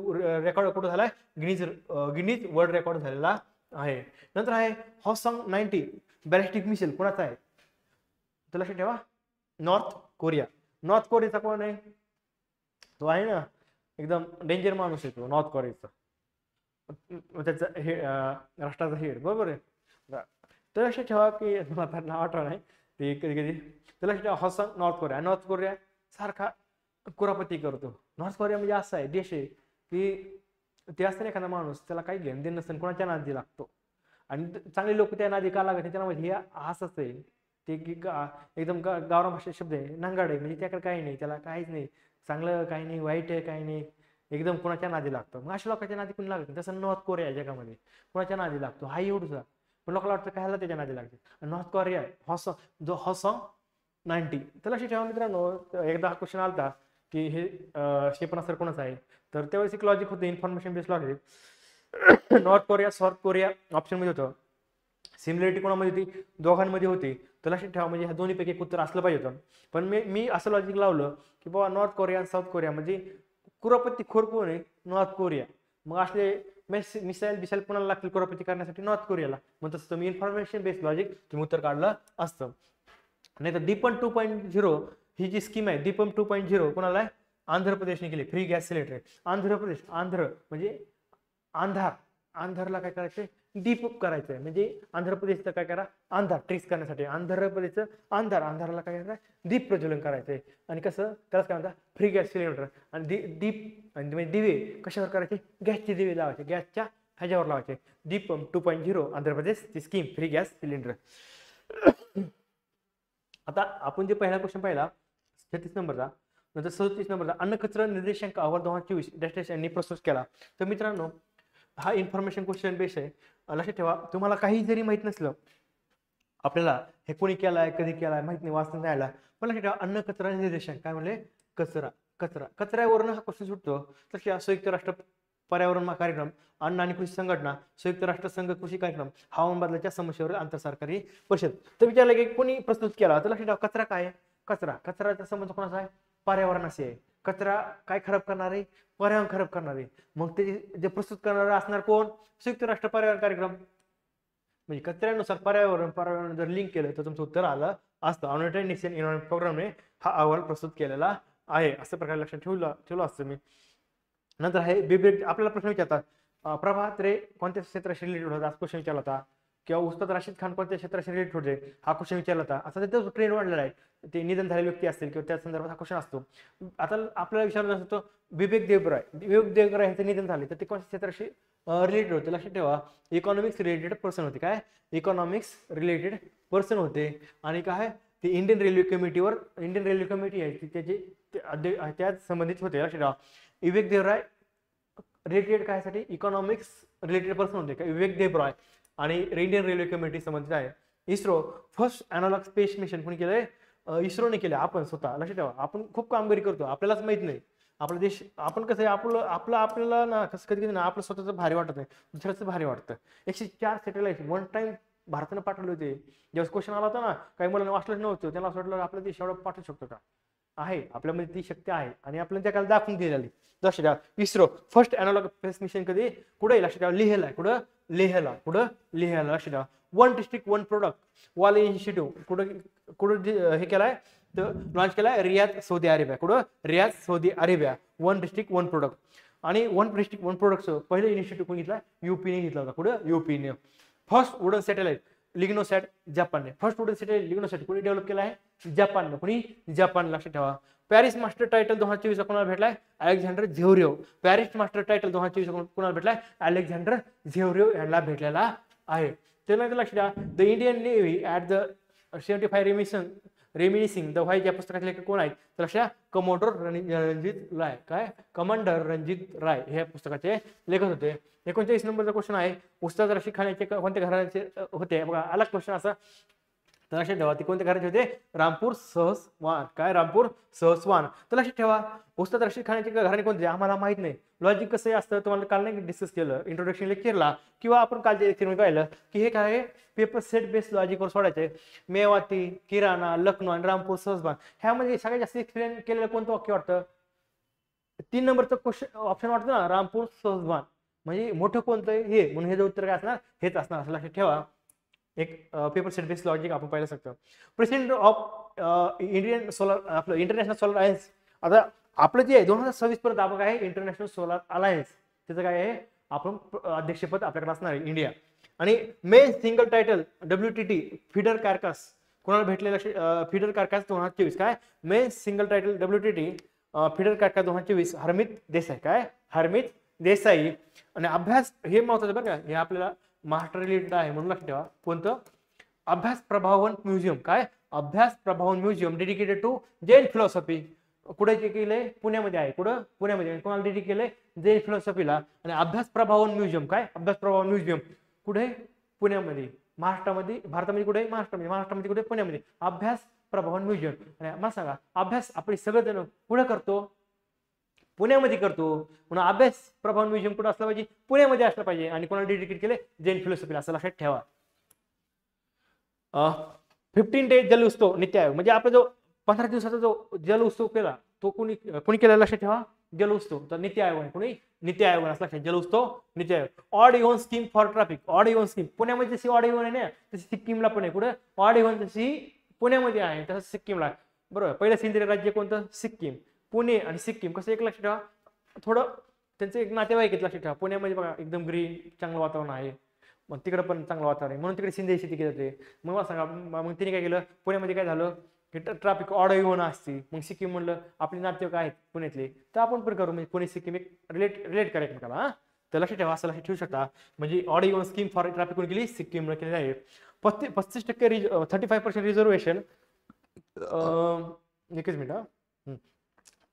रेकॉर्ड कुठं झालाय, गिनीज वर्ल्ड रेकॉर्ड झालेला आहे. नंतर आहे हॉसॉंग 90 बॅलिस्टिक मिसाईल कोणाचा आहे, तर लक्षात ठेवा, नॉर्थ कोरिया. नॉर्थ कोरियाचा कोण आहे, तो आहे ना एकदम डेंजर माणूस आहे तो, नॉर्थ कोरियाचा. त्याचा हे राष्ट्राचा हेड, बरोबर आहे. तर लक्षात ठेवा की मला नाव आठवण आहे ते कधी कधी. तर लक्षात ठेवा हॉसॉंग नॉर्थ कोरिया सारखा कुरापती करतो. नॉर्थ कोरिया म्हणजे असा आहे देश आहे की ते असताना एखादा माणूस त्याला काही घेणं देणं नसतं, कोणाच्या नादी लागतो. आणि चांगले लोक त्या नादी का लागत नाही, त्याला म्हणजे हे असंच आहे ते की एकदम गावरान भाषेत शब्द आहे, नंगाड आहे, म्हणजे त्याकडे काही नाही, त्याला काहीच नाही, चांगलं काही नाही, वाईट आहे काही नाही, एकदम कोणाच्या नादी लागतो. मग अशा लोकांच्या नादी कोणी लागत नाही. तसं नॉर्थ कोरिया जगामध्ये कोणाच्या नादी लागतो, हा एवढा. पण लोकांना वाटतं काय त्याच्या नादी लागते. North Korea Hwasong 90. तर लक्षात ठेवा मित्रांनो, एकदा हा क्वेश्चन आलता की हे क्षेपणास्त्र कोणाचं आहे, तर त्यावेळेस एक लॉजिक होतं, information based logic. North Korea south Korea option मध्ये होतं, सिमिलरिटी कोणामध्ये होती, दोघांमध्ये होती. तर लक्षात ठेवा म्हणजे ह्या दोन्हीपैकी एक उत्तर असलं पाहिजे होतं. पण मी असं लॉजिक लावलं की बाबा नॉर्थ कोरिया आणि साऊथ कोरिया म्हणजे कुरापती खोर कोण आहे, नॉर्थ कोरिया. मग असले मिसाईल कोणाला लागतील कुरापती करण्यासाठी, नॉर्थ कोरियाला. मग तसं तुम्ही इन्फॉर्मेशन बेस्ड लॉजिक तुम्ही उत्तर काढलं असतं. नाही तर दीपम 2.0 ही जी स्कीम आहे, दीपम 2.0 कोणाला आहे, आंध्र प्रदेशने केली, फ्री गॅस सिलेंडर. आंध्र म्हणजे आंधारला काय करायचंय, दीप करायचंय. म्हणजे आंध्र प्रदेशचं काय करा, अंधार ट्रेस करण्यासाठी आंध्र प्रदेशचं अंधाराला काय करायचं, दीप प्रज्वलन करायचंय. आणि कसं, त्यालाच काय म्हणतात, फ्री गॅस सिलेंडर. आणि दीप म्हणजे दिवे कशावर करायचे, गॅसचे दिवे लावायचे, गॅसच्या ह्याच्यावर लावायचे. दीपम 2.0 आंध्र प्रदेश ची स्कीम, फ्री गॅस सिलेंडर. आता आपण जे पहिला क्वेश्चन पाहिला 36 नंबरचा, नंतर 37 नंबरचा अन्न कचरा निर्देशांक अहवाल 2024 डॅश यांनी प्रस्तुत केला. तर मित्रांनो हा इन्फॉर्मेशन क्वेश्चन बेस आहे. लक्षात ठेवा, तुम्हाला काही जरी माहित नसलं, आपल्याला हे कोणी केलाय कधी केलाय माहित नाही, वाचता नाही आला, पण लक्षात ठेवा अन्न कचरा निर्देशांक काय म्हणले, कचऱ्यावरून हा क्वेश्चन सुटतो. तर संयुक्त राष्ट्र पर्यावरण कार्यक्रम, अन्न आणि कृषी संघटना, संयुक्त राष्ट्र संघ कृषी कार्यक्रम, हवामान बदलाच्या समस्येवर आंतरसरकारी परिषद. तर विचारलं की कोणी प्रस्तुत केला, तर लक्षात ठेवा कचरा काय आहे, कचराचा संबंध कोणाचा आहे, पर्यावरणाशी आहे. कचरा काय खराब करणार आहे, पर्यावरण खराब करणार आहे. मग ते जे प्रस्तुत करणार असणार कोण, संयुक्त राष्ट्र पर्यावरण कार्यक्रम. म्हणजे कचऱ्यानुसार पर्यावरण जर लिंक केलं तर तुमचं उत्तर आलं असतं. युनायटेड नेशन एन्व्हायरमेंट प्रोग्रामने हा अहवाल प्रस्तुत केलेला आहे. असं प्रकारे लक्षात ठेवलं असतं मी. नंतर आहे बिबेक, आपल्याला प्रश्न विचारतात प्रभात रे कोणत्या क्षेत्राशी रिलेटेड होता, आज क्वेश्चन विचारला होता. किंवा उस्ताद राशीद खान कोणत्या क्षेत्राशी रिलेटेड होते, हा क्वेश्चन विचारला होता. असा तो ट्रेंड वाढलेला आहे, ते निधन झालेले व्यक्ती असतील किंवा त्या संदर्भात हा क्वेश्चन असतो. आता आपल्याला विचारला असतो विवेक देवराय यांचं निधन झाले, तर ते कोणत्या क्षेत्राशी रिलेटेड होते. लक्षात ठेवा इकॉनॉमिक्स रिलेटेड पर्सन होते. काय इकॉनॉमिक्स रिलेटेड पर्सन होते. आणि काय ते इंडियन रेल्वे कमिटी आहे त्याचे त्याच संबंधित होते. लक्षात ठेवा विवेक देवराय रिलेटेड कायसाठी इकॉनॉमिक्स रिलेटेड पर्सन होते का विवेक देवराय, आणि इंडियन रेल्वे कमिटी संबंधित आहे. ISRO first analogue space mission कोणी केलंय, इस्रोने केलं. आपण स्वतः लक्षात ठेवा आपण खूप कामगिरी करतो, आपल्यालाच माहित नाही. आपला देश आपण कसं आहे आपल्याला ना कसं कधी ना आपलं स्वतःचं भारी वाटत नाही, दुसऱ्याचं भारी वाटतं. 104 सॅटेलाइट वन टाइम भारतानं पाठवले होते. जेव्हा क्वेश्चन आला होता ना, काही मुलांना वाचलंच नव्हतं, त्यांना असं वाटलं आपला देश एवढं पाठवू शकतो का, आहे आपल्यामध्ये ती शक्ती आहे आणि आपल्याला त्या काल दाखवून दिलेली. लक्षात ठेवा ISRO first analogue space mission कधी कुठे, लक्षात ठेवा लेहला. कुठं लेहला लक्षात ठेवा. वन डिस्ट्रिक्ट वन प्रोडक्ट वाल इनिशिएटिव्ह कुठं हे केलाय, तर लॉन्च केलाय रियाद सौदी अरेबिया. कुठं Riyadh Saudi Arabia. One district one product. आणि वन डिस्ट्रिक्ट वन प्रोडक्टचं पहिलं इनिशिएटिव्ह कोणी घेतला, युपीने घेतला होता. कुठं युपीने. फर्स्ट वुडन सॅटेलाइट लिग्नोसॅट जपानने. फर्स्ट वुडन सॅटेलाइट लिग्नोसॅट कोणी डेव्हलप केला आहे, जपानने. कोणी जपान. लक्षात ठेवा पॅरिस मास्टर टायटल 2024 कोणाला भेटलाय, अलेक्झांडर झेव्हरेव. पॅरिस मास्टर टायटल 2024 कोणाला भेटलाय, अलेक्झांडर झेव्हरेव यांना भेटलेला आहे. त्यानंतर लक्षात द्या the Indian navy at the 75 reminiscing the white या पुस्तकाचे लेखक कोण आहेत, तर लक्षात कमांडर रणजित राय. काय कमांडर रणजित राय हे पुस्तकाचे लेखक होते. 39 नंबरचा क्वेश्चन आहे उस्ताद राशीद खान याचे कोणत्या घराण्याचे होते. बघा अलग क्वेश्चन असा, तर लक्षात ठेवा ते कोणत्या घराचे होते, रामपूर सहसवान. काय रामपूर सहसवान. तर लक्षात ठेवा उस्ताद राशीद खान याचे घराणे कोणते आम्हाला माहित नाही. लॉजिक कसं असतं तुम्हाला काल नाही डिस्कस केलं इंट्रोडक्शन लेक्चरला, किंवा आपण कालच्या लेक्चरमध्ये पाहिलं की हे काय पेपर सेट बेस्ड लॉजिकवर सोडायचे. मेवाती, किराणा, लखनौ आणि रामपूर सहसवान ह्यामध्ये सगळ्यात जास्त एक्सप्लेन केलेलं कोणतं वाक्य वाटतं, 3 नंबरचं क्वेश्चन ऑप्शन वाटतं ना, रामपूर सहसवान. म्हणजे मोठं कोणतं हे, म्हणून हे उत्तर काय असणार, हेच असणार असं लक्षात ठेवा. एक पेपर सेट बेस्ड लॉजिक आपण पाहिलं शकतो. प्रेसिडेंट ऑफ इंडियन सोलर आपलं इंटरनॅशनल सोलर अलायन्स. आता आपलं जे आहे 2026 पर्यंत आपण काय आहे इंटरनॅशनल सोलर अलायन्स, त्याचं काय आहे आपण अध्यक्षपद आपल्याकडे असणार आहे इंडिया. आणि men single title WTT feeder कारकास कोणाला भेटलेला, फीडर कारकास 2024. काय men single title WTT feeder कारकास 2024 Harmeet Desai. काय हरमित देसाई. आणि अभ्यास हे महत्वाचं बरं का, हे आपल्याला मास्टर रिलेटेड आहे म्हणून लक्षात ठेवा. कोणतं, अभ्यास प्रभावन म्युझियम. काय अभ्यास Prabhavan museum dedicated to Jain philosophy. कुठे केलंय, पुण्यामध्ये आहे. कुठं, पुण्यामध्ये. कोणाला डेडिकेट केलंय, जैन फिलॉसॉफीला. आणि अभ्यास प्रभावन म्युझियम. काय अभ्यास प्रभावन म्युझियम कुठे, पुण्यामध्ये. महाराष्ट्रामध्ये, भारतामध्ये कुठे, महाराष्ट्रामध्ये कुठे, पुण्यामध्ये. अभ्यास प्रभावन म्युझियम. आणि मला सांगा अभ्यास आपण सगळेजण कुठे करतो, पुण्यामध्ये करतो. म्हणून अभ्यास प्रभावन म्युझियम कुठं असलं पाहिजे, पुण्यामध्ये असलं पाहिजे. आणि कोणाला डेडिकेट केले, जैन फिलॉसॉफीला. असं लक्षात ठेवा. 15 डे जल उत्सव नीती आयोग. म्हणजे आपला जो 15 दिवसाचा जो जल उत्सव केला तो कोणी केला, लक्षात ठेवा. जल उत्सव तर नीती आयोग आहे. कोणी, नीती आयोग असं लक्षात. जल उत्सव NITI Aayog. Odd even scheme for traffic. Odd even scheme पुण्यामध्ये जशी ऑड इव्हन आहे ना, तशी सिक्कीमला पण आहे. कुठे ऑड इव्हन तशी पुण्यामध्ये आहे, तसं सिक्कीमला. बरोबर. पहिलं सेंद्रिय राज्य कोणतं, सिक्कीम. पुणे आणि सिक्कीम कसं एक लक्षात ठेवा, थोडं त्यांचं एक नातेवाईक लक्षात ठेवा. पुण्यामध्ये बघा एकदम ग्रीन चांगलं वातावरण आहे, मग तिकडे पण चांगलं वातावरण आहे म्हणून तिकडे सेंद्रिय शेती केली जाते. मग मला सांगा मग तिने काय केलं, पुण्यामध्ये काय झालं की ट्रॅफिक ऑड इव्हन असते. मग सिक्कीम म्हणलं आपले नातेवाईक आहेत पुण्यातले, तर आपण पण करू. म्हणजे पुणे सिक्कीम एक रिलेट करायचं मला. हा तर लक्षात ठेवा, असं लक्षात ठेवू शकता. म्हणजे odd even scheme for traffic कोणी केली, सिक्कीमला केली आहे. 35% 35% रिझर्वेशन. एकच मिनिट.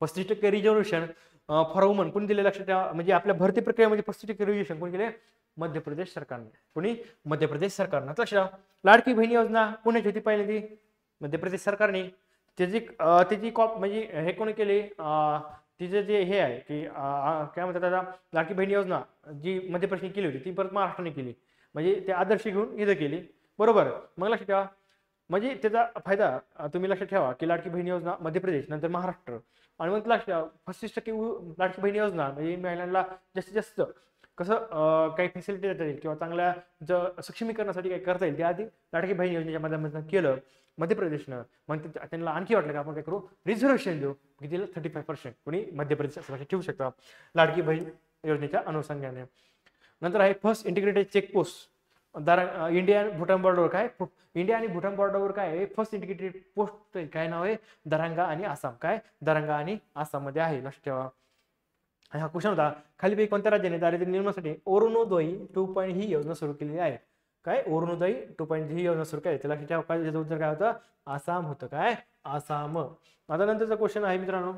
35% रिझर्वेशन फॉर वुमन कोणी दिले, लक्षात ठेवा. म्हणजे आपल्या भरती प्रक्रियेमध्ये 35% रिझर्वेशन कोणी केले, मध्य प्रदेश सरकारने. कोणी, मध्य प्रदेश सरकारनं. लक्षात ठेवा. लाडकी बहीण योजना पुण्याची होती पहिल्यांदी, मध्य प्रदेश सरकारने. त्याची म्हणजे हे कोणी केले, तिचं जे हे आहे की काय म्हणतात आता, लाडकी बहीण योजना जी मध्य प्रदेशने केली होती ती परत महाराष्ट्राने केली, म्हणजे ते आदर्श घेऊन इथं केली, बरोबर. मग लक्षात ठेवा, म्हणजे त्याचा फायदा तुम्ही लक्षात ठेवा की लाडकी बहीण योजना मध्य प्रदेश नंतर महाराष्ट्र, आणि मग लक्षात ठेवा 35% लाडकी बहीण योजना म्हणजे महिलांना जास्तीत जास्त कसं काही फॅसिलिटी देता येईल किंवा चांगल्या सक्षमीकरणासाठी काही करता येईल, त्याआधी लाडकी बहीण योजनेच्या माध्यमातून केलं मध्य प्रदेशनं. मग त्यांना आणखी वाटलं की आपण काय करू, रिझर्वेशन देऊ कितीला 35% कोणी मध्य प्रदेश असं लक्षात ठेवू शकता लाडकी बहीण योजनेच्या अनुषंगाने. नंतर आहे फर्स्ट इंटिग्रेटेड चेकपोस्ट इंडिया आणि भूटान बॉर्डरवर. काय इंडिया आणि भूटान बॉर्डरवर काय आहे, फर्स्ट इंटिग्रेटेड पोस्ट काय नाव आहे, दरंगा आणि आसाम. काय दरंगा आणि आसाम मध्ये आहे, लक्षात ठेवा. हा क्वेश्चन होता, खालीपैकी कोणत्या राज्याने दारिद्र्य निर्मूलनासाठी अरुणोदय 2 ही योजना सुरू केलेली आहे. काय अरुणोदय 2 ही योजना सुरू केली, लक्षात ठेवा. काय त्याचं उत्तर काय होतं, आसाम होतं. काय आसाम. आता नंतरचा क्वेश्चन आहे मित्रांनो,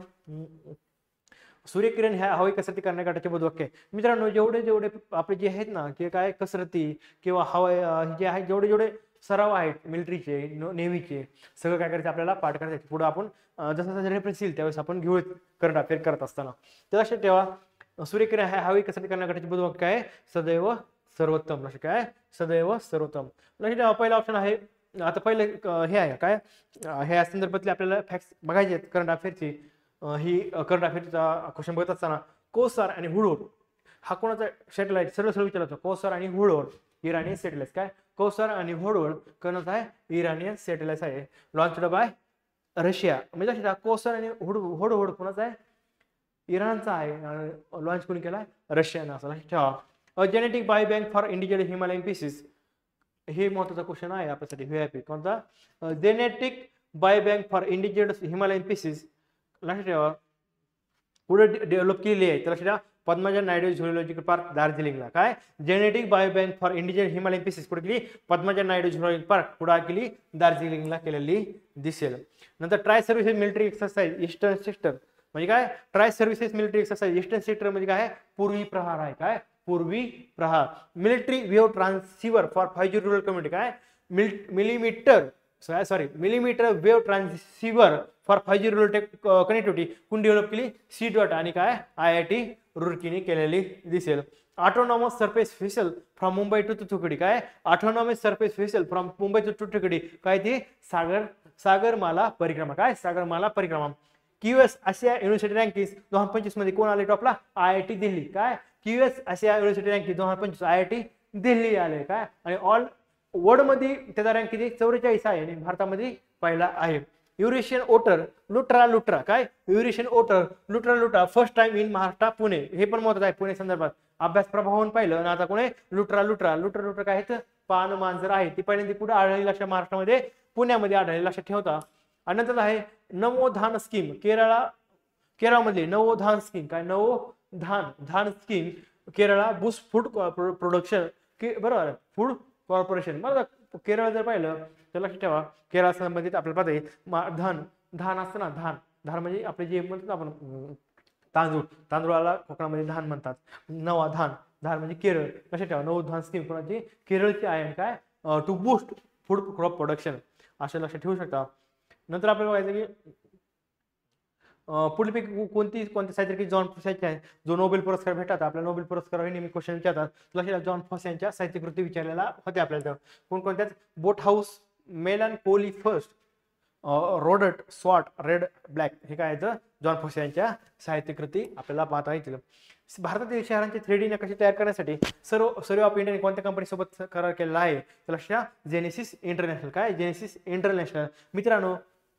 सूर्यकिरण ह्या हवाई कसरती करण्या गटाचे बोधवाक्य आहे. मित्रांनो जेवढे जेवढे आपले जे आहेत ना की काय कसरती किंवा हवाई जे आहेत, जेवढे जेवढे सराव आहेत मिलिटरीचे नेव्हीचे, सगळं काय करायचं आपल्याला पाठ करायचं. पुढे आपण जसं जसं रेफरन्स येईल त्यावेळेस आपण घेऊ करंट अफेअर करत असताना. तर लक्षात ठेवा सूर्यकिरण ह्या हवाई कसरती करण्या गटाचे बोधवाक्य काय, सदैव सर्वोत्तम. लक्षात काय, सदैव सर्वोत्तम. लक्षात ठेवा पहिला ऑप्शन आहे. आता पहिले हे आहे काय, ह्या संदर्भातले आपल्याला फॅक्ट्स बघायचे आहेत करंट अफेअरची. ही करंट अफेअरचा क्वेश्चन बघत असताना कोसार आणि हुडोर हा कोणाचा सॅटेलाइट, सरळ सरळ विचारतो. कोसार आणि हुडोर इराणी सॅटेलाइट. काय कोसार आणि हुडोर कोणाचा आहे, इराणियन सॅटेलाइट आहे, लॉन्च्ड बाय रशिया. म्हणजे कोसार आणि हुडोर कोणाचा आहे, इराणचा आहे, लॉन्च कोणी केलाय, रशियानं. असं लक्षात ठेवा. Genetic bye bank for indigenous Himalayan pieces हे महत्वाचा क्वेश्चन आहे आपल्यासाठी. व्हीआयपी कोणता, genetic bye bank for indigenous Himalayan pieces. लक्षात ठेवा पुढे डेव्हलप केली आहे, तर लक्षात ठेवा पद्मजा नायडू झुलॉजिकल पार्क दार्जिलिंगला. काय genetic bio bank for indigenous Himalayan pieces कुठे केली, पद्मजा नायडू झुलॉजिकल पार्क पुढे केली, दार्जिलिंगला केलेली दिसेल. नंतर tri services military exercise eastern sector म्हणजे काय, tri services military exercise eastern sector म्हणजे काय, पूर्वी प्रहार आहे. काय Purvi Prahar. Military wave transceiver for 5G rural community. काय millimetre wave transceiver for 5G rural connectivity कोण डेव्हलप केली, सी डॉट आणि काय IIT रुरकीने केलेली दिसेल. Autonomous surface vessel from Mumbai to Thoothukudi. काय autonomous surface vessel from Mumbai to Thoothukudi. काय ती सागरमाला परिक्रमा. काय सागरमाला परिक्रमा. QS आशिया युनिव्हर्सिटी रँकिंग 2025 मध्ये कोण आले टॉपला, IIT दिल्ली. काय QS आशिया युनिव्हर्सिटी रँकिंग 2025 IIT दिल्ली आले. काय आणि ऑल वर्ल्ड मध्ये त्याचा रँक किती, 44 आहे आणि भारतामध्ये पहिला आहे. Eurasian otter Lutra. काय Eurasian otter Lutra first time in Maharashtra Pune. हे पण महत्वाचं आहे, पुणे संदर्भात अभ्यास प्रभावून पाहिलं आणि आता कोणी लुट्रा काय आहेत, पान मांजर आहे. ती पहिल्यांदा कुठे आढळली, लक्षात महाराष्ट्रामध्ये पुण्यामध्ये आढळली, लक्षात ठेवता. आणि नंतर आहे नवोधान स्कीम केरळमध्ये नवोधान स्कीम. काय Navodhan scheme Kerala boost food production बरोबर फूड कॉर्पोरेशन. बरोबर केरळ जर पाहिलं तर लक्षात ठेवा केरळ संबंधित आपल्याला पाहता धान असतं ना, धान म्हणजे आपले जे म्हणतात आपण तांदूळाला कोकणामध्ये धान म्हणतात. धान म्हणजे केरळ. लक्षात ठेवा नवोधान स्कीम कोणाची, केरळची आहे. काय to boost food crop production अशा लक्षात ठेवू शकता. नंतर आपल्याला बघायचं की पुढीलपैकी कोणत्या साहित्यिक जॉन फॉस आहे जो नोबेल पुरस्कार भेटतात. आपल्या नोबेल पुरस्कार नेहमी क्वेश्चन विचारतात. लक्षात जॉन फॉस यांच्या साहित्यकृती विचारलेला होते आपल्याला. कोणकोणत्या, बोट हाऊस, मेलनकोली फर्स्ट, रोडट, स्वॉट, रेड, ब्लॅक. हे काय आहे जॉन फॉस यांच्या साहित्यकृती आपल्याला पाहता येतील. भारतातील शहरांचे 3D नकाशे तयार करण्यासाठी सर्व ऑफ इंडियाने कोणत्या कंपनी सोबत करार केलेला आहे, तर लक्षात जेनेसिस इंटरनॅशनल. काय जेनेसिस इंटरनॅशनल. मित्रांनो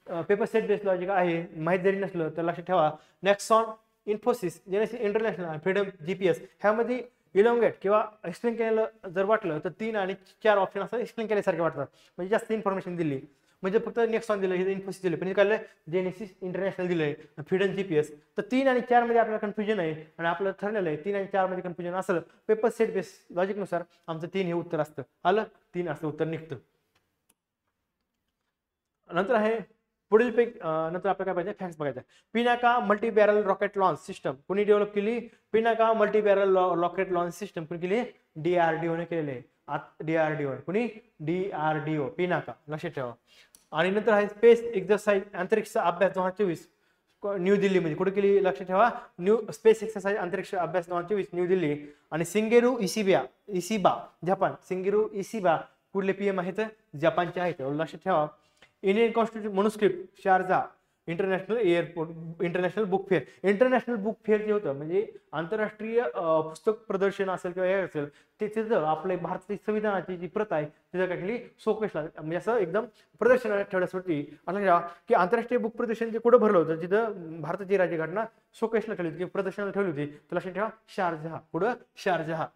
पेपर सेट बेस्ड लॉजिक आहे, माहीत जरी नसलं तर लक्षात ठेवा. Nexon, Infosys, genesis international, freedom GPS ह्यामध्ये इलॉंगेट किंवा एक्सप्लेन केलेलं जर वाटलं तर 3 आणि 4 ऑप्शन असं एक्सप्लेन केल्यासारखे वाटतात, म्हणजे जास्त इन्फॉर्मेशन दिली. म्हणजे फक्त नेक्सॉन दिलं, हे इन्फोसिस दिलं, पण काय जेनेसिस इंटरनॅशनल दिलंय, फ्रीडम GPS. तर 3 आणि 4 मध्ये आपल्याला कन्फ्युजन आहे आणि आपलं ठरलेलं आहे 3 आणि 4 मध्ये कन्फ्युजन असलं पेपर सेट बेस लॉजिक नुसार आमचं 3 हे उत्तर असतं. आलं 3 असं उत्तर निघतं. नंतर आहे पुढील नंतर आपल्याला काय पाहिजे, फॅक्ट्स बघायचं. Pinaka multi barrel rocket launch system कोणी डेव्हलप केली, Pinaka multi barrel rocket launch system कोणी केली, DRDO ने केलेले. DRDO कोणी, पिनाका. लक्षात ठेवा. आणि नंतर आहे स्पेस एक्सरसाइज अंतरिक्ष अभ्यास 2024 न्यू दिल्लीमध्ये. कुठे केली लक्षात ठेवा, न्यू स्पेस एक्सरसाइज अंतरिक्ष अभ्यास 2024 न्यू दिल्ली. आणि शिंगेरू इशिबा जपान. शिंगेरू इशिबा कुठले पीएम आहेत, जपानचे आहेत, लक्षात ठेवा. Indian constitution manuscript Sharjah international airport international book fair. International book fair जे होतं म्हणजे आंतरराष्ट्रीय पुस्तक प्रदर्शन असेल किंवा हे असेल ते तिथं आपल्या भारताची संविधानाची जी प्रथा आहे तिथं काय केली, शोकेसला म्हणजे असं एकदम प्रदर्शनाला ठेवण्यासाठी. असं की आंतरराष्ट्रीय बुक प्रदर्शन जे कुठं भरलं होतं जिथं भारताची राज्यघटना शोकेसला ठेवली होती, प्रदर्शनाला ठेवली होती, तर लक्षात ठेवा शारजहा. कुठं, शारजहा.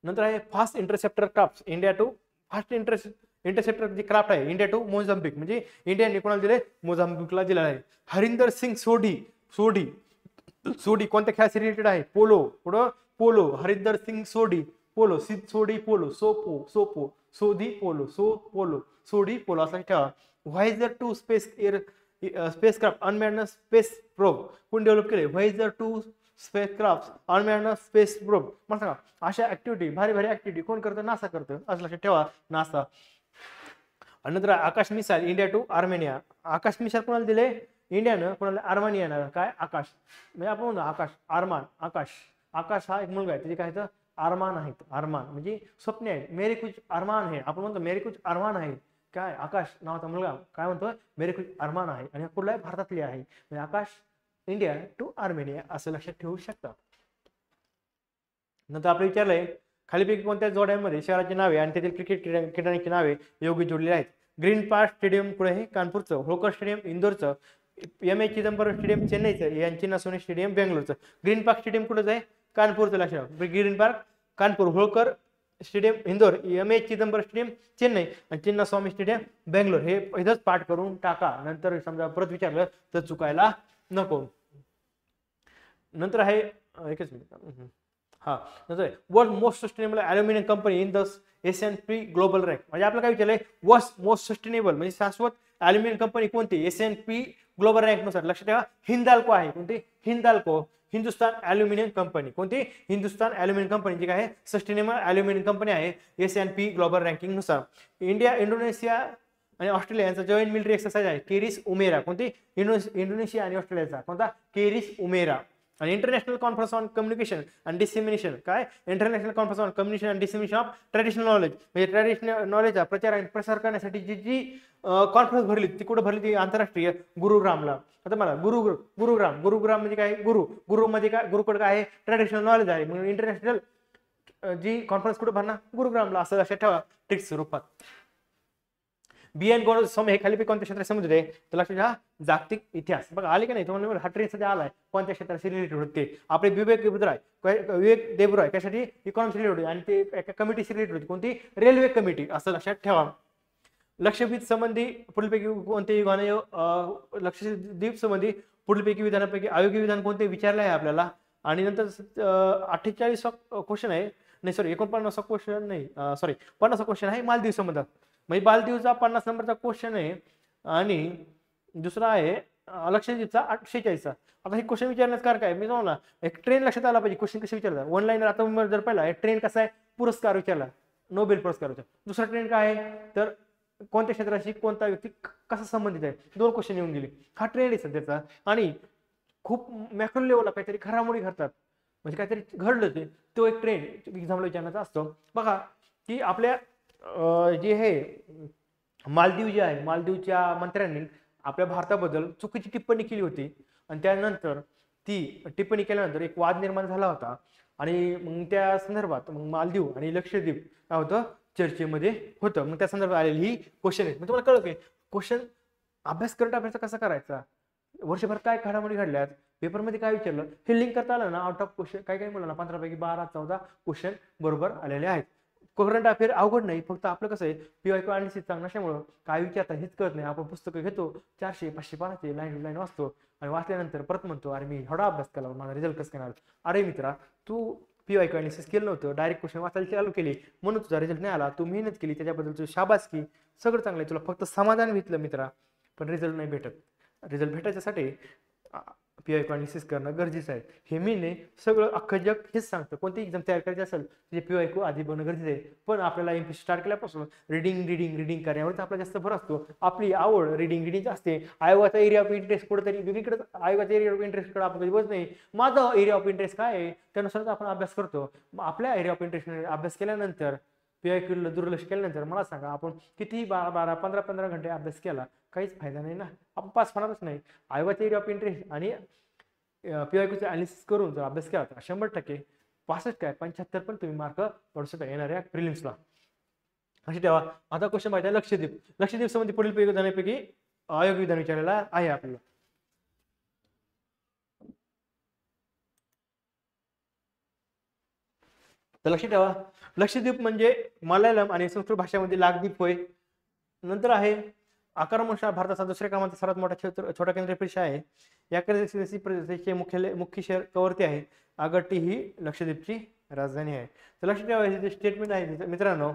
नंतर आहे fast interceptor craft India to fast interceptor जे क्राफ्ट आहे इंडिया टू मोझाम्बिक, म्हणजे इंडियाने कोणाला दिले, मोझाम्बिकला दिलेला आहे. हरिंदर सिंग सोढी सोढी सोढी कोणत्या खेळाशी रिलेटेड आहे, पोलो. पुढं polo. Harinder Singh Sodhi polo. Sodhi polo. सोपो Sodhi polo polo Sodhi polo असं ठेवा. Voyager two spacecraft unmanned space probe कोण डेव्हलप केले, Voyager two spacecraft unmanned space probe. मला सांगा अशा ऍक्टिव्हिटी भारी ऍक्टिव्हिटी कोण करतं, नासा करतं, असं लक्षात ठेवा, नासा. आणि नंतर Akash missile India to Armenia. Akash missile कोणाला दिले, इंडियानं. कोणाला, आर्मेनियानं. काय, आकाश म्हणजे आपण म्हणतो आकाश, आरमान. आकाश हा एक मुलगा आहे, त्याचे काय आहे, आरमान आहेत. आरमान म्हणजे स्वप्ने आहेत, मेरे कुछ अरमान आहे. आपण म्हणतो मेरे कुछ अरमान आहे. काय, आकाश नावाचा मुलगा काय म्हणतो, मेरे कुछ अरमान आहे. आणि कुठला आहे, भारतातली आहे. म्हणजे आकाश इंडिया टू आर्मेनिया असं लक्षात ठेवू शकता. नंतर आपलं विचारलंय खालीपैकी कोणत्या जोड्यांमध्ये शहराची नावे आणि तेथील क्रीडांची नावे योग्य जोडलेली आहेत. ग्रीन पार्क स्टेडियम कुठे आहे, कानपूरचं. होळकर स्टेडियम इंदोरचं. एम ए चिदंबरम स्टेडियम चेन्नईचं. यांची नसोनी स्टेडियम बेंगलोरचं. ग्रीन पार्क स्टेडियम कुठं आहे, कानपूरचं. लक्षात, Green Park Kanpur. Holkar stadium Indore. M A Chidambaram stadium Chennai. आणि चिन्नास्वामी स्टेडियम बेंगलोर. हे इथंच पाठ करून टाका, नंतर समजा परत विचारलं तर चुकायला नको. नंतर आहे एकच मिनिट, हा नंतर world most sustainable aluminium company in the S&P global rank. म्हणजे आपलं काय विचारलंय, मोस्ट सस्टेनेबल म्हणजे शाश्वत अल्युमिनियम कंपनी कोणती, S&P ग्लोबल रँक नुसार. लक्षात ठेवा हिंदाल्को आहे. कोणती, हिंदाल्को. Hindustan aluminium company. कोणती, हिंदुस्तान अल्युमिनियम कंपनी जी काय सस्टेनेबल अल्युमिनियम कंपनी आहे S&P ग्लोबल रँकिंग नुसार. इंडिया, इंडोनेशिया आणि ऑस्ट्रेलिया यांचा जॉईंट मिलिटरी एक्सरसाइज आहे केरिस उमेरा. कोणती, इंडोनेशिया आणि ऑस्ट्रेलियाचा. कोणता, केरिस उमेरा. आणि international conference on communication and dissemination. काय, international conference on communication and dissemination of traditional knowledge. म्हणजे ट्रॅडिशनल नॉलेजचा प्रचार आणि प्रसार करण्यासाठी जी कॉन्फरन्स भरली ती कुठं भरली, ती आंतरराष्ट्रीय गुरुग्रामला. आता मला गुरुग्राम म्हणजे काय, गुरु मध्ये काय, गुरुकडे काय आहे, ट्रॅडिशनल नॉलेज आहे. म्हणून इंटरनॅशनल जी कॉन्फरन्स कुठे भरणार, गुरुग्रामला. असं लक्षात ठेवा ट्रिक्स स्वरूपात. बियन गोड सम हे खालीपैकी कोणत्या क्षेत्रात समुद्र आहे, तर लक्षात घ्या जागतिक इतिहास. बघा आले की नाही तुम्हाला, हा ट्रेन सध्या आलाय कोणत्या क्षेत्राशी रिलेटेड होते. आपले विवेक देबराय कशासाठी, इकॉनॉमिक्स रिलेटेड होते. आणि ते एका कमिटीशी रिलेटेड होती, कोणती, रेल्वे कमिटी. असं लक्षात ठेवा. लक्षद्वीप संबंधी पुढीलपैकी कोणते युगाने लक्षद्वीप संबंधी पुढीलपैकी विधानापैकी अयोग्य विधान कोणते विचारलं आहे आपल्याला. आणि नंतर 48 क्वेश्चन आहे, नाही सॉरी 49 क्वेश्चन नाही, सॉरी 50 क्वेश्चन आहे मालदीव संबंधात. म्हणजे मालदीवचा 50 नंबरचा क्वेश्चन आहे. आणि दुसरा आहे लक्षद्वीपचा 46चा. आता हे क्वेश्चन विचारण्याचं कारण काय, मी सांगू एक ट्रेन लक्षात आला पाहिजे. क्वेश्चन कसे विचारतात, वन लाईनर. आता जर पाहिला ट्रेन कसा आहे, पुरस्कार विचारला, नोबेल पुरस्कार विचार. दुसरा ट्रेन काय आहे, तर कोणत्या क्षेत्राशी कोणता व्यक्ती कसा संबंधित आहे. 2 क्वेश्चन येऊन गेले. हा ट्रेंड आहे सध्याचा. आणि खूप मॅक्रो लेवलला काहीतरी घडामोडी घडतात, म्हणजे काहीतरी घडलं ते, तो एक ट्रेंड एक्झामला विचारण्याचा असतो. बघा की आपल्या जे हे मालदीव जे आहे, मालदीवच्या मंत्र्यांनी आपल्या भारताबद्दल चुकीची टिप्पणी केली होती. आणि त्यानंतर ती टिप्पणी केल्यानंतर एक वाद निर्माण झाला होता. आणि मग त्या संदर्भात मग मालदीव आणि लक्षद्वीप काय होतं, चर्चेमध्ये होतं. मग त्या संदर्भात आलेली ही क्वेश्चन आहे. मग तुम्हाला कळलं की क्वेश्चन अभ्यास कसा करायचा, वर्षभर काय घडामोडी घडल्यात, पेपरमध्ये काय विचारलं, हे लिंक करता आलं ना, आउट ऑफ क्वेश्चन काय मुलांना 15 पैकी 12-14 क्वेश्चन बरोबर आलेले आहेत. करंट अफेअर अवघड नाही, फक्त आपलं कसं आहे PYQ अनालिसिस चांगलं नसल्यामुळं काय विचारतात हेच कळत नाही. आपण पुस्तकं घेतो 400-500 पानाचे, लाईन वाचतो आणि वाचल्यानंतर परत म्हणतो अरे मी एवढा अभ्यास केला, माझा रिझल्ट कसं करणार. अरे मित्रा, तू PYQ अनालिसिस केलं नव्हतं, डायरेक्ट क्वेश्चन वाचायला चालू केली म्हणून तुझा रिझल्ट नाही आला. तू मेहनत केली त्याच्याबद्दल तुझी शाबासकी, सगळं चांगलं आहे, तुला फक्त समाधान भेटलं मित्रा, पण रिझल्ट नाही भेटत. रिझल्ट भेटायच्यासाठी PIQ अनालिसिस करणं गरजेचं आहे. हे मी नाही, सगळं अख्खं जग हेच सांगतं. कोणती एक्झाम तयार करायची असेल तर PIQ आधी बनणं गरजेचं आहे. पण आपल्याला MP स्टार्ट केल्यापासून रिडिंग करण्यावरच आपला जास्त भर असतो. आपली आवड रिडिंग असते. आयोगाचा एरिया ऑफ इंटरेस्ट कुठेतरी वेगळीकडे, आयोगाचा एरिया ऑफ इंटरेस्टकडे आपण कधी बघत नाही. माझा एरिया ऑफ इंटरेस्ट काय आहे त्यानुसारच आपण अभ्यास करतो. आपल्या एरिया ऑफ इंटरेस्ट अभ्यास केल्यानंतर, PIQ दुर्लक्ष केल्यानंतर मला सांगा, आपण किती 12-15 घंटे अभ्यास केला, काहीच फायदा नाही ना, आपण पास होणारच नाही. आयोगाचा एरिया ऑफ इंटरेस्ट आणि PIQचं अनालिसिस करून जर अभ्यास केला तर 100% 65 काय 75 पण तुम्ही मार्क पडू शकता येणाऱ्या प्रिलिम्सला. अशी ठेवा. आता क्वेश्चन माहिती आहे लक्षद्वीप संबंधी पुढील विधानापैकी आयोग विधान विचारलेला आहे आपल्याला. तर लक्षात ठेवा, लक्षद्वीप म्हणजे मल्याळम आणि संस्कृत भाषेमध्ये लाक्षद्वीप होय. नंतर आहे आकारमंशा भारताचा दुसऱ्या क्रमांकाचा सर्वात मोठा छोटा केंद्रीय प्रदेश आहे. या केंद्रीय प्रदेशाचे मुख्य शहर कवरती आहे. अगट्टी ही लक्षद्वीपची राजधानी आहे. तर लक्षात ठेवा, हे जे स्टेटमेंट आहे मित्रांनो,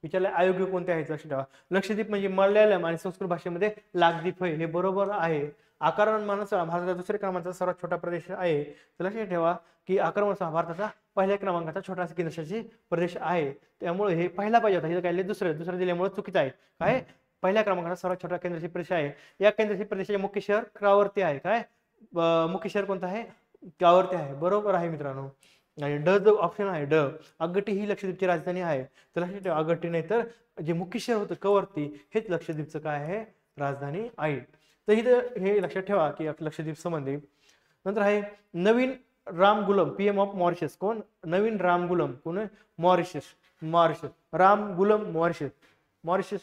विचारले अयोग्य कोणते आहेत लक्षात ठेवा. लक्षद्वीप म्हणजे मल्याळम आणि संस्कृत भाषेमध्ये लाक्षद्वीप होय, हे बरोबर आहे. आकारमानानुसार भारताचा दुसऱ्या क्रमांकाचा सर्वात छोटा प्रदेश आहे. तर लक्षात ठेवा की आकारमानानुसार भारताचा पहिल्या क्रमांकाचा छोटा केंद्रशासित प्रदेश आहे. त्यामुळे हे पहिला पाहिजे होता, हे काय दुसरं दिल्यामुळे चुकीचं आहे. काय पहिल्या क्रमांकाचा सर्वात छोटा केंद्रशासित प्रदेश आहे. या केंद्रशासित प्रदेशाचे मुख्य शहर कावरती आहे. काय मुख्य शहर कोणतं आहे? कावरती आहे. बरोबर आहे मित्रांनो. आणि ड जो ऑप्शन आहे ड, अगट्टी ही लक्षद्वीपची राजधानी आहे. तर लक्षात ठेवा, अगट्टी नाही तर जे मुख्य शहर होतं कवरती हेच लक्षद्वीपचं काय आहे? राजधानी आहे. तर इथं हे लक्षात ठेवा की लक्षद्वीप संबंधी. नंतर आहे नवीन रामगुलम PM ऑफ मॉरिशस. कोण? नवीन रामगुलम. कोण? मॉरिशस रामगुलम मॉरिशस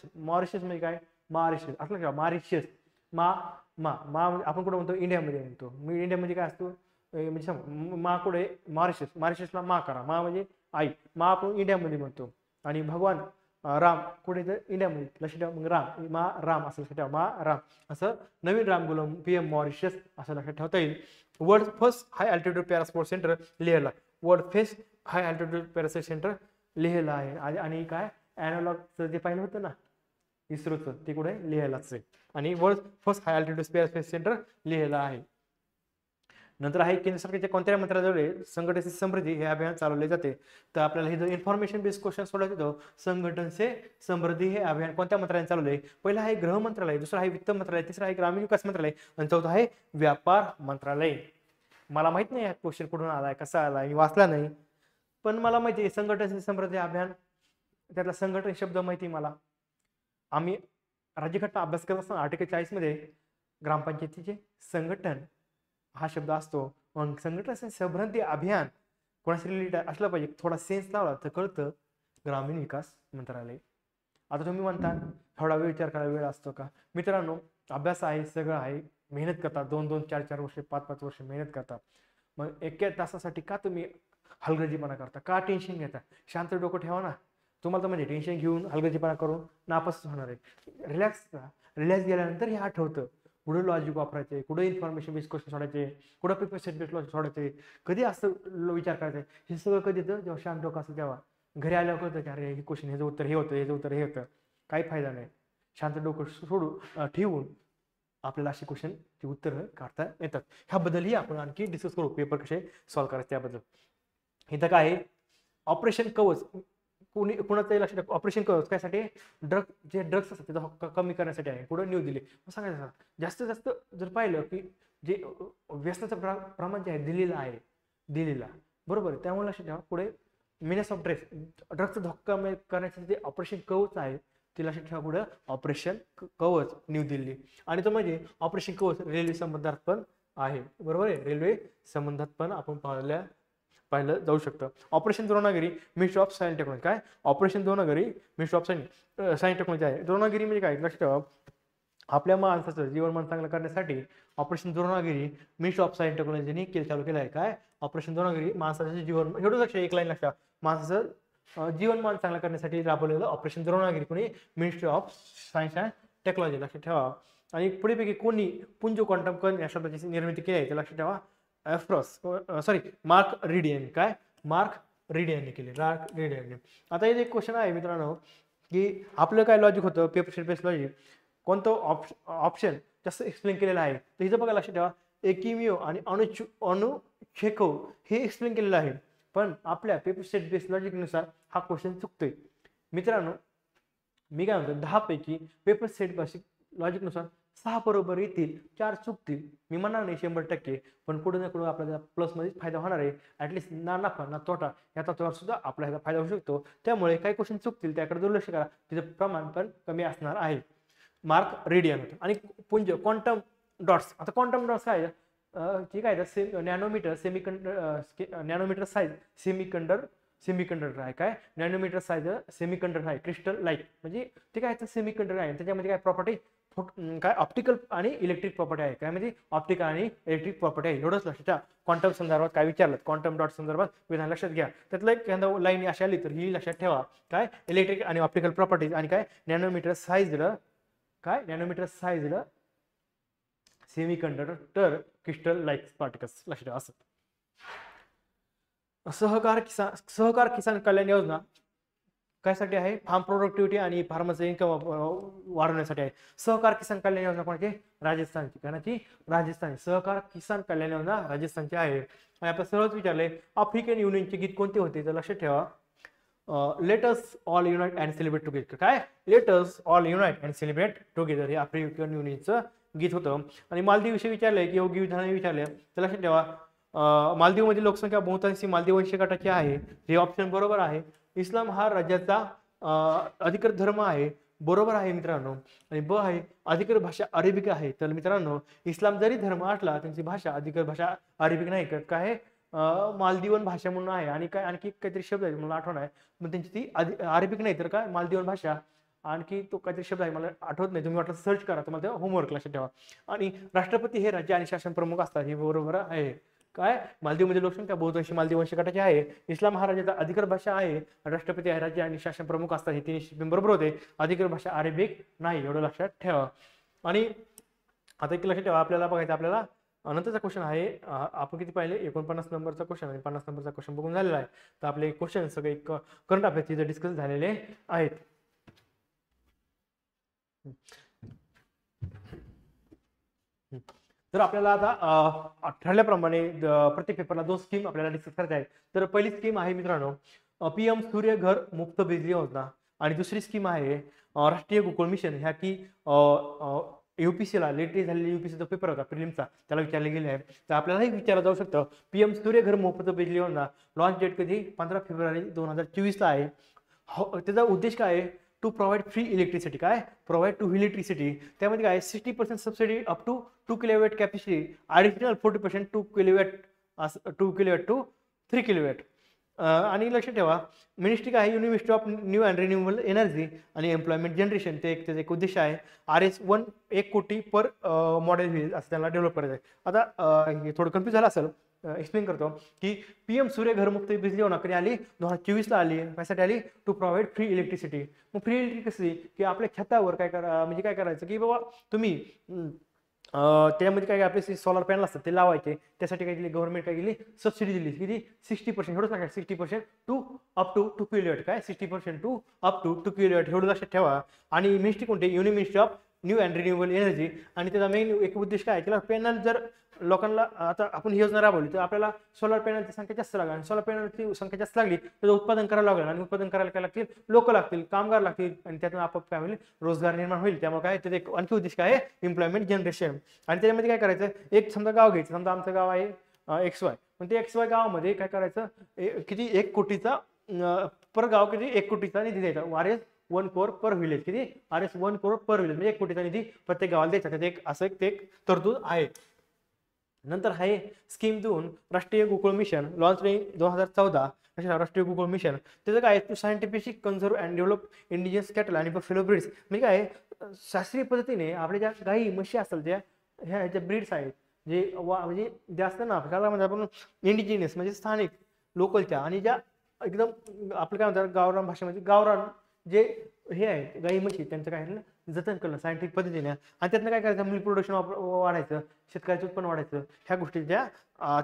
म्हणजे काय? मॉरिशस असलं का? मॉरिशस आपण कुठं म्हणतो? इंडियामध्ये म्हणतो. मी इंडियामध्ये काय असतो म्हणजे मा कुठे? मॉरिशसला मा करा. मा म्हणजे आई. मा आपण इंडियामध्ये म्हणतो. आणि भगवान राम कुठे? तर इंडियामध्ये. लक्षात ठेवा, मग राम असं लक्षात ठेवा, मा राम असं. नवीन रामगुलम PM मॉरिशस असं लक्षात ठेवता येईल. World first high altitude parasport centre लेहला. World first high altitude parasport centre लेहला आहे. आणि काय ॲनालॉगचं जे पाहिलं होतं ना इस्रोचं, ते कुठे? लेहलाच आहे. आणि world first high altitude space centre लेहला आहे. नंतर आहे केंद्र सरकारच्या कोणत्या मंत्रालयाद्वारे संघटन से समृद्धी हे अभियान चालवले जाते. तर आपल्याला हे जो इन्फॉर्मेशन बेस्ड क्वेश्चन सोडवतो तो संघटन से समृद्धी हे अभियान कोणत्या मंत्रालयाने चालवले? पहिला आहे गृह मंत्रालय, दुसरा आहे वित्त मंत्रालय, तिसरा आहे ग्रामीण विकास मंत्रालय आणि चौथा आहे व्यापार मंत्रालय. मला माहित नाही क्वेश्चन कुठून आलाय, कसा आलाय, मी वाचला नाही, पण मला माहिती आहे संघटन से समृद्धी अभियान, त्यातला संघटन शब्द माहिती मला. आम्ही राज्यघटना अभ्यास करत असताना आर्टिकल 40 मध्ये ग्रामपंचायतीचे संघटन हा शब्द असतो. मग संघटन समृद्धी अभियान कोणाशी रिलेटेड असलं पाहिजे, थोडा सेन्स लावला तर कळतं ग्रामीण विकास मंत्रालय. आता तुम्ही म्हणता थोडा वेळ विचार करायला वेळ असतो का? मित्रांनो, अभ्यास आहे, सगळं आहे, मेहनत करतात, 2-2, 4-4 वर्ष, 5-5 वर्ष मेहनत करतात. मग 1 तासासाठी का तुम्ही हलगर्जीपणा करता? का टेन्शन घेता? शांत डोकं ठेवा ना. तुम्हाला तर म्हणजे टेन्शन घेऊन हलगर्जीपणा करून नापास होणार आहे. रिलॅक्स गेल्यानंतर हे आठवतं कुठं लॉजिक वापरायचे, कुठं इन्फॉर्मेशन बेस्ड क्वेश्चन सोडायचे, कुठं पेपर सेट बेस्ड लॉजिक सोडायचे, कधी असं विचार करायचा. हे सगळं कधी येतं? जेव्हा शांत डोकं असतं तेव्हा. घरी आल्यावर कळतं की अरे हे क्वेश्चन, ह्याचं उत्तर हे होतं, ह्याचं उत्तर हे होतं. काही फायदा नाही. शांत डोकं ठेवून आपल्याला अशी क्वेश्चनची उत्तरं काढता येतात. ह्याबद्दलही आपण आणखी डिस्कस करू, पेपर कसे सॉल्व्ह करायचे त्याबद्दल. इथं काय आहे? ऑपरेशन कवच कुणाचं लक्ष ठेवा. ऑपरेशन कवच कायसाठी? ड्रग्स असतात त्याचा कमी करण्यासाठी आहे. पुढे न्यूज दिली सांगायचं जास्तीत जास्त जर पाहिलं की जे व्यसनाचं प्रमाण जे आहे दिल्लीला बरोबर आहे. त्यामुळे लक्ष ठेवा पुढे मिनस ऑफ ड्रग्सचा धोका करण्यासाठी जे ऑपरेशन कवच आहे ते लक्षात ठेवा. पुढे ऑपरेशन कवच न्यू दिल्ली. आणि तो म्हणजे ऑपरेशन कवच रेल्वे संबंधात पण आहे. बरोबर आहे, रेल्वे संबंधात पण आपण पाहिलं जाऊ शकतं. Operation Dronagiri ministry of science technology. काय? Operation Dronagiri ministry of science technology आहे. द्रोणागिरी म्हणजे काय? लक्षात ठेवा, आपल्या माणसाचं जीवनमान चांगलं करण्यासाठी operation Dronagiri ministry of science टेक्नॉलॉजीने चालू केलं आहे. काय? ऑपरेशन द्रोणागिरी माणसाचं जीवन, एवढं लक्ष, एक लाईन लक्षात, माणसाचं जीवनमान चांगलं करण्यासाठी राबवलेलं ऑपरेशन द्रोणागिरी कोणी? Ministry of science and technology. लक्षात ठेवा. आणि पुढेपैकी कोणी पुंज क्वांटम कण या शब्दाची निर्मिती केली आहे ते लक्षात ठेवा. मार्क रिडियन. काय? मार्क रिडियनने केले. आता इथे एक क्वेश्चन आहे मित्रांनो की आपलं काय लॉजिक होतं पेपर सेट बेस्ड लॉजिक, कोणतं ऑप्शन जास्त एक्सप्लेन केलेलं आहे. तर इथं बघा लक्षात ठेवा, एकिमिओ आणि अनुचेकोव हे एक्सप्लेन केलेलं आहे, पण आपल्या पेपर सेट बेस्ड लॉजिकनुसार हा क्वेश्चन चुकतोय मित्रांनो. मी काय म्हणतो 10 पैकी पेपर सेट बेसिक लॉजिकनुसार 6 बरोबर येतील, 4 चुकतील. मी म्हणणार नाही 100%, पण कुठे ना कुठे आपल्याला प्लस मध्ये फायदा होणार आहे. ऍटलीस्ट ना नफा ना तोटा या तत्वावर सुद्धा आपल्याला फायदा होऊ शकतो. त्यामुळे काही क्वेश्चन चुकतील त्याकडे दुर्लक्ष करा, तिचं प्रमाण पण कमी असणार आहे. मार्क रेडियन आणि पुंज क्वांटम डॉट्स. आता क्वांटम डॉट्स काय ठीक आहे, नॅनोमीटर नॅनोमीटर साईज सेमीकंडक्टर आहे. काय नॅनोमीटर साईज सेमीकंडक्टर आहे. क्रिस्टल लाईट म्हणजे ते काय सेमीकंडक्टर आहे, त्याच्यामध्ये काय प्रॉपर्टी काय ऑप्टिकल आणि इलेक्ट्रिक प्रॉपर्टी आहे. काय म्हणजे ऑप्टिकल आणि इलेक्ट्रिक प्रॉपर्टी आहे. एवढंच लक्षात. क्वांटम संदर्भात काय विचारलं, क्वांटम डॉट संदर्भात विधान लक्षात घ्या. त्यातलं एखादा लाईन अशी आली तर ही लक्षात ठेवा. काय इलेक्ट्रिक आणि ऑप्टिकल प्रॉपर्टीज आणि काय नॅनोमीटर साईजला सेमीकंडक्टर क्रिस्टल लाईट पार्टिकल्स लक्षात ठेवा. असं सहकार किसान कल्याण योजना कायसाठी आहे, फार्म प्रोडक्टिव्हिटी आणि फार्मरचं इन्कम वाढवण्यासाठी आहे. सहकार किसान कल्याण योजना कोणाची, राजस्थानची. कोणाची, राजस्थान. सहकार किसान कल्याण योजना राजस्थानची आहे. आणि आपलं सहज विचारले आफ्रिकन युनियनचे गीत कोणते होते, तर लक्षात ठेवा let us all unite and celebrate together. काय let us all unite and celebrate together हे आफ्रिकन युनियनचं गीत होतं. आणि मालदीव विषयी विचारलंय की योग्य विधानाने विचारले तर लक्षात ठेवा मालदीवमधील लोकसंख्या बहुतांशी मालदीवंशी गटाची आहे. हे ऑप्शन बरोबर आहे. इस्लाम हा राज्याचा अधिकृत धर्म आहे, बरोबर आहे मित्रांनो. आणि ब आहे अधिकृत भाषा अरेबिक आहे. तर मित्रांनो इस्लाम जरी धर्म असला त्यांची भाषा अधिकृत भाषा अरेबिक नाही. काय मालदीवन भाषा म्हणून आहे. आणि काय आणखी काहीतरी शब्द आहे मला आठवण आहे, मग त्यांची ती अरेबिक नाही तर काय मालदीवन भाषा. आणखी तो काहीतरी शब्द आहे मला आठवत नाही, तुम्ही वाटलं सर्च करा, तुम्हाला होमवर्क लक्षात ठेवा. आणि राष्ट्रपती हे राज्य आणि शासन प्रमुख असतात, हे बरोबर आहे. काय मालदीवमध्ये लोकसंख्या बहुतांशी मालदीवंशी गटाची आहे. इस्लाम हा राज्याचा अधिकृत भाषा आहे. राष्ट्रपती आहे राज्य आणि शासन प्रमुख असतात, हे तिन्ही बरोबर होते. अधिकृत भाषा अरेबिक नाही, एवढं लक्षात ठेवा. आणि आता एक लक्षात ठेवा आपल्याला बघायचं, आपल्याला नंतरचा क्वेश्चन आहे. आपण किती पाहिले 49 नंबरचा क्वेश्चन आणि 50 नंबरचा क्वेश्चन बघून झालेला आहे. तर आपले क्वेश्चन सगळे करंट अफेअर्स इथे डिस्कस झालेले आहेत. तर आपल्याला आता ठरल्याप्रमाणे प्रत्येक पेपरला 2 स्कीम आपल्याला डिस्कस करायच्या आहेत. तर पहिली स्कीम आहे मित्रांनो PM सूर्य घर मुफ्त बिजली योजना. आणि दुसरी स्कीम आहे राष्ट्रीय गोकुळ मिशन. ह्या की UPSCला लेटेस्ट झालेली UPSCचा पेपर होता प्रिलिमचा, त्याला विचारले गेले आहे. तर आपल्यालाही विचारलं जाऊ शकतं PM सूर्य घर मुफ्त बिजली योजना लॉन्च डेट कधी 15 फेब्रुवारी 2024 आहे. त्याचा उद्देश काय आहे, टू प्रोव्हाइड फ्री इलेक्ट्रिसिटी. काय प्रोव्हाइड टू इलेक्ट्रिसिटी. त्यामध्ये काय 60% subsidy up to 2 kilowatt capacity, additional 40% 2 kilowatt to 3 kilowatt. आणि लक्षात ठेवा मिनिस्ट्री काय आहे, ministry of new and renewable energy आणि एम्प्लॉयमेंट जनरेशन. त्याचा एक उद्देश आहे RS1 1 कोटी पर मॉडेल व्हील असं त्यांना डेव्हलप करायचं आहे. आता हे थोडं कन्फ्यूज झालं असेल, एक्सप्लेन करतो की PM सूर्य घर मुक्त बिजली योजना कधी आली, 2024ला आली. कशासाठी आली, टू प्रोव्हाइड फ्री इलेक्ट्रिसिटी. मग फ्री इलेक्ट्रिसिटी कशी की आपल्या छतावर काय म्हणजे काय करायचं की बाबा तुम्ही त्यामध्ये काय आपले सोलर पॅनल असतात ते लावायचे. त्यासाठी काय केली गव्हर्नमेंट, काय केली सबसिडी दिली किती 60%. एवढंच लक्षात 60% टू अप टू 2 किलोवॅट. काय 60% टू अप टू 2 किलोवॅट एवढं लक्षात ठेवा. आणि मिनिस्ट्री कोणती, union ministry of new and renewable energy. आणि त्याचा मेन एक उद्देश काय, त्याला पॅनल जर लोकांना आता आपण ही योजना राबवली तर आपल्याला सोलर पॅनलची संख्या जास्त लागेल. आणि सोलर पॅनलची संख्या जास्त लागली तर उत्पादन करायला लागेल. आणि उत्पादन करायला काय लागतील, लोक लागतील, कामगार लागतील. आणि त्यातून आपोआप काय होईल, रोजगार निर्माण होईल. त्यामुळे काय त्याचा एक आणखी उद्देश काय आहे, एम्प्लॉयमेंट जनरेशन. आणि त्याच्यामध्ये काय करायचं, एक समजा गाव घ्यायचं. समजा आमचं गाव आहे XY. पण ते XY गावामध्ये काय करायचं, किती 1 कोटीचा पर गाव, किती 1 कोटीचा निधी द्यायचा. RS1 crore पर विलेज. किती RS1 crore पर विलेज म्हणजे 1 कोटीचा निधी प्रत्येक गावाला द्यायचा. त्यात एक असं एक तरतूद आहे. नंतर आहे स्कीम 2 राष्ट्रीय गोकुळ मिशन लॉन्च इन 2014. राष्ट्रीय गोकुळ मिशन त्याचं काय to scientific conserve and develop indigenous cattle आणि बफेलो ब्रीड्स. म्हणजे काय शास्त्रीय पद्धतीने आपल्या ज्या गाई म्हशी असतात त्या ह्याच्या ब्रीड्स आहेत जे म्हणजे जास्त ना आपल्याला म्हणजे आपण इंडिजिनियस म्हणजे स्थानिक लोकलच्या आणि ज्या एकदम आपलं काय म्हणतात गावरान भाषेमध्ये गावरान जे हे आहे गाई म्हशी त्यांचं काय जतन करणं सायंटिफिक पद्धतीने. आणि त्यातनं काय करायचं, मिल्क प्रोडक्शन वाढायचं, शेतकऱ्याचं उत्पन्न वाढायचं. ह्या गोष्टी ज्या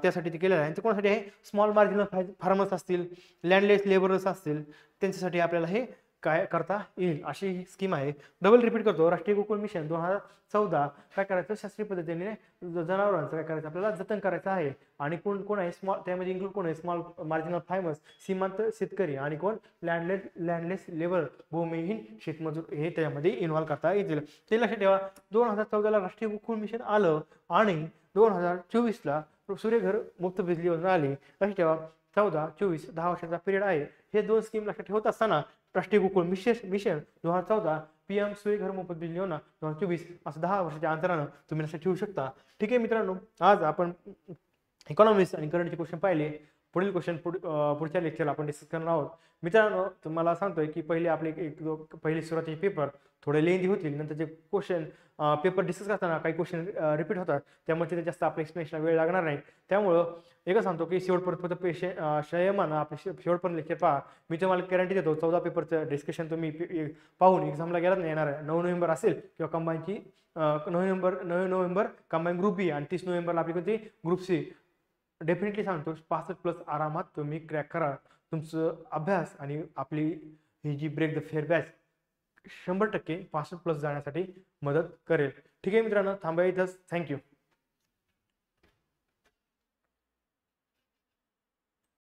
त्यासाठी ते केलेलं आहे. ते कोणासाठी आहे, स्मॉल मार्जिनल फार्मर्स असतील, लँडलेस लेबरर्स असतील, त्यांच्यासाठी आपल्याला हे काय करता येईल अशी ही स्कीम आहे. डबल रिपीट करतो, राष्ट्रीय गोकुळ मिशन 2014 काय करायचं, शास्त्रीय पद्धतीने जनावरांचं काय करायचं आपल्याला जतन करायचं आहे. आणि कोण कोण आहे स्मॉल, त्यामध्ये इन्क्लूड कोण आहे, स्मॉल मार्जिनल फार्मर्स, सीमांत शेतकरी आणि कोण लँडलेस लेबर, भूमिहीन शेतमजूर हे त्यामध्ये इन्व्हॉल्व करता येतील. ते लक्षात ठेवा. 2014ला राष्ट्रीय गोकुळ मिशन आलं आणि 2024ला सूर्यघर मुक्त बिजली योजना आली. लक्षात ठेवा 14-24 10 वर्षाचा पिरियड आहे. हे दोन स्कीम लक्षात ठेवत असताना राष्ट्रीय गोकुळ मिशन 2014, PM सूर्यघर मोफत बिजली योजना 2024 असं 10 वर्षाच्या अंतरानं तुम्ही लक्षात ठेवू शकता. ठीक आहे मित्रांनो, आज आपण इकॉनॉमिक्स आणि करंटचे क्वेश्चन पाहिले. पुढील क्वेश्चन पुढच्या लेक्चरला आपण डिस्कस करणार आहोत. मित्रांनो तुम्हाला सांगतोय की पहिले आपले पहिले सुरुवातीचे पेपर थोडे लेंदी होतील, नंतरचे क्वेश्चन पेपर डिस्कस करताना काही क्वेश्चन रिपीट होतात, त्यामुळे तिथे जास्त आपल्या एक्सप्लेनेशनला वेळ लागणार नाही. त्यामुळं एकच सांगतो की शेवटपर्यंत संयमानं आपले शेवटपर्यंत लेक्चर पहा. मी तुम्हाला गॅरंटी देतो 14 पेपरचं डिस्कशन तुम्ही पाहून एक्झामला गेलाच नाही येणार आहे. 9 नोव्हेंबर असेल किंवा कंबाईनची 9 नोव्हेंबर कंबाईन ग्रुप बी आणि 30 नोव्हेंबरला आपली कोणती ग्रुप सी. डेफिनेटली सांगतो 65+ आरामात तुम्ही क्रॅक करा. तुमचं अभ्यास आणि आपली ही जी ब्रेक द फेअर बॅच 100% 65+ जाण्यासाठी मदत करेल. ठीक आहे मित्रांनो, थांबा इथंच. थँक्यू.